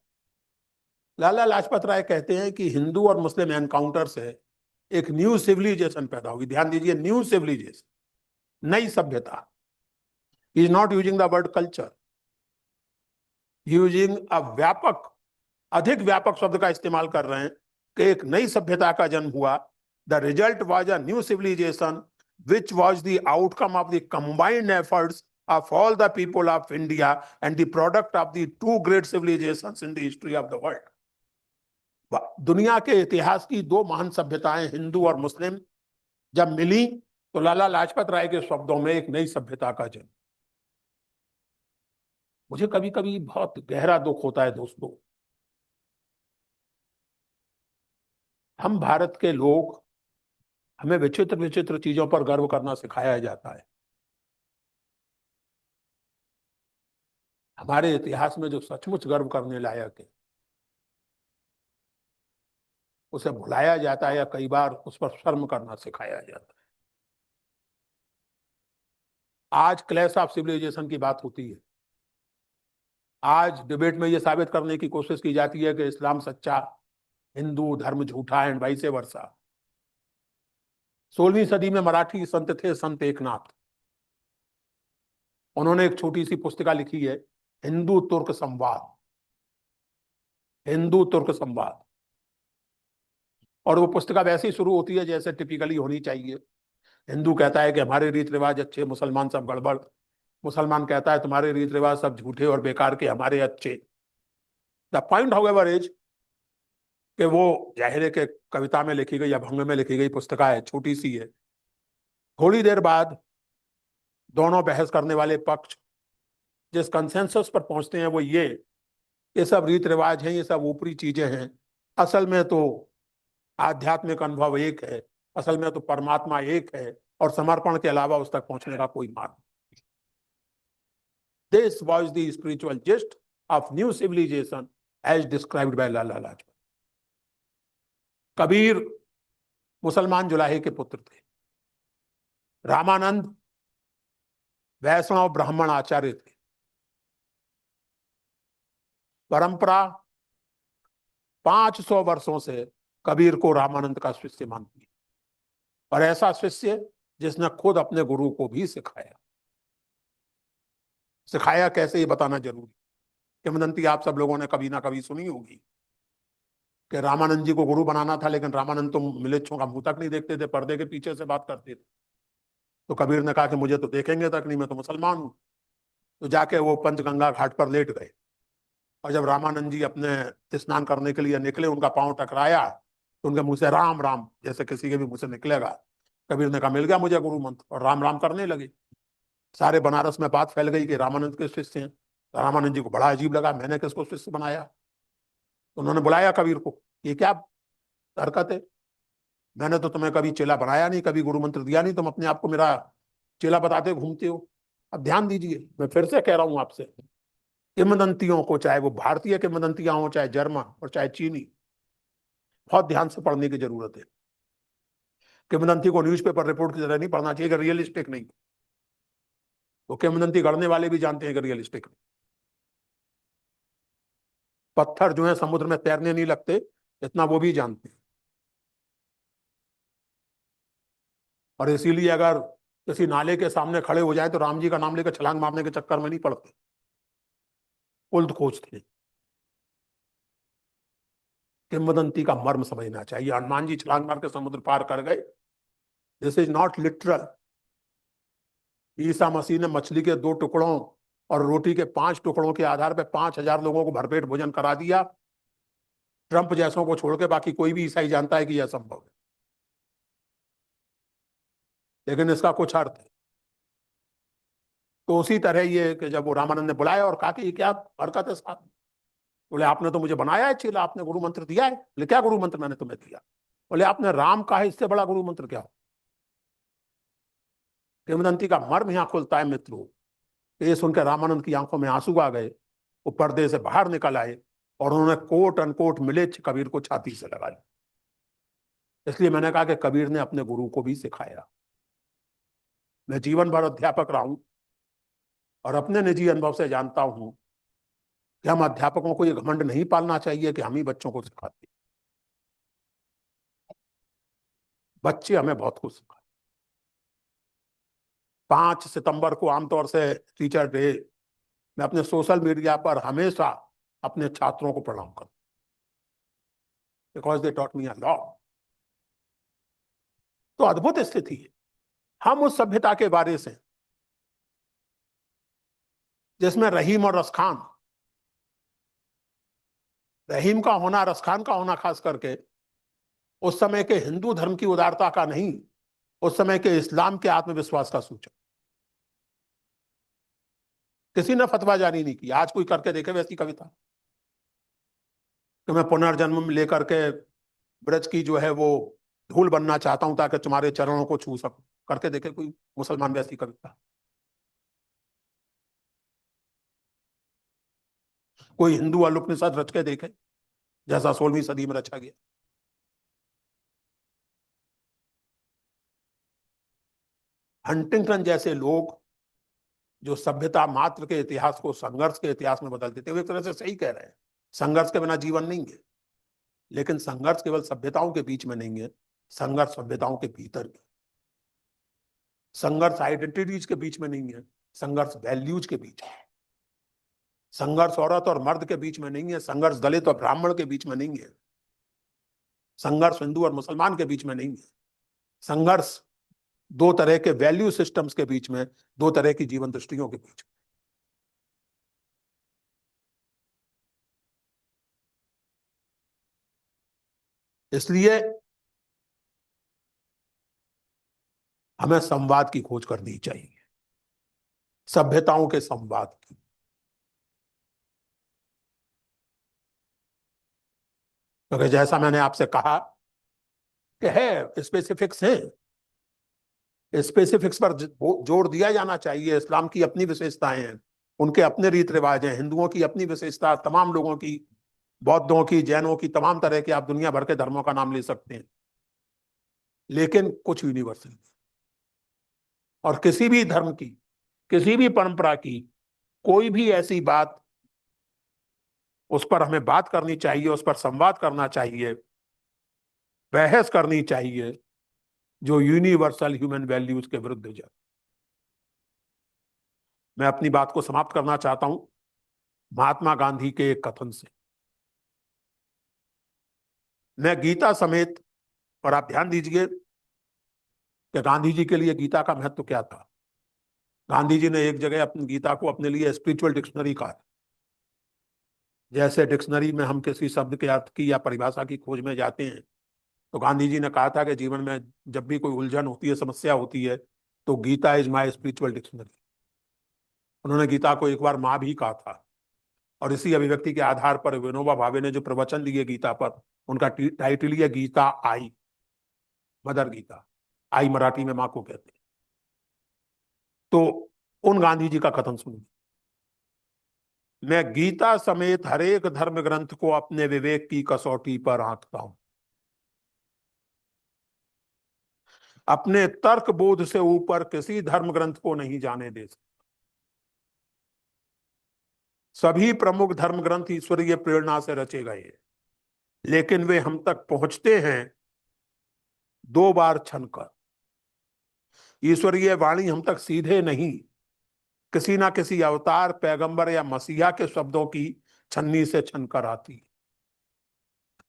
लाला लाजपत राय कहते हैं कि हिंदू और मुस्लिम एनकाउंटर से एक न्यू सिविलाइजेशन पैदा होगी। ध्यान दीजिए, न्यू सिविलाइजेशन, नई सभ्यता। He is not using the word culture, using a व्यापक, अधिक व्यापक शब्द का इस्तेमाल कर रहे हैं कि एक नई सभ्यता का जन्म हुआ। The result was a new civilisation which was the outcome of the combined efforts of all the people of India and the product of the two great civilizations in the history of the world. दुनिया के इतिहास की दो महान सभ्यताएं हिंदू और मुस्लिम जब मिली तो लाला लाजपत राय के शब्दों में एक नई सभ्यता का जन्म। मुझे कभी कभी बहुत गहरा दुख होता है दोस्तों, हम भारत के लोग, हमें विचित्र विचित्र चीजों पर गर्व करना सिखाया जाता है। हमारे इतिहास में जो सचमुच गर्व करने लायक है उसे भुलाया जाता है या कई बार उस पर शर्म करना सिखाया जाता है। आज क्लैश ऑफ सिविलाइजेशन की बात होती है, आज डिबेट में यह साबित करने की कोशिश की जाती है कि इस्लाम सच्चा, हिंदू धर्म झूठा एंड वाइस वर्सा। 16वीं सदी में मराठी संत थे संत एकनाथ, उन्होंने एक छोटी सी पुस्तिका लिखी है, हिंदू तुर्क संवाद। हिंदू तुर्क संवाद, और वो पुस्तिका वैसे ही शुरू होती है जैसे टिपिकली होनी चाहिए। हिंदू कहता है कि हमारे रीत रिवाज अच्छे, मुसलमान सब गड़बड़। मुसलमान कहता है तुम्हारे रीत रिवाज सब झूठे और बेकार के, हमारे अच्छे। द पॉइंट हाउएवर इज कि वो जाहिर है कि कविता में लिखी गई या भंग में लिखी गई पुस्तिका है, छोटी सी है। थोड़ी देर बाद दोनों बहस करने वाले पक्ष जिस कंसेंसस पर पहुंचते हैं वो ये सब रीत रिवाज हैं, ये सब ऊपरी चीजें हैं, असल में तो आध्यात्मिक अनुभव एक है, असल में तो परमात्मा एक है और समर्पण के अलावा उस तक पहुंचने का कोई मार्ग नहीं। This was the spiritual gist of new civilization as described by Lala Lajpat. Kabir मुसलमान जुलाहे के पुत्र थे, रामानंद वैष्णव ब्राह्मण आचार्य थे। परंपरा 500 वर्षों से कबीर को रामानंद का शिष्य मानती है, और ऐसा शिष्य जिसने खुद अपने गुरु को भी सिखाया। सिखाया कैसे ये बताना जरूरी। किंवदंती आप सब लोगों ने कभी ना कभी सुनी होगी कि रामानंद जी को गुरु बनाना था, लेकिन रामानंद तो मिलेच्छों का मुंह तक नहीं देखते थे, पर्दे के पीछे से बात करते थे। तो कबीर ने कहा कि मुझे तो देखेंगे तक नहीं, मैं तो मुसलमान हूं। तो जाके वो पंचगंगा घाट पर लेट गए, और जब रामानंद जी अपने स्नान करने के लिए निकले, उनका पांव टकराया तो उनके मुंह से राम राम जैसे किसी के भी मुंह से निकलेगा। कबीर ने कहा मिल गया मुझे गुरु मंत्र, और राम राम करने लगे। सारे बनारस में बात फैल गई कि रामानंद के शिष्य हैं। तो रामानंद जी को बड़ा अजीब लगा, मैंने किसको शिष्य बनाया। तो उन्होंने बुलाया कबीर को, ये क्या हरकत है, मैंने तो तुम्हें कभी चेला बनाया नहीं, कभी गुरु मंत्र दिया नहीं, तुम अपने आप को मेरा चेला बताते घूमते हो। अब ध्यान दीजिए, मैं फिर से कह रहा हूं आपसे, किंवदंतियों को, चाहे वो भारतीय किंवदंतियां हो, चाहे जर्मन और चाहे चीनी, बहुत ध्यान से पढ़ने की जरूरत है। किंवदंती को न्यूज़पेपर रिपोर्ट की तरह नहीं पढ़ना चाहिए कि रियलिस्टिक नहीं। वो किंवदंती गढ़ने वाले भी जानते हैं कि रियलिस्टिक नहीं। पत्थर जो है समुद्र में तैरने नहीं लगते, इतना वो भी जानते हैं। और इसीलिए अगर किसी नाले के सामने खड़े हो जाए तो राम जी का नाम लेकर छलांग मारने के चक्कर में नहीं पड़ते, उल्ट खोजते। किंवदंती का मर्म समझना चाहिए। हनुमान जी छलांग मार के समुद्र पार कर गए, this is not literal. Isa Masih ने मछली के 2 टुकड़ों और रोटी के 5 टुकड़ों के आधार पर 5000 लोगों को भरपेट भोजन करा दिया। ट्रंप जैसों को छोड़ के बाकी कोई भी ईसाई जानता है कि यह संभव है, लेकिन इसका कुछ अर्थ है। तो उसी तरह ये कि जब वो रामानंद ने बुलाया और कहा कि ये क्या हरकत है साहब, बोले आपने तो मुझे बनाया है चेला, आपने गुरु मंत्र दिया है। बोले क्या गुरु मंत्र मैंने तुम्हें दिया। बोले आपने राम कहा है, इससे बड़ा गुरु मंत्र क्या हो। किंवदंती का मर्म यहां खुलता है मित्रों। ये सुनकर रामानंद की आंखों में आंसू आ गए, वो पर्दे से बाहर निकल आए और उन्होंने कोट अनकोट मिलेच्छ कबीर को छाती से लगा लिया। इसलिए मैंने कहा कि कबीर ने अपने गुरु को भी सिखाया। मैं जीवन भर अध्यापक रहा हूं और अपने निजी अनुभव से जानता हूं कि हम अध्यापकों को ये घमंड नहीं पालना चाहिए कि हम ही बच्चों को सिखाते। बच्चे हमें बहुत कुछ सिखाते। 5 सितंबर को आमतौर से टीचर डे, मैं अपने सोशल मीडिया पर हमेशा अपने छात्रों को प्रणाम करता, because they taught me a lot. तो अद्भुत स्थिति है। हम उस सभ्यता के बारे से जिसमें रहीम और रसखान रहीम का होना, रसखान का होना खास करके उस समय के हिंदू धर्म की उदारता का नहीं, उस समय के इस्लाम के आत्मविश्वास का सूचक। किसी ने फतवा जारी नहीं किया। आज कोई करके देखे वैसी कविता कि मैं पुनर्जन्म लेकर के ब्रज की जो है वो धूल बनना चाहता हूं ताकि तुम्हारे चरणों को छू सकूं। करके देखे कोई मुसलमान वैसी कविता? कोई हिंदू अलुपनिषद रच के देखे जैसा 16वीं सदी में रचा गया? हंटिंगटन जैसे लोग जो सभ्यता मात्र के इतिहास को संघर्ष के इतिहास में बदल देते, वे एक तरह से सही कह रहे हैं। संघर्ष के बिना जीवन नहीं है, लेकिन संघर्ष केवल सभ्यताओं के बीच में नहीं है, संघर्ष सभ्यताओं के भीतर भी। संघर्ष आइडेंटिटीज के बीच में नहीं है, संघर्ष वैल्यूज के बीच है। संघर्ष औरत और मर्द के बीच में नहीं है, संघर्ष दलित और ब्राह्मण के बीच में नहीं है, संघर्ष हिंदू और मुसलमान के बीच में नहीं है। संघर्ष दो तरह के वैल्यू सिस्टम्स के बीच में, दो तरह की जीवन दृष्टियों के बीच में। इसलिए हमें संवाद की खोज करनी चाहिए, सभ्यताओं के संवाद की। क्योंकि जैसा मैंने आपसे कहा कि है स्पेसिफिक्स हैं, स्पेसिफिक्स पर जोर दिया जाना चाहिए। इस्लाम की अपनी विशेषताएं हैं, उनके अपने रीत रिवाज हैं, हिंदुओं की अपनी विशेषता, तमाम लोगों की, बौद्धों की, जैनों की, तमाम तरह के, आप दुनिया भर के धर्मों का नाम ले सकते हैं, लेकिन कुछ यूनिवर्सल। और किसी भी धर्म की, किसी भी परंपरा की कोई भी ऐसी बात, उस पर हमें बात करनी चाहिए, उस पर संवाद करना चाहिए, बहस करनी चाहिए जो यूनिवर्सल ह्यूमन वैल्यूज के विरुद्ध जाए। मैं अपनी बात को समाप्त करना चाहता हूं महात्मा गांधी के एक कथन से। मैं गीता समेत, और आप ध्यान दीजिए कि गांधी जी के लिए गीता का महत्व क्या था। गांधी जी ने एक जगह अपनी गीता को अपने लिए स्पिरिचुअल डिक्शनरी कहा। जैसे डिक्शनरी में हम किसी शब्द के अर्थ की या परिभाषा की खोज में जाते हैं, तो गांधी जी ने कहा था कि जीवन में जब भी कोई उलझन होती है, समस्या होती है, तो Gita is my spiritual dictionary. उन्होंने गीता को एक बार माँ भी कहा था। और इसी अभिव्यक्ति के आधार पर विनोबा भावे ने जो प्रवचन दिए गीता पर, उनका टाइटल ही है गीता आई, मदर गीता। आई मराठी में माँ को कहते हैं। तो उन गांधी जी का कथन सुनिए। मैं गीता समेत हर एक धर्म ग्रंथ को अपने विवेक की कसौटी पर आंकता हूं। अपने तर्क बोध से ऊपर किसी धर्म ग्रंथ को नहीं जाने दे सकता। सभी प्रमुख धर्म ग्रंथ ईश्वरीय प्रेरणा से रचे गए, लेकिन वे हम तक पहुंचते हैं दो बार छनकर। ईश्वरीय वाणी हम तक सीधे नहीं, किसी ना किसी अवतार, पैगंबर या मसीहा के शब्दों की छन्नी से छनकर आती।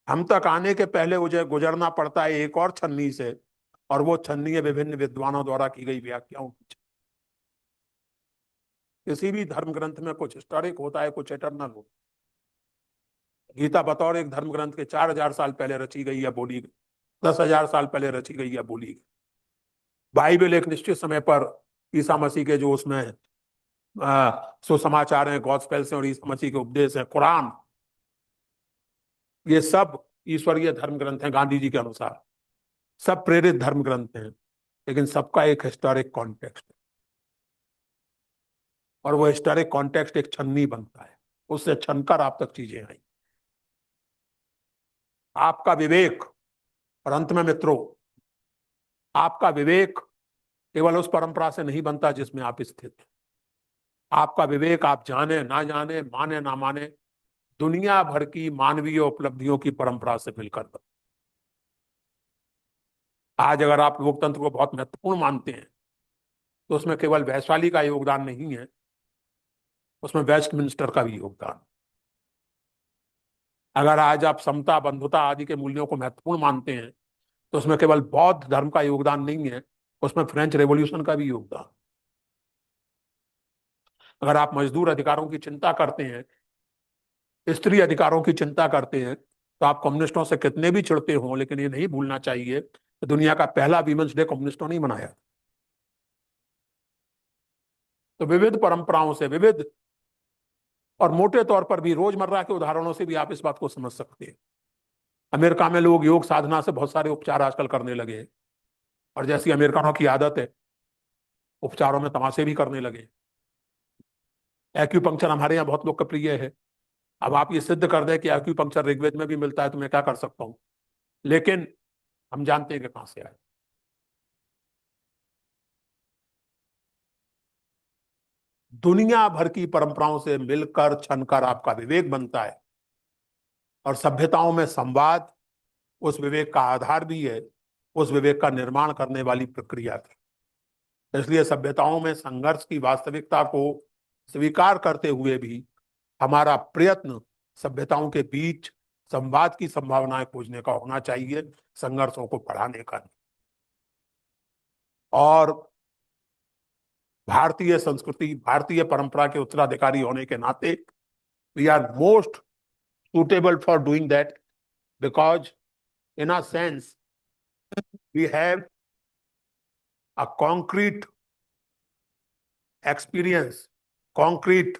हम तक आने के पहले मुझे गुजरना पड़ता है एक और छन्नी से, और वो छन्नी है विभिन्न विद्वानों द्वारा की गई व्याख्याओं की। किसी भी धर्म ग्रंथ में कुछ हिस्टोरिक होता है, कुछ एटर्नल होता है। गीता बतौर एक धर्म ग्रंथ के 4000 साल पहले रची गई या बोली गई, 10,000 साल पहले रची गई या बोली गई। बाइबल एक निश्चित समय पर ईसा मसीह के जो उसमें सुसमाचार हैं, गॉस्पेल्स हैं और ईसा मसीह के उपदेश हैं, कुरान, ये सब ईश्वरीय धर्म ग्रंथ हैं गांधी जी के अनुसार। सब प्रेरित धर्म ग्रंथ हैं, लेकिन सबका एक हिस्टोरिक कॉन्टेक्स्ट है, और वो हिस्टोरिक कॉन्टेक्स्ट एक छन्नी बनता है, उससे छनकर आप तक चीजें आई। आपका विवेक, और अंत में मित्रों, आपका विवेक केवल उस परंपरा से नहीं बनता जिसमें आप स्थित हैं। आपका विवेक, आप जाने ना जाने, माने ना माने, दुनिया भर की मानवीय उपलब्धियों की परंपरा से मिलकर बनता। आज अगर आप लोकतंत्र को बहुत महत्वपूर्ण मानते हैं, तो उसमें केवल वैशाली का योगदान नहीं है, उसमें वेस्टमिंस्टर का भी योगदान। अगर आज आप समता, बंधुता आदि के मूल्यों को महत्वपूर्ण मानते हैं, तो उसमें केवल बौद्ध धर्म का योगदान नहीं है, उसमें फ्रेंच रेवोल्यूशन का भी योगदान। अगर आप मजदूर अधिकारों की चिंता करते हैं, स्त्री अधिकारों की चिंता करते हैं, तो आप कम्युनिस्टों से कितने भी चिढ़ते हों, लेकिन ये नहीं भूलना चाहिए कि दुनिया का पहला वीमेंस डे कम्युनिस्टों ने मनाया। तो विविध परंपराओं से, विविध और मोटे तौर पर भी रोजमर्रा के उदाहरणों से भी आप इस बात को समझ सकते हैं। अमेरिका में लोग योग साधना से बहुत सारे उपचार आजकल करने लगे हैं, और जैसी अमेरिकनों की आदत है, उपचारों में तमाशे भी करने लगे। एक्यूपंक्चर हमारे यहाँ बहुत लोकप्रिय है। अब आप ये सिद्ध कर दें कि एक्यूपंक्चर ऋग्वेद में भी मिलता है, तो मैं क्या कर सकता हूं, लेकिन हम जानते हैं कि कहां से आए। दुनिया भर की परंपराओं से मिलकर छनकर आपका विवेक बनता है, और सभ्यताओं में संवाद उस विवेक का आधार भी है, उस विवेक का निर्माण करने वाली प्रक्रिया थी। इसलिए सभ्यताओं में संघर्ष की वास्तविकता को स्वीकार करते हुए भी हमारा प्रयत्न सभ्यताओं के बीच संवाद की संभावनाएं खोजने का होना चाहिए, संघर्षों को बढ़ाने का। और भारतीय संस्कृति, भारतीय परंपरा के उत्तराधिकारी होने के नाते we are most suitable for doing that, because in a sense we have a concrete experience, concrete,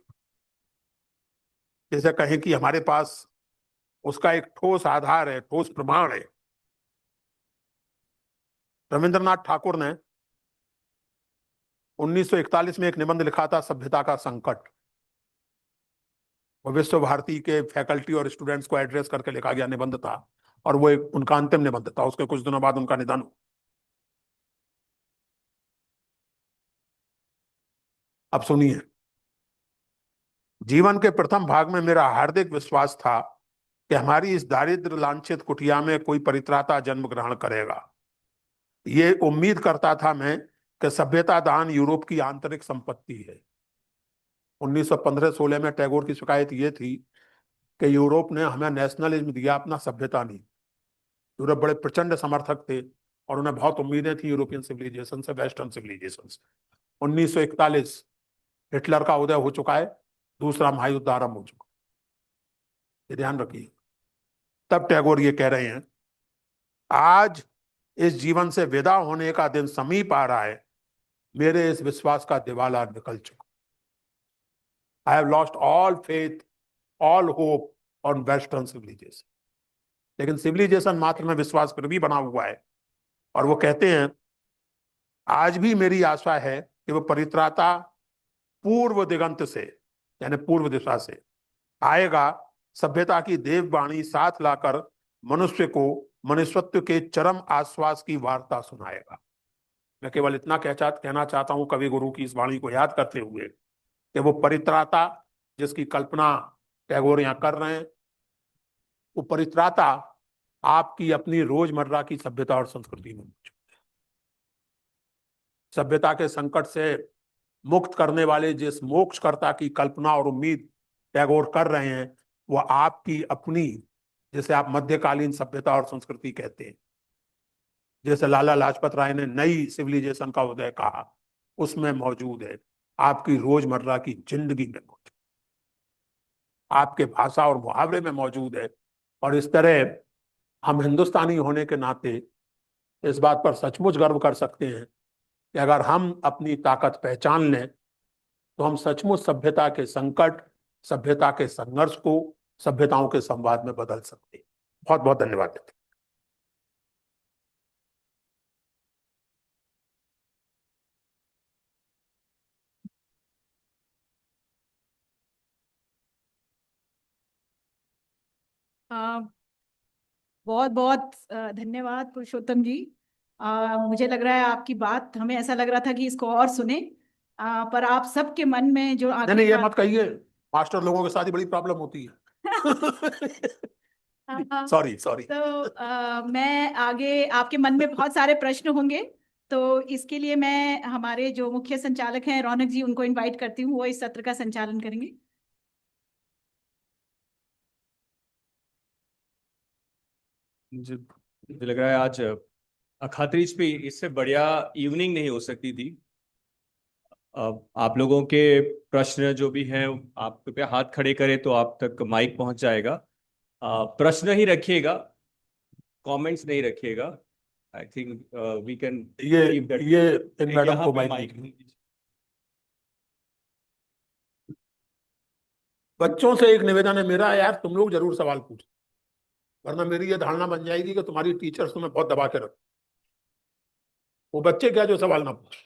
जैसे कहें कि हमारे पास उसका एक ठोस आधार है, ठोस प्रमाण है। रविंद्रनाथ ठाकुर ने 1941 में एक निबंध लिखा था, सभ्यता का संकट। वो विश्व भारती के फैकल्टी और स्टूडेंट्स को एड्रेस करके लिखा गया निबंध था, और वो एक उनका अंतिम निबंध था। उसके कुछ दिनों बाद उनका निधन हुआ। अब सुनिए, जीवन के प्रथम भाग में मेरा हार्दिक विश्वास था कि हमारी इस दारिद्र लांछित कुटिया में कोई परित्राता जन्म ग्रहण करेगा। ये उम्मीद करता था मैं कि सभ्यता दान यूरोप की आंतरिक संपत्ति है। 1915-16 में टैगोर की शिकायत ये थी कि यूरोप ने हमें नेशनलिज्म दिया, अपना सभ्यता नहीं। यूरोप बड़े प्रचंड समर्थक थे और उन्हें बहुत उम्मीदें थी यूरोपियन सिविलाइजेशन से, वेस्टर्न सिविलाइजेशन से। 1941 हिटलर का उदय हो चुका है, दूसरा महायुद्ध आरंभ हो चुका, ये ध्यान रखिए। तब टैगोर ये कह रहे हैं, आज इस जीवन से विदा होने का दिन समीप आ रहा है, मेरे इस विश्वास का दिवाला निकल चुका। I have lost all faith, all hope on western civilisation. लेकिन सिविलाइजेशन मात्र में विश्वास फिर भी बना हुआ है, और वो कहते हैं, आज भी मेरी आशा है कि वो परित्राता पूर्व दिगंत से, यानी पूर्व दिशा से आएगा, सभ्यता की देववाणी साथ लाकर मनुष्य को मनुष्यत्व के चरम आश्वास की वार्ता सुनाएगा। मैं केवल इतना कहना चाहता हूं, कवि गुरु की इस वाणी को याद करते हुए, कि वो परित्राता जिसकी कल्पना टैगोर यहां कर रहे हैं, वो परित्राता आपकी अपनी रोजमर्रा की सभ्यता और संस्कृति में मौजूद है। सभ्यता के संकट से मुक्त करने वाले जिस मोक्षकर्ता की कल्पना और उम्मीद टैगोर कर रहे हैं, वो आपकी अपनी, जिसे आप मध्यकालीन सभ्यता और संस्कृति कहते हैं, जैसे लाला लाजपत राय ने नई सिविलाइजेशन का उदय कहा, उसमें मौजूद है, आपकी रोजमर्रा की जिंदगी में मौजूद, आपके भाषा और मुहावरे में मौजूद है। और इस तरह हम हिंदुस्तानी होने के नाते इस बात पर सचमुच गर्व कर सकते हैं कि अगर हम अपनी ताकत पहचान लें, तो हम सचमुच सभ्यता के संकट, सभ्यता के संघर्ष को सभ्यताओं के संवाद में बदल सकते हैं। बहुत बहुत धन्यवाद। बहुत बहुत धन्यवाद पुरुषोत्तम जी। मुझे लग रहा है आपकी बात, हमें ऐसा लग रहा था कि इसको और सुने, पर आप सबके मन में जो नहीं नहीं, ये आखिरकार मत कहिए, मास्टर लोगों के साथ ही बड़ी प्रॉब्लम होती है। Sorry sorry. तो मैं आगे, आपके मन में बहुत सारे प्रश्न होंगे, तो इसके लिए मैं हमारे जो मुख्य संचालक हैं रौनक जी, उनको इनवाइट करती हूँ, वो इस सत्र का संचालन करेंगे। मुझे लग रहा है आज अखात्रीज पे इससे बढ़िया इवनिंग नहीं हो सकती थी। आप लोगों के प्रश्न जो भी हैं, आप पे हाथ खड़े करें तो आप तक माइक पहुंच जाएगा। प्रश्न ही रखिएगा, कमेंट्स नहीं रखिएगा। आई थिंक वी कैन ये इन मैडम यहाँ को पे माइक माइक। बच्चों से एक निवेदन है मेरा, यार तुम लोग जरूर सवाल पूछो, वरना मेरी ये धारणा बन जाएगी कि तुम्हारी टीचर्स तुम्हें बहुत दबा के रखो। वो बच्चे क्या जो सवाल ना पूछे,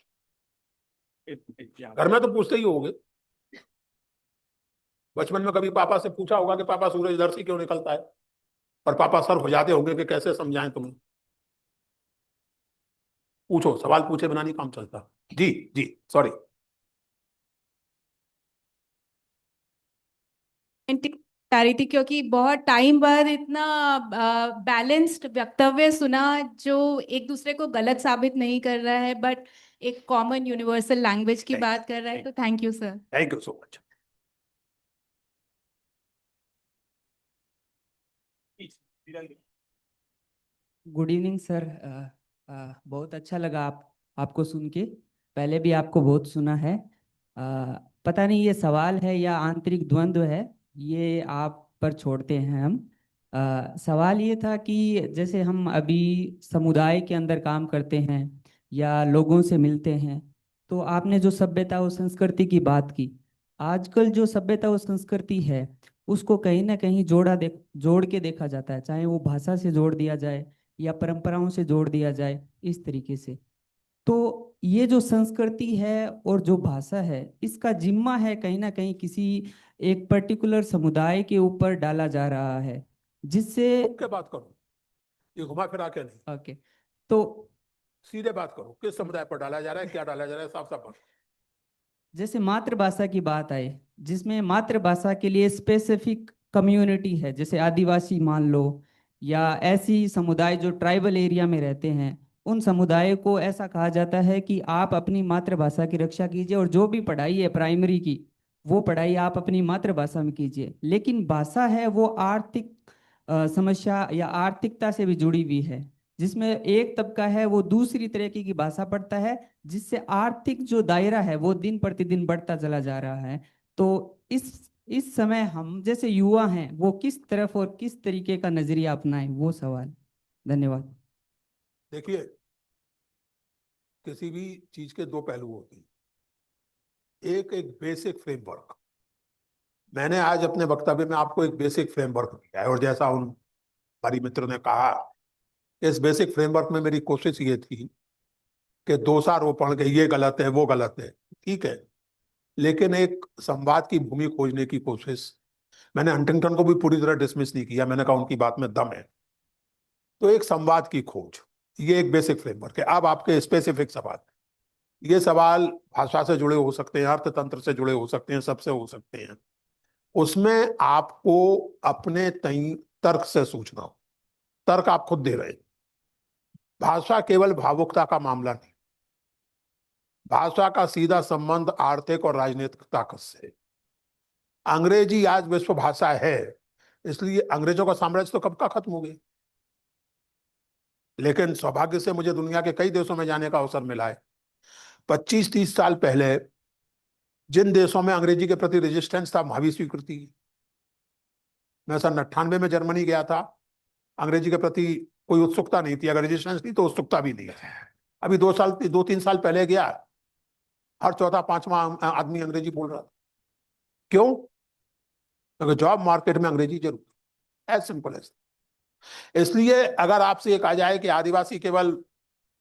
घर में तो पूछते ही होगे। बचपन में कभी पापा से पूछा होगा कि पापा सूरज इधर से क्यों निकलता है, और पापा सर हो जाते होंगे कि कैसे समझाएं तुम्हें। पूछो, सवाल पूछे बिना नहीं काम चलता। जी जी, सॉरी। क्लैरिटी, क्योंकि बहुत टाइम बाद इतना बैलेंस्ड वक्तव्य सुना जो एक दूसरे को गलत साबित नहीं कर रहा है, बट एक कॉमन यूनिवर्सल लैंग्वेज की बात कर रहा है। तो thank you sir. Thank you so much. Good evening sir. बहुत अच्छा लगा आपको सुन के। पहले भी आपको बहुत सुना है। पता नहीं ये सवाल है या आंतरिक द्वंद्व है, ये आप पर छोड़ते हैं हम। सवाल ये था कि जैसे हम अभी समुदाय के अंदर काम करते हैं या लोगों से मिलते हैं, तो आपने जो सभ्यता और संस्कृति की बात की, आजकल जो सभ्यता और संस्कृति है उसको कहीं ना कहीं जोड़ के देखा जाता है, चाहे वो भाषा से जोड़ दिया जाए या परंपराओं से जोड़ दिया जाए इस तरीके से। तो ये जो संस्कृति है और जो भाषा है, इसका जिम्मा है कहीं ना कहीं किसी एक पर्टिकुलर समुदाय के ऊपर डाला जा रहा है, जिससे के बात करो, ये घुमा फिरा के नहीं। ओके, तो सीधे बात करो, किस समुदाय पर डाला जा रहा है, क्या डाला जा रहा है, साफ साफ बात। जैसे मातृभाषा की बात आए, जिसमें मातृभाषा के लिए स्पेसिफिक कम्युनिटी है, जैसे आदिवासी मान लो, या ऐसी समुदाय जो ट्राइबल एरिया में रहते हैं, उन समुदायों को ऐसा कहा जाता है कि आप अपनी मातृभाषा की रक्षा कीजिए और जो भी पढ़ाई है प्राइमरी की, वो पढ़ाई आप अपनी मातृभाषा में कीजिए। लेकिन भाषा है वो आर्थिक समस्या या आर्थिकता से भी जुड़ी हुई है, जिसमें एक तबका है वो दूसरी तरीके की भाषा पढ़ता है, जिससे आर्थिक जो दायरा है वो दिन प्रतिदिन बढ़ता चला जा रहा है। तो इस समय हम जैसे युवा हैं वो किस तरफ और किस तरीके का नजरिया अपनाएं, वो सवाल। धन्यवाद। देखिए, किसी भी चीज के दो पहलू होते हैं। एक एक बेसिक फ्रेमवर्क, मैंने आज अपने वक्तव्य में आपको एक बेसिक फ्रेमवर्क दिया है, और जैसा उन हमारी मित्र ने कहा, इस बेसिक फ्रेमवर्क में मेरी कोशिश ये थी कि दोषारोपण के ये गलत है वो गलत है, ठीक है, लेकिन एक संवाद की भूमि खोजने की कोशिश। मैंने हंटिंगटन को भी पूरी तरह डिसमिस नहीं किया, मैंने कहा उनकी बात में दम है। तो एक संवाद की खोज, ये एक बेसिक फ्रेमवर्क है। अब आपके स्पेसिफिक सवाल, ये सवाल भाषा से जुड़े हो सकते हैं, अर्थतंत्र से जुड़े हो सकते हैं, सबसे हो सकते हैं। उसमें आपको अपने तर्क से सूचना हो, तर्क आप खुद दे रहे हैं। भाषा केवल भावुकता का मामला नहीं, भाषा का सीधा संबंध आर्थिक और राजनीतिक ताकत से है। अंग्रेजी आज विश्व भाषा है, इसलिए अंग्रेजों का साम्राज्य तो कब का खत्म हो गया। लेकिन सौभाग्य से मुझे दुनिया के कई देशों में जाने का अवसर मिला है। 25-30 साल पहले जिन देशों में अंग्रेजी के प्रति रेजिस्टेंस था, वहां भी स्वीकृति। मैं सन 98 में जर्मनी गया था, अंग्रेजी के प्रति कोई उत्सुकता नहीं थी, अगर रेजिस्टेंस थी तो उत्सुकता भी नहीं है। अभी 2-3 साल पहले गया, हर चौथा पांचवा आदमी अंग्रेजी बोल रहा था। क्यों? क्योंकि जॉब मार्केट में अंग्रेजी जरूर, एज सिंपल एज। इसलिए अगर आपसे एक आ जाए कि आदिवासी केवल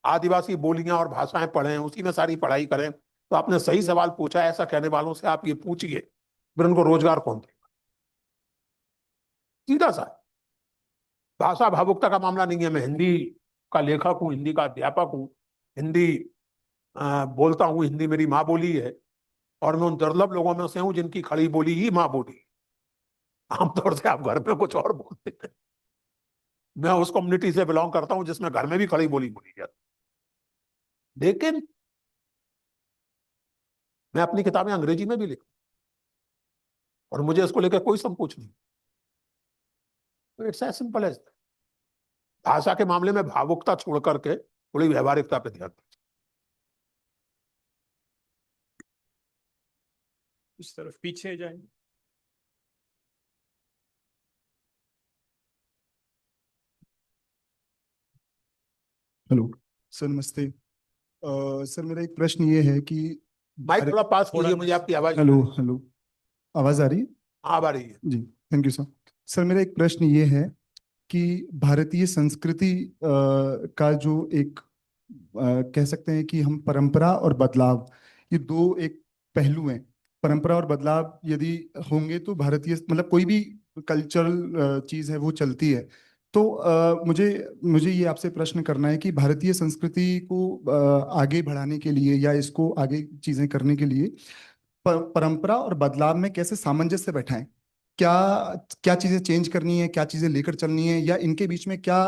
आदिवासी बोलियां और भाषाएं पढ़ें, उसी में सारी पढ़ाई करें, तो आपने सही सवाल पूछा। ऐसा कहने वालों से आप ये पूछिए फिर उनको रोजगार कौन देगा। सीधा सा, भाषा भावुकता का मामला नहीं है। मैं हिंदी का लेखक हूं, हिंदी का अध्यापक हूं, हिंदी बोलता हूं, हिंदी मेरी माँ बोली है, और मैं उन दुर्लभ लोगों में से हूं जिनकी खड़ी बोली ही माँ बोली। आमतौर से आप घर में कुछ और बोलते हैं, मैं उस कम्युनिटी से बिलोंग करता हूं जिसमें घर में भी खड़ी बोली बोली जाती। लेकिन मैं अपनी किताबें अंग्रेजी में भी लिखता हूं और मुझे इसको लेकर कोई संकोच नहीं। तो इट्स एज सिंपल एज। भाषा के मामले में भावुकता छोड़ करके थोड़ी व्यवहारिकता पे ध्यान। उस तरफ पीछे जाएं। हेलो सर, नमस्ते। सर, मेरा एक प्रश्न ये है कि माइक थोड़ा पास कीजिए, मुझे आपकी आवाज। हेलो हेलो, आवाज़ आ रही है? हाँ, आ रही है। जी, थैंक यू सर। सर, मेरा एक प्रश्न ये है कि भारतीय संस्कृति का जो एक कह सकते हैं कि हम परंपरा और बदलाव, ये दो एक पहलू हैं। परंपरा और बदलाव यदि होंगे तो भारतीय मतलब कोई भी कल्चरल चीज़ है वो चलती है। तो मुझे मुझे ये आपसे प्रश्न करना है कि भारतीय संस्कृति को आगे बढ़ाने के लिए या इसको आगे चीज़ें करने के लिए परंपरा और बदलाव में कैसे सामंजस्य बैठाएं? क्या क्या चीजें चेंज करनी है, क्या चीजें लेकर चलनी है, या इनके बीच में क्या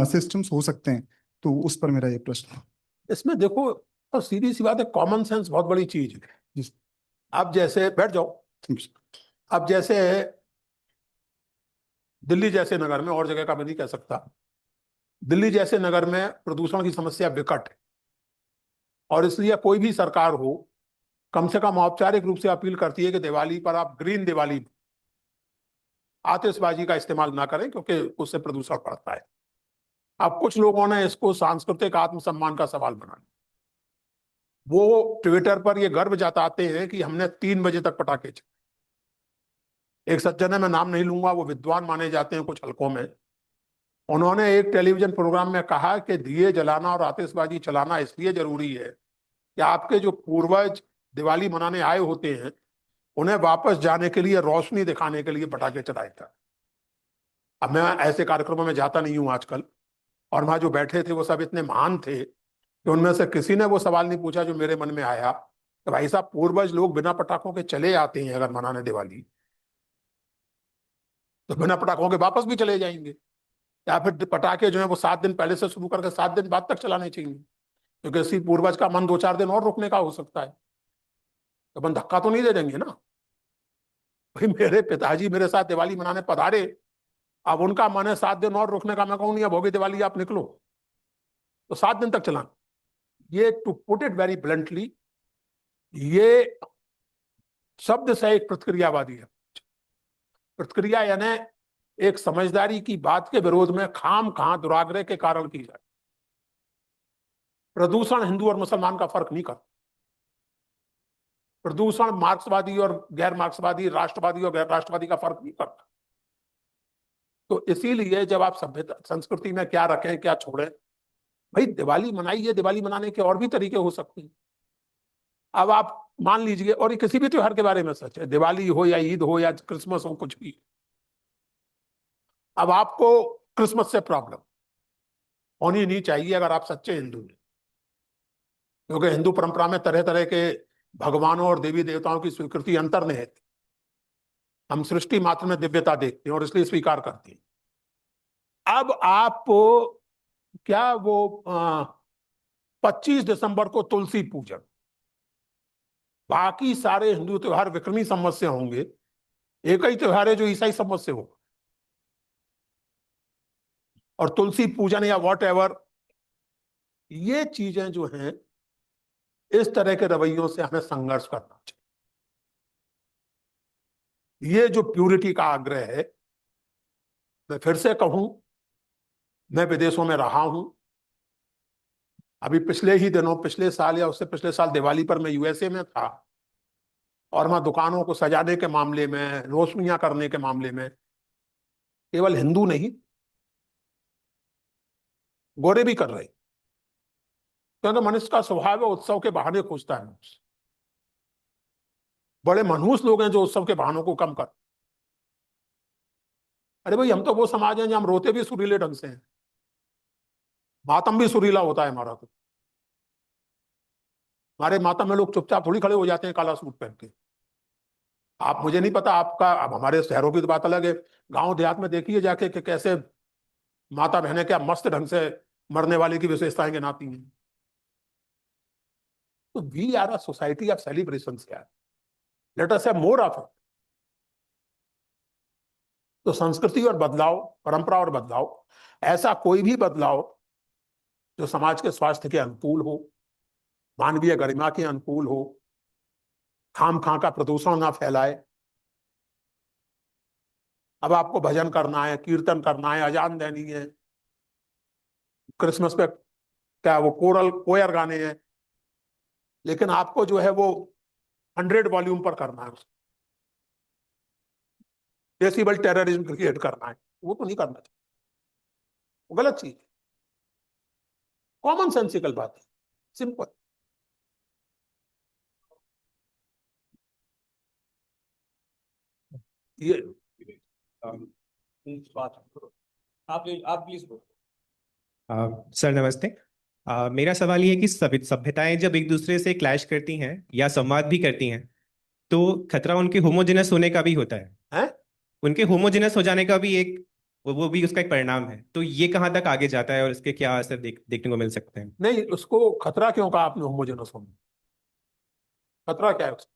सिस्टम्स हो सकते हैं? तो उस पर मेरा ये प्रश्न है। इसमें देखो, तो सीधी सी बात है, कॉमन सेंस बहुत बड़ी चीज है। जी, अब जैसे बैठ जाओ। Thank you. अब जैसे दिल्ली जैसे नगर में, और जगह का मैं नहीं कह सकता, दिल्ली जैसे नगर में प्रदूषण की समस्या विकट है, और इसलिए कोई भी सरकार हो, कम से कम औपचारिक रूप से अपील करती है कि दिवाली पर आप ग्रीन दिवाली, आतिशबाजी का इस्तेमाल ना करें, क्योंकि उससे प्रदूषण बढ़ता है। अब कुछ लोगों ने इसको सांस्कृतिक आत्मसम्मान का सवाल बना लिया। वो ट्विटर पर ये गर्व जताते हैं कि हमने 3 बजे तक पटाखे चलाए। एक सज्जन है, मैं नाम नहीं लूंगा, वो विद्वान माने जाते हैं कुछ हलकों में। उन्होंने एक टेलीविजन प्रोग्राम में कहा कि दिए जलाना और आतिशबाजी चलाना इसलिए जरूरी है कि आपके जो पूर्वज दिवाली मनाने आए होते हैं, उन्हें वापस जाने के लिए, रोशनी दिखाने के लिए पटाखे चलाए थे। अब मैं ऐसे कार्यक्रमों में जाता नहीं हूं आजकल, और वहां जो बैठे थे वो सब इतने महान थे कि उनमें से किसी ने वो सवाल नहीं पूछा जो मेरे मन में आया कि भाई साहब, पूर्वज लोग बिना पटाखों के चले आते हैं अगर मनाने दिवाली, तो बिना पटाखों के वापस भी चले जाएंगे। या फिर पटाखे जो है वो 7 दिन पहले से शुरू करके 7 दिन बाद तक चलाने चाहिए, क्योंकि इसी पूर्वज का मन 2-4 दिन और रुकने का हो सकता है। तो अपन धक्का तो नहीं दे देंगे ना भाई। मेरे पिताजी मेरे साथ दिवाली मनाने पधारे, अब उनका मन है 7 दिन और रुकने का, मैं कहूँ नहीं, अब होगी दिवाली, आप निकलो, तो 7 दिन तक चलाना। ये, to put it very bluntly, ये शब्द से एक प्रतिक्रियावादी है। प्रतिक्रिया यानी एक समझदारी की बात के विरोध में खाम खां दुराग्रह के कारण की जाए। प्रदूषण हिंदू और मुसलमान का फर्क नहीं करता। प्रदूषण मार्क्सवादी और गैर मार्क्सवादी, राष्ट्रवादी और गैर राष्ट्रवादी का फर्क नहीं करता। तो इसीलिए जब आप सभ्यता संस्कृति में क्या रखें क्या छोड़ें, भाई दिवाली मनाइए, दिवाली मनाने के और भी तरीके हो सकते हैं। अब आप मान लीजिए, और ये किसी भी त्योहार के बारे में सच है, दिवाली हो या ईद हो या क्रिसमस हो, कुछ भी, अब आपको क्रिसमस से प्रॉब्लम होनी नहीं चाहिए अगर आप सच्चे हिंदू हैं, क्योंकि हिंदू परंपरा में तरह तरह के भगवानों और देवी देवताओं की स्वीकृति अंतर्निहित। हम सृष्टि मात्र में दिव्यता देखते हैं और इसलिए स्वीकार करते हैं। अब आप क्या वो 25 दिसंबर को तुलसी पूजन, बाकी सारे हिंदू त्योहार विक्रमी संवत से होंगे, एक ही त्योहार है जो ईसाई संवत से होगा, और तुलसी पूजन या वॉट एवर, ये चीजें जो हैं, इस तरह के रवैयों से हमें संघर्ष करना चाहिए। ये जो प्यूरिटी का आग्रह है, मैं फिर से कहूं, मैं विदेशों में रहा हूं। अभी पिछले ही दिनों, पिछले साल या उससे पिछले साल दिवाली पर मैं यूएसए में था, और वहां दुकानों को सजाने के मामले में, रोशनियां करने के मामले में केवल हिंदू नहीं, गोरे भी कर रहे, क्योंकि मनुष्य का स्वभाव है उत्सव के बहाने खोजता है। मनुष्य बड़े मनहूस लोग हैं जो उत्सव के बहानों को कम कर। अरे भाई, हम तो वो समाज हैं जहां हम रोते भी सुरीले ढंग से हैं, मातम भी सुरीला होता है हमारा। तो हमारे मातम में लोग चुपचाप थोड़ी खड़े हो जाते हैं काला सूट पहन के। आप, मुझे नहीं पता आपका, अब हमारे शहरों की तो बात अलग है, गांव देहात में देखिए जाके कि कैसे माता बहनें क्या मस्त ढंग से मरने वाले की विशेषताएं गिनाती हैं। तो we are a society of celebrations यार, let us have more of it. तो संस्कृति और बदलाव, परंपरा और बदलाव, ऐसा कोई भी बदलाव जो समाज के स्वास्थ्य के अनुकूल हो, मानवीय गरिमा के अनुकूल हो, खाम खा का प्रदूषण ना फैलाए। अब आपको भजन करना है, कीर्तन करना है, अजान देनी है, क्रिसमस पे क्या वो कोयर गाने हैं, लेकिन आपको जो है वो 100 वॉल्यूम पर करना है, डेसिबल टेररिज्म क्रिएट करना है, वो तो नहीं करना चाहिए, वो गलत चीज है। कॉमन सेंसिकल बात है, सिंपल। ये आप प्लीज बोलो। सर नमस्ते। मेरा सवाल ये है कि सभ्यताएं जब एक दूसरे से क्लैश करती हैं या संवाद भी करती हैं तो खतरा उनके होमोजेनस होने का भी होता है। हैं? उनके होमोजेनस हो जाने का भी एक वो भी उसका एक परिणाम है। तो ये कहाँ तक आगे जाता है और इसके क्या असर देखने को मिल सकते हैं? नहीं, उसको खतरा क्यों कहा आपने होमोजेनस होने? खतरा क्या है उसको?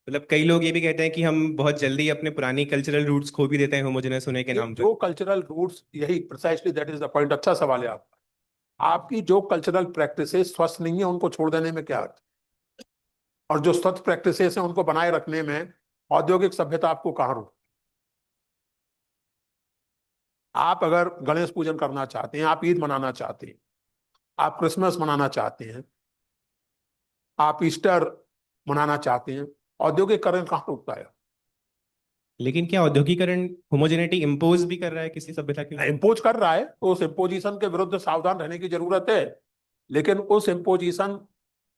मतलब कई लोग ये भी कहते हैं कि हम बहुत जल्दी अपने पुरानी कल्चरल रूट्स खो भी देते हैं होमोजेनस होने के नाम पर। जो कल्चरल रूट्स, यही precisely that is the point. अच्छा सवाल है आपका। आपकी जो कल्चरल प्रैक्टिसेस स्वस्थ नहीं है उनको छोड़ देने में क्या अर्थ, और जो स्वस्थ प्रैक्टिसेस हैं उनको बनाए रखने में औद्योगिक सभ्यता आपको कहाँ रोक। आप अगर गणेश पूजन करना चाहते हैं, आप ईद मनाना चाहते हैं, आप क्रिसमस मनाना चाहते हैं, आप ईस्टर मनाना चाहते हैं, औद्योगिकरण कहाँ रोकता है? लेकिन क्या औद्योगिकरण होमोजेनिटी इम्पोज भी कर रहा है किसी सभ्यता के ऊपर? इम्पोज कर रहा है तो उस इम्पोजिशन के विरुद्ध सावधान रहने की जरूरत है। लेकिन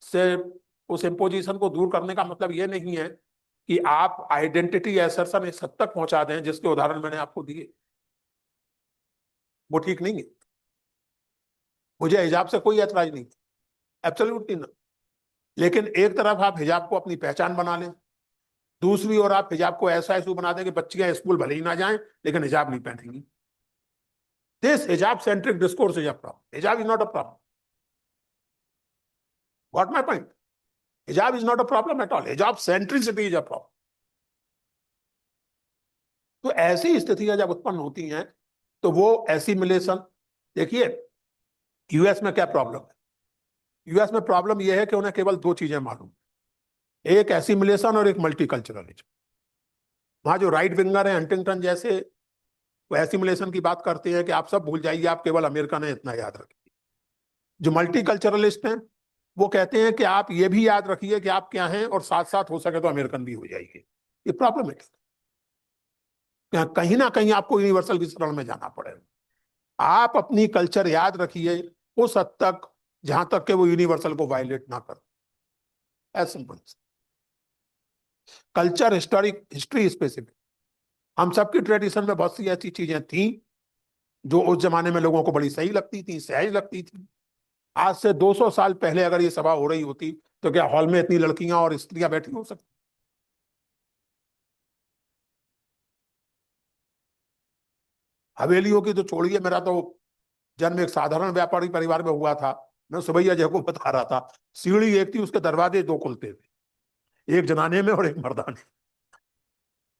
से उस इम्पोजिशन को दूर करने का मतलब ये नहीं है कि आप आइडेंटिटी एसर्शन इस हद तक पहुंचा दें जिसके उदाहरण मैंने आपको दिए। वो ठीक नहीं है। मुझे हिजाब से कोई ऐतराज नहीं, एब्सोल्युटली ना। लेकिन एक तरफ आप हिजाब को अपनी पहचान बना लें, दूसरी ओर आप हिजाब को ऐसा इशू बना दें कि बच्चियां स्कूल भले ही ना जाएं लेकिन हिजाब नहीं पहनेंगी। This hijab centric discourse is a problem. Hijab is not a problem. What my point? Hijab is not a problem at all. Hijab centricity is a problem. तो ऐसी स्थितियां जब उत्पन्न होती हैं तो वो एसिमिलेशन, देखिए यूएस में क्या प्रॉब्लम है। यूएस में प्रॉब्लम यह है कि उन्हें केवल दो चीजें मालूम, एक एसिमिलेशन और एक मल्टीकल्चरलिज्म। वहां जो राइट विंगर है हंटिंगटन जैसे, वो एसिमिलेशन की बात करते हैं कि आप सब भूल जाइए, आप केवल अमेरिकन है इतना याद रखिए। जो मल्टीकल्चरलिस्ट हैं वो कहते हैं कि आप ये भी याद रखिए कि आप क्या हैं और साथ साथ हो सके तो अमेरिकन भी हो जाइए। ये प्रॉब्लम है। कहीं ना कहीं आपको यूनिवर्सल की शरण में जाना पड़ेगा। आप अपनी कल्चर याद रखिए उस हद तक जहां तक कि वो यूनिवर्सल को वायलेट ना कर। As simple. Culture history specific. हम सबकी ट्रेडिशन में बहुत सी ऐसी चीजें थी जो उस जमाने में लोगों को बड़ी सही लगती थी, सहज लगती थी। आज से 200 साल पहले अगर ये सभा हो रही होती तो क्या हॉल में इतनी लड़कियां और स्त्रियां बैठी हो सकती? हवेलियों की तो छोड़िए, मेरा तो जन्म एक साधारण व्यापारी परिवार में हुआ था। मैं सुबैया जय को बता रहा था, सीढ़ी एक थी, उसके दरवाजे दो खुलते थे, एक जनाने में और एक मर्दाने।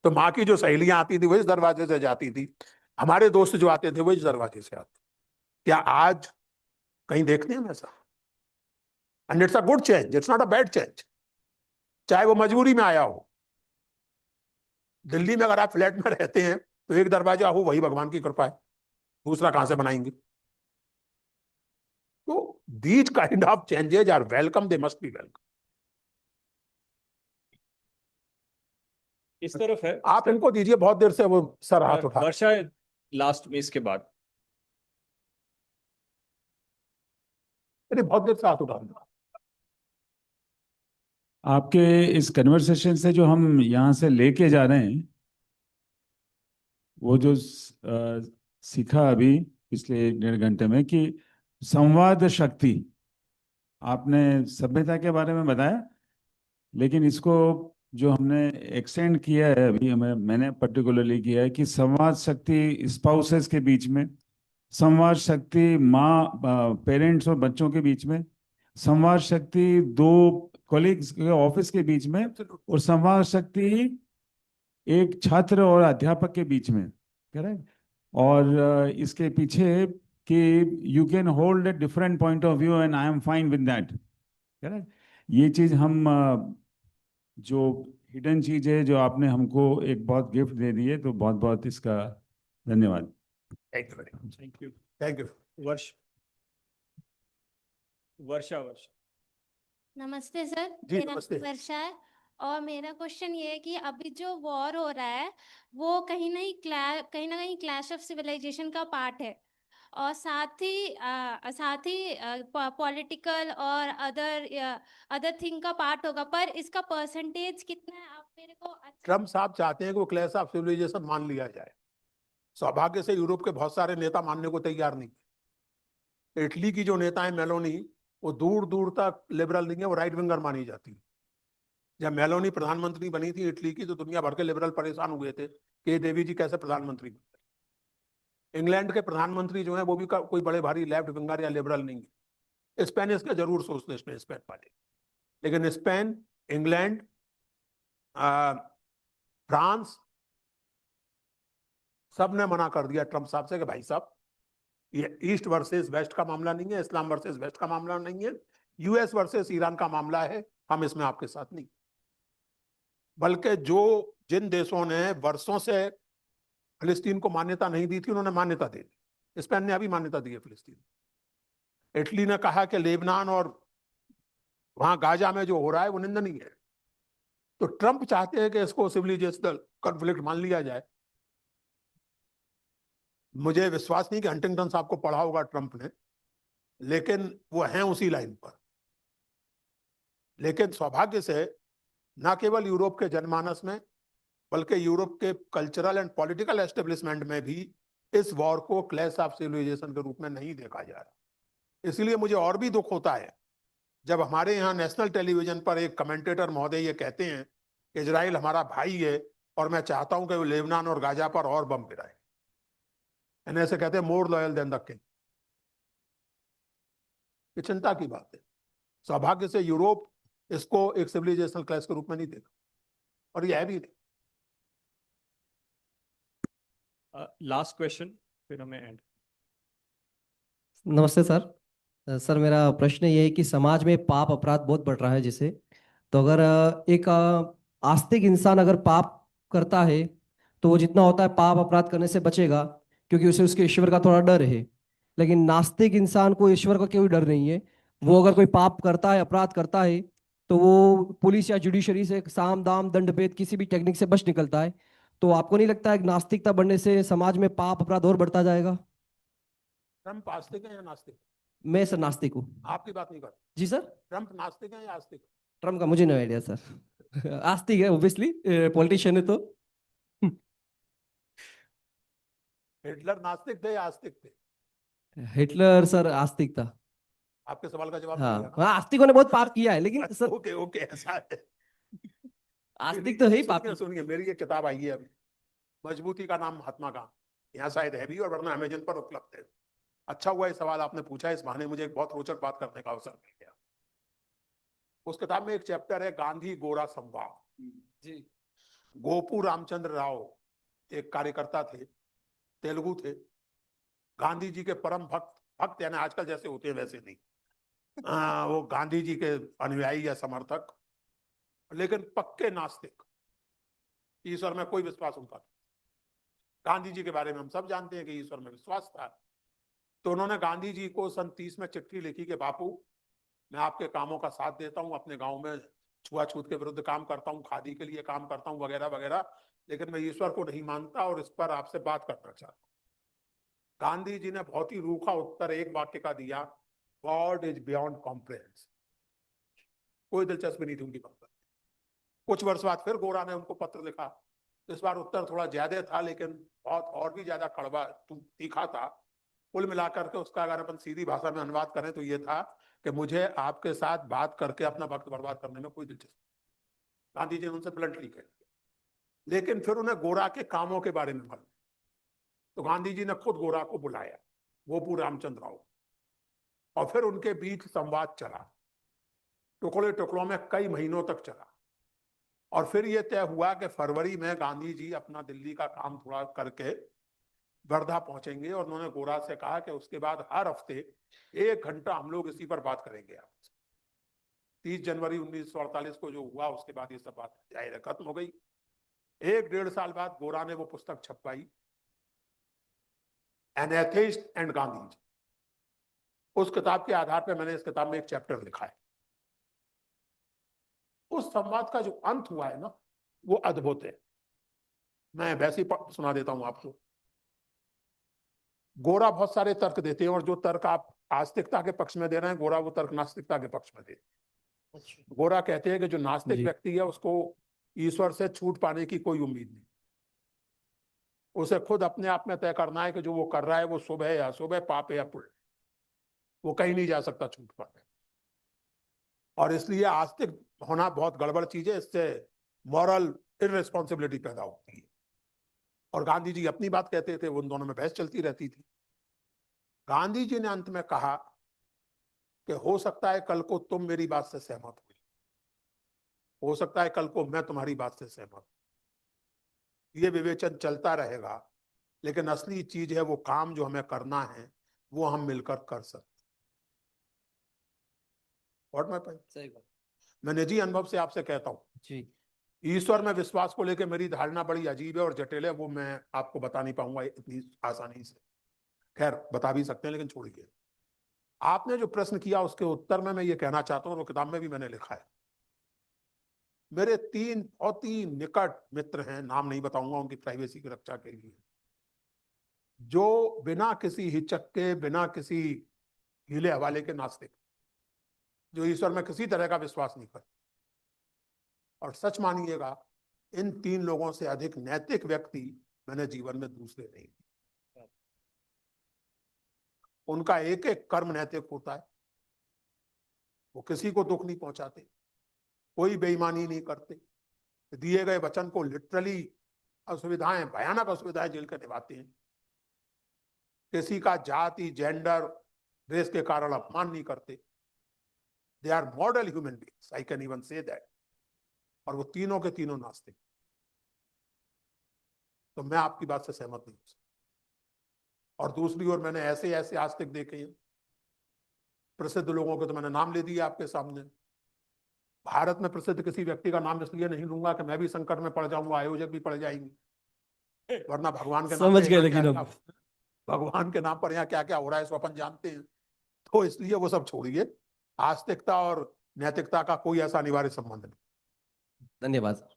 तो माँ की जो सहेलियां आती थी वो इस दरवाजे से जाती थी, हमारे दोस्त जो आते थे वो इस दरवाजे से आते। क्या आज कहीं देखते हैं ऐसा? And it's a good change, it's not a bad change, चाहे वो मजबूरी में आया हो। दिल्ली में अगर आप फ्लैट में रहते हैं तो एक दरवाजा हो, वही भगवान की कृपा है, दूसरा कहां से बनाएंगे? तो these kind of changes are welcome, they must be welcome. इस तरफ है, आप इनको दीजिए, बहुत देर से वो सर हाथ उठा। वर्षा लास्ट में, इसके बाद अरे बहुत देर से हाथ उठा। आपके इस कन्वर्सेशन से जो हम यहाँ से लेके जा रहे हैं, वो जो सीखा अभी पिछले 1.5 घंटे में कि संवाद शक्ति, आपने सभ्यता के बारे में बताया, लेकिन इसको जो हमने एक्सटेंड किया है अभी मैंने पर्टिकुलरली किया है कि संवाद शक्ति स्पाउसेस के बीच में, संवाद शक्ति माँ पेरेंट्स और बच्चों के बीच में, संवाद शक्ति दो कॉलीग्स के ऑफिस के बीच में, और संवाद शक्ति एक छात्र और अध्यापक के बीच में। करेक्ट? और इसके पीछे कि you can hold a different point of view and I am fine with that. Correct? ये चीज हम जो हिडन चीज है जो आपने हमको एक बहुत गिफ्ट दे दी है, तो बहुत बहुत इसका धन्यवाद। Thank you very much. Thank you. Thank you. Varsha. नमस्ते सर, जी, मेरा नमस्ते। नाम वर्षा है और मेरा क्वेश्चन ये है कि अभी जो वॉर हो रहा है वो कहीं ना कहीं क्लैश ऑफ सिविलाइजेशन का पार्ट है और साथ ही पॉलिटिकल और अदर थिंग का पार्ट होगा, पर इसका परसेंटेज कितना है आप मेरे को ट्रम्प साहब चाहते हैं कि वो क्लैश ऑफ सिविलाइजेशन मान लिया जाए। सौभाग्य से यूरोप के बहुत सारे नेता मानने को तैयार नहीं। इटली की जो नेता है मेलोनी, वो दूर दूर तक लिबरल नहीं है, वो राइट विंगर मानी जाती है। जब मेलोनी प्रधानमंत्री बनी थी इटली की, तो दुनिया भर के लिबरल परेशान हुए थे कि ये देवी जी कैसे प्रधानमंत्री बने। इंग्लैंड के प्रधानमंत्री जो है वो भी कोई बड़े भारी लेफ्ट विंगर या लिबरल नहीं है। स्पेन इसका जरूर सोशलिस्ट है, स्पेन वाले। लेकिन स्पेन, इंग्लैंड, फ्रांस, सब ने मना कर दिया ट्रम्प साहब से कि भाई साहब ये ईस्ट वर्सेस वेस्ट का मामला नहीं है, इस्लाम वर्सेस वेस्ट का मामला नहीं है, यूएस वर्सेस ईरान का मामला है, हम इसमें आपके साथ नहीं। बल्कि जिन देशों ने वर्षों से फिलिस्तीन को मान्यता नहीं दी थी, उन्होंने मान्यता दे दी। स्पेन ने अभी मान्यता दी है फिलिस्तीन। इटली ने कहा कि लेबनान और वहां गाजा में जो हो रहा है वो निंदनीय है। तो ट्रम्प चाहते हैं कि इसको सिविलाइजेशनल कॉन्फ्लिक्ट मान लिया जाए। मुझे विश्वास नहीं कि हंटिंगटन साहब को पढ़ा होगा ट्रम्प ने, लेकिन वो हैं उसी लाइन पर। लेकिन सौभाग्य से न केवल यूरोप के जनमानस में, बल्कि यूरोप के कल्चरल एंड पॉलिटिकल एस्टेब्लिशमेंट में भी इस वॉर को क्लैश ऑफ सिविलाइजेशन के रूप में नहीं देखा जा रहा। इसलिए मुझे और भी दुख होता है जब हमारे यहाँ नेशनल टेलीविजन पर एक कमेंटेटर महोदय ये कहते हैं कि इजराइल हमारा भाई है और मैं चाहता हूं कि वो लेबनान और गाजा पर और बम गिराए। ऐसे कहते हैं more loyal than the king. ये चिंता की बात है। सौभाग्य से यूरोप इसको एक सिविलाइजेशनल क्लैश के रूप में नहीं देखा, और ये है भी नहीं। लास्ट क्वेश्चन, फिर हमें एंड। नमस्ते सर। सर मेरा प्रश्न ये है कि समाज में पाप अपराध बहुत बढ़ रहा है, जिसे तो अगर एक आस्तिक इंसान अगर पाप करता है तो वो जितना होता है पाप अपराध करने से बचेगा, क्योंकि उसे उसके ईश्वर का थोड़ा डर है। लेकिन नास्तिक इंसान को ईश्वर का कोई डर नहीं है। वो अगर कोई पाप करता है, अपराध करता है, तो वो पुलिस या जुडिशरी से साम दाम दंड भेद किसी भी टेक्निक से बच निकलता है। तो आपको नहीं लगता है कि नास्तिकता बढ़ने से समाज में पाप अपराध और बढ़ता जाएगा? ट्रम्प आस्तिक है या नास्तिक? मैं सर नास्तिक हूँ। आपकी बात नहीं करता। जी सर। ट्रम्प नास्तिक है या आस्तिक? ट्रम्प का मुझे नो आइडिया सर। आस्तिक है ऑब्वियसली, पॉलिटिशियन है तो। हिटलर नास्तिक थे या आस्तिक थे? हिटलर सर आस्तिक था। आपके सवाल का जवाब हाँ मिल गया ना? आस्तिकों ने बहुत पाप किया है, लेकिन सर ओके ओके, ऐसा है। आस्तिक तो है ही पापी। सुनिए, मेरी एक किताब आई है अभी, मजबूती का नाम महात्मा गांधी। यहाँ शायद है भी, और वरना अमेजन पर उपलब्ध है। अच्छा हुआ ये सवाल आपने पूछा, इस बहाने मुझे एक बहुत रोचक बात करने का अवसर मिल गया। उस किताब में एक चैप्टर है गांधी गोरा संवाद। जी। गोपू रामचंद्र राव एक कार्यकर्ता थे, तेलुगु थे, गांधी जी के परम भक्त यानी आजकल जैसे होते हैं वैसे नहीं। वो गांधी जी के अनुयायी या समर्थक, लेकिन पक्के नास्तिक। ईश्वर में कोई विश्वास उनका नहीं। गांधी जी के बारे में हम सब जानते हैं कि ईश्वर में विश्वास था। तो उन्होंने गांधी जी को सन 30 में चिट्ठी लिखी कि बापू, मैं आपके कामों का साथ देता हूं, अपने गांव में छुआछूत के विरुद्ध काम करता हूं, खादी के लिए काम करता हूं, वगैरह वगैरह, लेकिन मैं ईश्वर को नहीं मानता और इस पर आपसे बात करना चाहता हूं। गांधी जी ने बहुत ही रूखा उत्तर एक वाक्य का दिया, गॉड इज बियॉन्ड कॉम्प्रिहेंशन। कोई दिलचस्पी नहीं थी उनकी बात। कुछ वर्ष बाद फिर गोरा ने उनको पत्र लिखा। इस बार उत्तर थोड़ा ज्यादा था, लेकिन बहुत और भी ज्यादा कड़वा तीखा था। कुल मिलाकर के उसका अगर अपन सीधी भाषा में अनुवाद करें तो ये था कि मुझे आपके साथ बात करके अपना वक्त बर्बाद करने में कोई दिलचस्पी। गांधी जी ने उनसे ब्लंटली कह दिया। लेकिन फिर उन्हें गोरा के कामों के बारे में मालूम, तो गांधी जी ने खुद गोरा को बुलाया, गोपू रामचंद्र राव, और फिर उनके बीच संवाद चला। टुकड़े टुकड़ों में कई महीनों तक चला, और फिर यह तय हुआ कि फरवरी में गांधी जी अपना दिल्ली का काम थोड़ा करके वर्धा पहुंचेंगे, और उन्होंने गोरा से कहा कि उसके बाद हर हफ्ते 1 घंटा हम लोग इसी पर बात करेंगे आपसे। 30 जनवरी 1948 को जो हुआ, उसके बाद ये सब बात जाहिर खत्म हो गई। 1-1.5 साल बाद गोरा ने वो पुस्तक छपवाई, एन एथिस्ट एंड गांधी। उस किताब के आधार पर मैंने इस किताब में एक चैप्टर लिखा है। उस संवाद का जो अंत हुआ है ना, वो अद्भुत है। मैं वैसे ही सुना देता हूं आपको। गोरा बहुत सारे तर्क देते हैं, और जो तर्क आप आस्तिकता के पक्ष में दे रहे हैं, गोरा वो तर्क नास्तिकता के पक्ष में दे। गोरा कहते हैं कि जो नास्तिक व्यक्ति है उसको ईश्वर से छूट पाने की कोई उम्मीद नहीं, उसे खुद अपने आप में तय करना है कि जो वो कर रहा है वो शुभ है या अशुभ है, पाप है या पुण्य, वो कहीं नहीं जा सकता छूट पाने। और इसलिए आस्तिक होना बहुत गड़बड़ चीज है, इससे मॉरल इररिस्पॉन्सिबिलिटी पैदा होती है। और गांधी जी अपनी बात कहते थे, उन दोनों में बहस चलती रहती थी। गांधी जी ने अंत में कहा कि हो सकता है कल को तुम मेरी बात से सहमत हो सकता है कल को मैं तुम्हारी बात से सहमत हूं, ये विवेचन चलता रहेगा, लेकिन असली चीज है वो काम जो हमें करना है वो हम मिलकर कर सकते। और मैं निजी अनुभव से आपसे कहता हूं जी, ईश्वर में विश्वास को लेकर मेरी धारणा बड़ी अजीब है और जटिल है, वो मैं आपको बता नहीं पाऊंगा इतनी आसानी से। खैर बता भी सकते हैं, लेकिन छोड़िए। आपने जो प्रश्न किया उसके उत्तर में मैं ये कहना चाहता हूं, और किताब में भी मैंने लिखा है। मेरे 3 बहुत ही निकट मित्र हैं, नाम नहीं बताऊंगा उनकी प्राइवेसी की रक्षा के लिए, जो बिना किसी हिचक के, बिना किसी हीले हवाले के नास्तिक, जो ईश्वर में किसी तरह का विश्वास नहीं करते। और सच मानिएगा, इन 3 लोगों से अधिक नैतिक व्यक्ति मैंने जीवन में दूसरे नहीं। उनका एक एक कर्म नैतिक होता है, वो किसी को दुख नहीं पहुंचाते, कोई बेईमानी नहीं करते, दिए गए वचन को लिटरली असुविधाएं, भयानक असुविधाएं झेल कर निभाते हैं, किसी का जाति, जेंडर, रेस के कारण अपमान नहीं करते। They are model human beings, I can even say that. और वो तीनों के तीनों नास्तिक। तो मैं आपकी बात से सहमत नहीं हो सकता। और दूसरी ओर मैंने ऐसे ऐसे आस्तिक देखे हैं, प्रसिद्ध लोगों के तो मैंने नाम ले दिए आपके सामने। भारत में प्रसिद्ध किसी व्यक्ति का नाम इसलिए नहीं लूंगा कि मैं भी संकट में पड़ जाऊंगा, आयोजक भी पड़ जाएंगे, वरना भगवान के नाम समझ गए। पर लेकिन क्या, भगवान के नाम पर यहाँ क्या क्या हो रहा है इसको अपन जानते हैं। तो इसलिए वो सब छोड़िए, आस्तिकता और नैतिकता का कोई ऐसा अनिवार्य संबंध नहीं। धन्यवाद।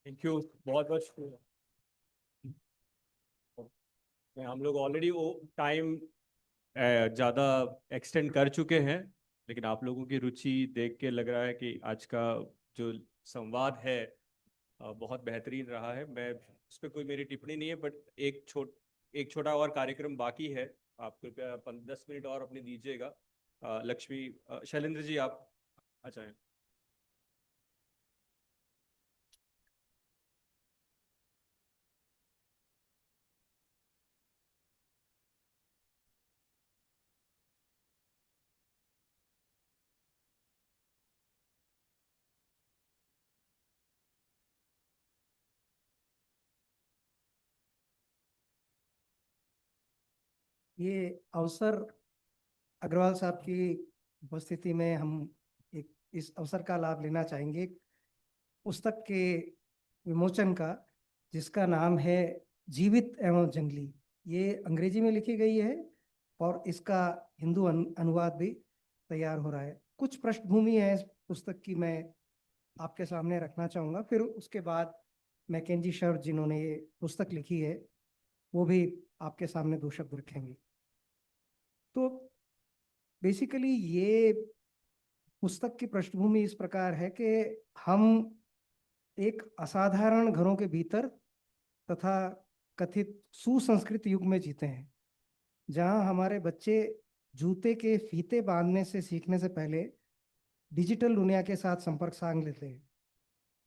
थैंक यू, बहुत बहुत शुक्रिया। हम लोग ऑलरेडी वो टाइम ज़्यादा एक्सटेंड कर चुके हैं, लेकिन आप लोगों की रुचि देख के लग रहा है कि आज का जो संवाद है बहुत बेहतरीन रहा है। मैं उस पर कोई मेरी टिप्पणी नहीं है, बट एक छोटा और कार्यक्रम बाकी है। आप कृपया 10 मिनट और अपने दीजिएगा। लक्ष्मी, शैलेंद्र जी आप आ जाएं। ये अवसर अग्रवाल साहब की उपस्थिति में हम एक इस अवसर का लाभ लेना चाहेंगे पुस्तक के विमोचन का, जिसका नाम है जीवित एवं जंगली। ये अंग्रेजी में लिखी गई है और इसका हिंदू अनुवाद भी तैयार हो रहा है। कुछ पृष्ठभूमि है इस पुस्तक की, मैं आपके सामने रखना चाहूँगा। फिर उसके बाद मैकेंजी शर्ट जिन्होंने ये पुस्तक लिखी है वो भी आपके सामने 2 शब्द रखेंगे। तो बेसिकली ये पुस्तक की पृष्ठभूमि इस प्रकार है कि हम एक असाधारण घरों के भीतर तथा कथित सुसंस्कृत युग में जीते हैं, जहां हमारे बच्चे जूते के फीते बांधने से सीखने से पहले डिजिटल दुनिया के साथ संपर्क साध लेते हैं।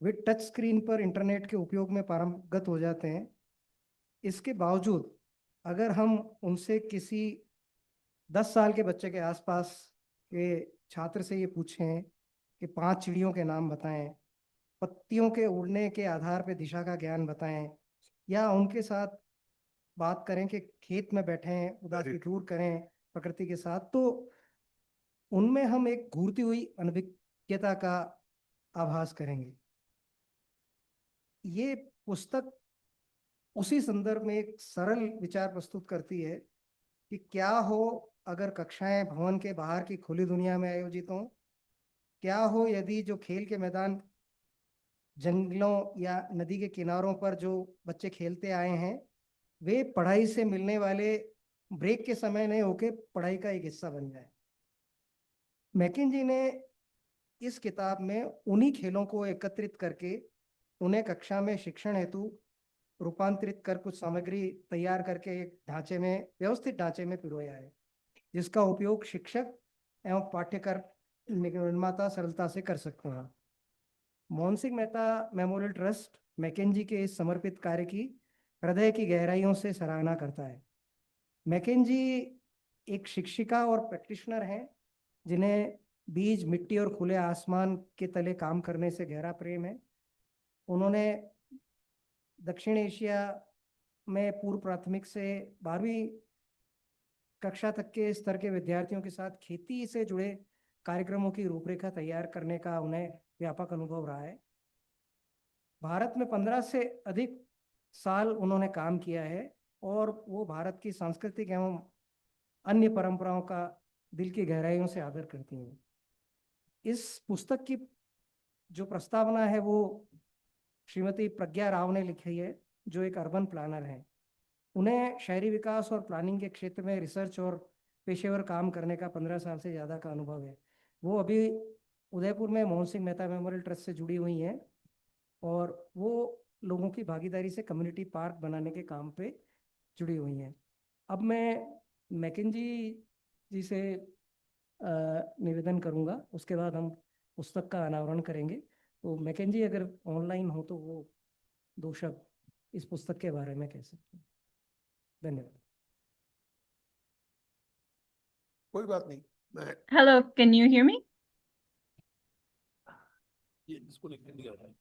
वे टच स्क्रीन पर इंटरनेट के उपयोग में पारंगत हो जाते हैं। इसके बावजूद अगर हम उनसे किसी 10 साल के बच्चे के आसपास के छात्र से ये पूछें कि 5 चिड़ियों के नाम बताएं, पत्तियों के उड़ने के आधार पर दिशा का ज्ञान बताएं, या उनके साथ बात करें कि खेत में बैठें, उदासी दूर करें प्रकृति के साथ, तो उनमें हम एक घूरती हुई ऐक्यता का आभास करेंगे। ये पुस्तक उसी संदर्भ में एक सरल विचार प्रस्तुत करती है कि क्या हो अगर कक्षाएं भवन के बाहर की खुली दुनिया में आयोजित हों, क्या हो यदि जो खेल के मैदान जंगलों या नदी के किनारों पर जो बच्चे खेलते आए हैं वे पढ़ाई से मिलने वाले ब्रेक के समय नहीं होके पढ़ाई का एक हिस्सा बन जाए। मैकिन्जी ने इस किताब में उन्हीं खेलों को एकत्रित करके उन्हें कक्षा में शिक्षण हेतु रूपांतरित कर कुछ सामग्री तैयार करके एक ढांचे में, व्यवस्थित ढांचे में पिरोया है, जिसका उपयोग शिक्षक एवं पाठ्यक्रम निर्माता सरलता से कर सकते हैं। Mohan Singh Mehta memorial trust Mackenzie के इस समर्पित कार्य की हृदय की गहराइयों से सराहना करता है। मैकेंजी एक शिक्षिका और प्रैक्टिशनर हैं जिन्हें बीज, मिट्टी और खुले आसमान के तले काम करने से गहरा प्रेम है। उन्होंने दक्षिण एशिया में पूर्व प्राथमिक से 12वीं कक्षा तक के स्तर के विद्यार्थियों के साथ खेती से जुड़े कार्यक्रमों की रूपरेखा तैयार करने का उन्हें व्यापक अनुभव रहा है। भारत में 15 से अधिक साल उन्होंने काम किया है और वो भारत की सांस्कृतिक एवं अन्य परंपराओं का दिल की गहराइयों से आदर करती हैं। इस पुस्तक की जो प्रस्तावना है वो श्रीमती प्रज्ञा राव ने लिखी है, जो एक अर्बन प्लानर हैं। उन्हें शहरी विकास और प्लानिंग के क्षेत्र में रिसर्च और पेशेवर काम करने का 15 साल से ज़्यादा का अनुभव है। वो अभी उदयपुर में मोहन सिंह मेहता मेमोरियल ट्रस्ट से जुड़ी हुई हैं और वो लोगों की भागीदारी से कम्युनिटी पार्क बनाने के काम पे जुड़ी हुई हैं। अब मैं मैकेंजी जी से निवेदन करूंगा, उसके बाद हम पुस्तक का अनावरण करेंगे। तो मैकेंजी अगर ऑनलाइन हो तो वो 2 शब्द इस पुस्तक के बारे में कह सकते हैं। धन्यवाद। कोई बात नहीं, मैं Hello, can you hear me? ये इसको लिख दिया है।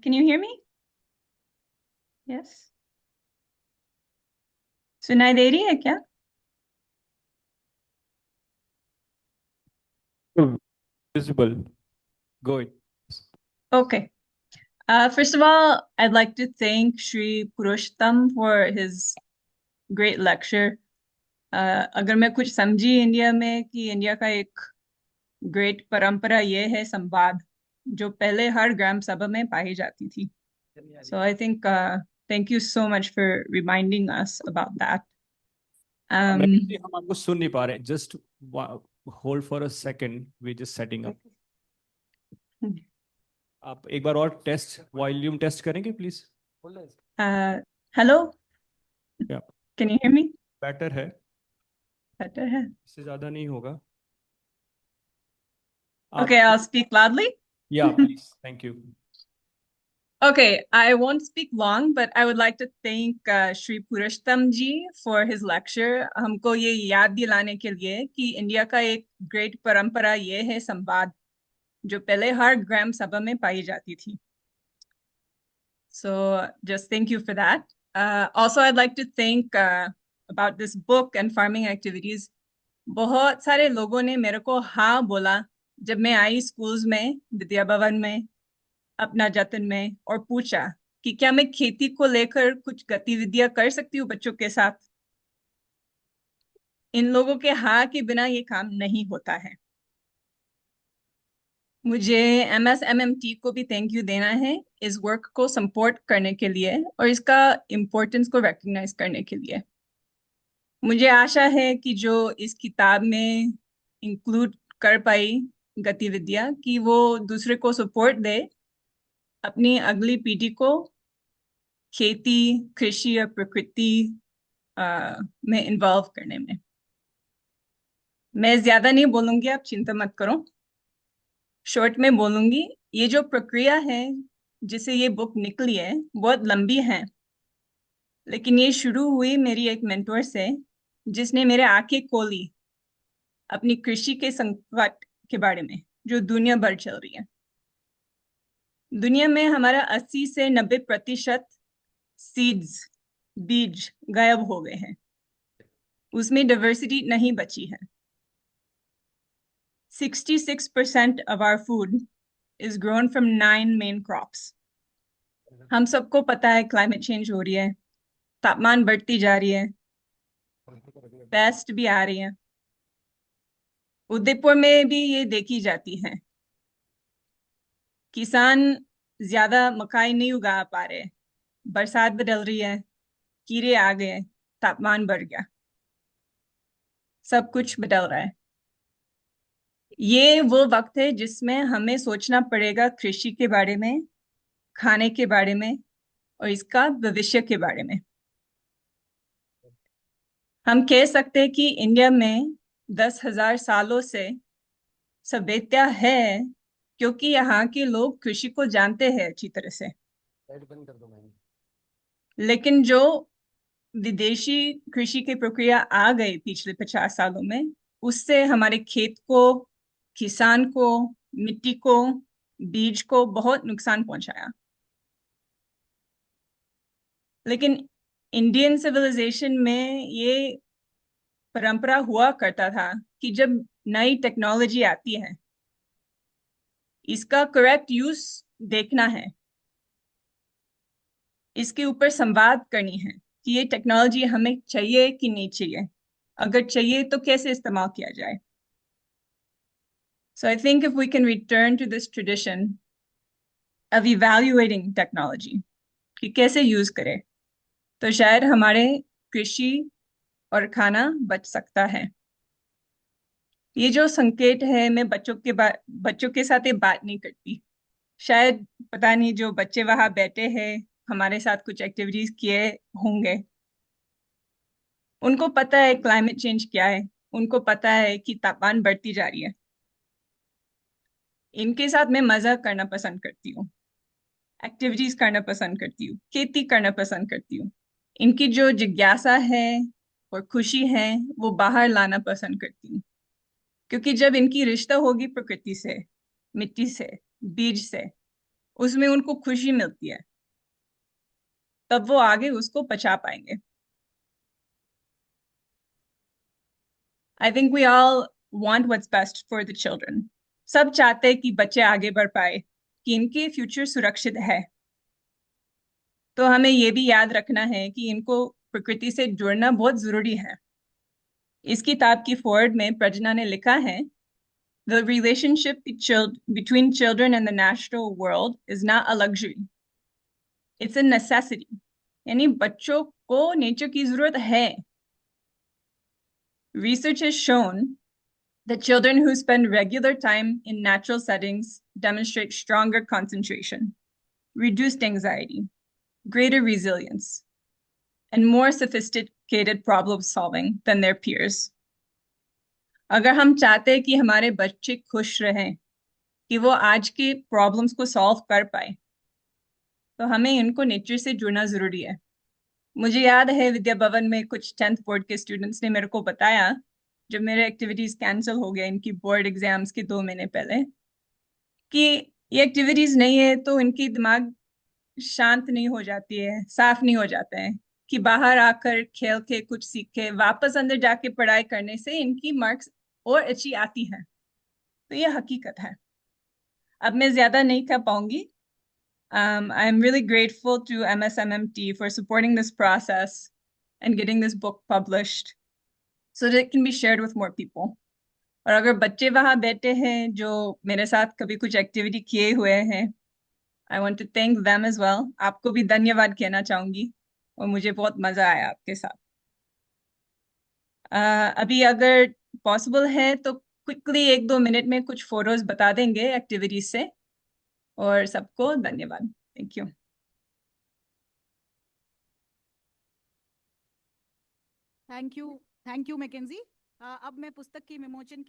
Can you hear me? Yes. सुनाई दे रही है क्या? Visible. Go ahead. Okay. First of all, I'd like to thank Shri Purushottam for his great lecture. अगर मैं कुछ समझी इंडिया में कि इंडिया का एक ग्रेट परंपरा ये है संवाद, जो पहले हर ग्राम सभा में पाई जाती थी. So I think thank you so much for reminding us about that. Mackenzie, हम आपको सुन नहीं पा रहे. Just hold for a second. We're just setting up. आप एक बार और टेस्ट वॉल्यूम टेस्ट करेंगे please. Hello? Yeah. Can you hear me? Better है, Better है. इससे ज्यादा नहीं होगा. Okay, I'll speak loudly. Yeah, please. Thank you. Okay, I won't speak long, but I would like to thank Shri Purushottam ji for his lecture. हमको ये याद दिलाने के लिए कि इंडिया का एक ग्रेट परंपरा ये है संवाद, जो पहले हर ग्राम सभा में पाई जाती थी. So just thank you for that. Also, I'd like to thank about this book and farming activities. बहुत सारे लोगों ने मेरे को हाँ बोला जब मैं आई स्कूल्स में, विद्या भवन में, अपना जतन में, और पूछा कि क्या मैं खेती को लेकर कुछ गतिविधियां कर सकती हूँ बच्चों के साथ. इन लोगों के हाँ के बिना ये काम नहीं होता है. मुझे MSMMT को भी थैंक यू देना है इस वर्क को सपोर्ट करने के लिए और इसका इम्पोर्टेंस को रिकॉग्नाइज करने के लिए. मुझे आशा है कि जो इस किताब में इंक्लूड कर पाई गतिविधियां कि वो दूसरे को सपोर्ट दे अपनी अगली पीढ़ी को खेती, कृषि और प्रकृति में इन्वॉल्व करने में. मैं ज्यादा नहीं बोलूंगी, आप चिंता मत करो, शॉर्ट में बोलूंगी. ये जो प्रक्रिया है जिसे ये बुक निकली है बहुत लंबी है, लेकिन ये शुरू हुई मेरी एक मेंटोर से जिसने मेरे आंखें खोली अपनी कृषि के संकट के बारे में जो दुनिया भर चल रही है. दुनिया में हमारा 80 से 90% सीड्स, बीज गायब हो गए हैं. उसमें डाइवर्सिटी नहीं बची है। 66% of our food is grown from 9 main crops. हम सबको पता है क्लाइमेट चेंज हो रही है, तापमान बढ़ती जा रही है, पेस्ट भी आ रही है। उदयपुर में भी ये देखी जाती है। किसान ज्यादा मकाई नहीं उगा पा रहे, बरसात बदल रही है, कीड़े आ गए, तापमान बढ़ गया, सब कुछ बदल रहा है। ये वो वक्त है जिसमें हमें सोचना पड़ेगा कृषि के बारे में, खाने के बारे में और इसका भविष्य के बारे में। हम कह सकते हैं कि इंडिया में 10,000 सालों से सभ्यता है क्योंकि यहाँ के लोग कृषि को जानते हैं अच्छी तरह से। लेकिन जो विदेशी कृषि की प्रक्रिया आ गई पिछले 50 सालों में, उससे हमारे खेत को, किसान को, मिट्टी को, बीज को बहुत नुकसान पहुंचाया। लेकिन इंडियन सिविलाइजेशन में ये परंपरा हुआ करता था कि जब नई टेक्नोलॉजी आती है, इसका करेक्ट यूज देखना है, इसके ऊपर संवाद करनी है कि ये टेक्नोलॉजी हमें चाहिए कि नहीं चाहिए, अगर चाहिए तो कैसे इस्तेमाल किया जाए। So I think if we can return to this tradition of evaluating technology, कि कैसे यूज करें, तो शायद हमारे कृषि और खाना बच सकता है। ये जो संकेत है, मैं बच्चों के साथ ये बात नहीं करती। शायद पता नहीं जो बच्चे वहां बैठे हैं हमारे साथ कुछ एक्टिविटीज किए होंगे, उनको पता है क्लाइमेट चेंज क्या है, उनको पता है कि तापमान बढ़ती जा रही है। इनके साथ मैं मजा करना पसंद करती हूँ, एक्टिविटीज करना पसंद करती हूँ, खेती करना पसंद करती हूँ। इनकी जो जिज्ञासा है और खुशी है वो बाहर लाना पसंद करती हूँ, क्योंकि जब इनकी रिश्ता होगी प्रकृति से, मिट्टी से, बीज से, उसमें उनको खुशी मिलती है, तब वो आगे उसको पचा पाएंगे। I think we all want what's best for the children. सब चाहते हैं कि बच्चे आगे बढ़ पाए, कि इनके फ्यूचर सुरक्षित है। तो हमें ये भी याद रखना है कि इनको प्रकृति से जुड़ना बहुत जरूरी है। इस किताब की फोर्ड में प्रजना ने लिखा है, The relationship between children and the natural world is not a luxury. It's a necessity. यानी बच्चों को नेचर की जरूरत है। Research has shown that children who spend regular time in natural settings demonstrate stronger concentration, reduced anxiety, greater resilience, and more sophisticated problem solving than their peers. अगर हम चाहते हैं कि हमारे बच्चे खुश रहें, कि वो आज के प्रॉब्लम्स को सॉल्व कर पाए, तो हमें इनको नेचर से जुड़ना जरूरी है। मुझे याद है विद्या भवन में कुछ 10th बोर्ड के स्टूडेंट्स ने मेरे को बताया, जब मेरे एक्टिविटीज कैंसिल हो गया इनकी बोर्ड एग्जाम्स के 2 महीने पहले, कि ये एक्टिविटीज नहीं है तो इनकी दिमाग शांत नहीं हो जाती है, साफ नहीं हो जाते हैं, कि बाहर आकर खेल के कुछ सीख के वापस अंदर जाके पढ़ाई करने से इनकी मार्क्स और अच्छी आती है। तो ये हकीकत है। अब मैं ज्यादा नहीं कह पाऊंगी। I am really grateful to MSMMT for supporting this process and getting this book published so that it can be shared with more people. और अगर बच्चे वहां बैठे हैं जो मेरे साथ कभी कुछ एक्टिविटी किए हुए हैं, I want to thank them as well. आपको भी धन्यवाद कहना चाहूंगी और मुझे बहुत मजा आया आपके साथ। अभी अगर पॉसिबल है तो क्विकली 1-2 मिनट में कुछ फोटोज बता देंगे एक्टिविटीज से, और सबको धन्यवाद। Thank you. Thank you Mackenzie. अब मैं पुस्तक के विमोचन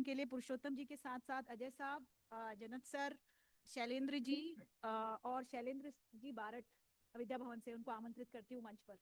के लिए पुरुषोत्तम जी के साथ साथ अजय साहब, जनत सर, शैलेंद्र जी और शैलेंद्र जी बारट विद्या भवन से, उनको आमंत्रित करती हूँ मंच पर।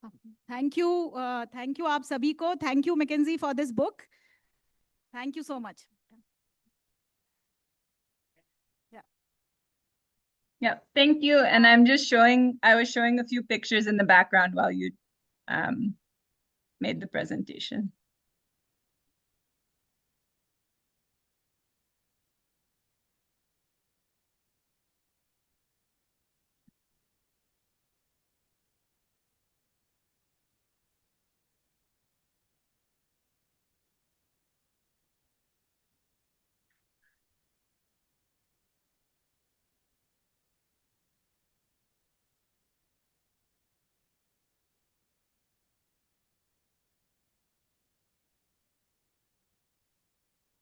थैंक यू आप सभी को. Thank you Mackenzie for this book. Thank you so much. Yeah, thank you. And I was showing a few pictures in the background while you made the presentation.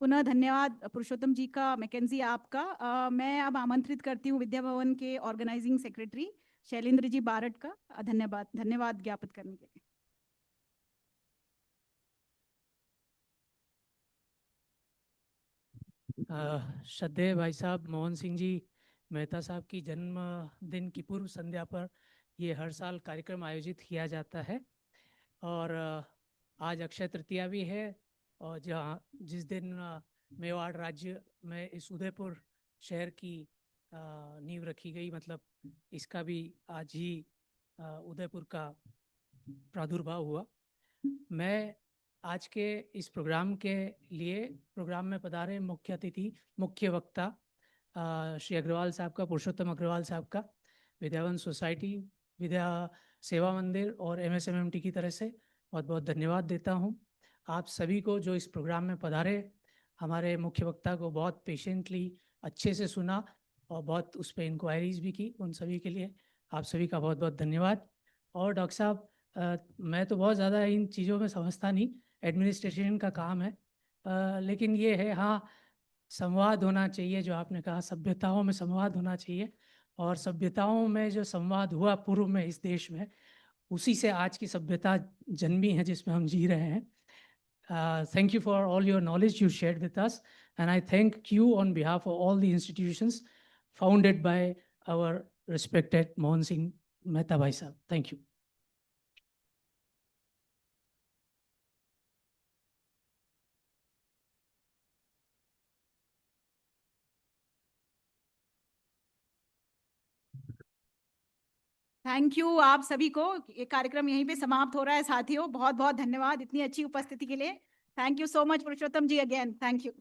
पुनः धन्यवाद पुरुषोत्तम जी का, मैकेंजी आपका. मैं अब आमंत्रित करती हूँ विद्या भवन के ऑर्गेनाइजिंग सेक्रेटरी शैलेंद्र जी बारट का. धन्यवाद ज्ञापित करने के लिए. श्रद्धेय भाई साहब मोहन सिंह जी मेहता साहब की जन्मदिन की पूर्व संध्या पर ये हर साल कार्यक्रम आयोजित किया जाता है और आज अक्षय तृतीया भी है और जिस दिन मेवाड़ राज्य में इस उदयपुर शहर की नींव रखी गई, मतलब इसका भी आज ही उदयपुर का प्रादुर्भाव हुआ. मैं आज के इस प्रोग्राम के लिए प्रोग्राम में पधारे मुख्य अतिथि, मुख्य वक्ता श्री अग्रवाल साहब का, पुरुषोत्तम अग्रवाल साहब का, विद्यावन सोसाइटी, विद्या सेवा मंदिर और MSMMT की तरह से बहुत बहुत धन्यवाद देता हूं. आप सभी को जो इस प्रोग्राम में पधारे, हमारे मुख्य वक्ता को बहुत पेशेंटली अच्छे से सुना और बहुत उस पर इंक्वायरीज भी की, उन सभी के लिए आप सभी का बहुत बहुत धन्यवाद. और डॉक्टर साहब, मैं तो बहुत ज़्यादा इन चीज़ों में समझता नहीं, एडमिनिस्ट्रेशन का काम है, लेकिन ये है हाँ, संवाद होना चाहिए. जो आपने कहा सभ्यताओं में संवाद होना चाहिए, और सभ्यताओं में जो संवाद हुआ पूर्व में इस देश में, उसी से आज की सभ्यता जन्मी है जिसमें हम जी रहे हैं. Thank you for all your knowledge you shared with us, and I thank you on behalf of all the institutions founded by our respected Mohan Singh Mehta Bhai Sahab. Thank you. Thank you आप सभी को. ये कार्यक्रम यहीं पे समाप्त हो रहा है साथियों. बहुत बहुत धन्यवाद इतनी अच्छी उपस्थिति के लिए. Thank you so much Purushottam ji, again thank you.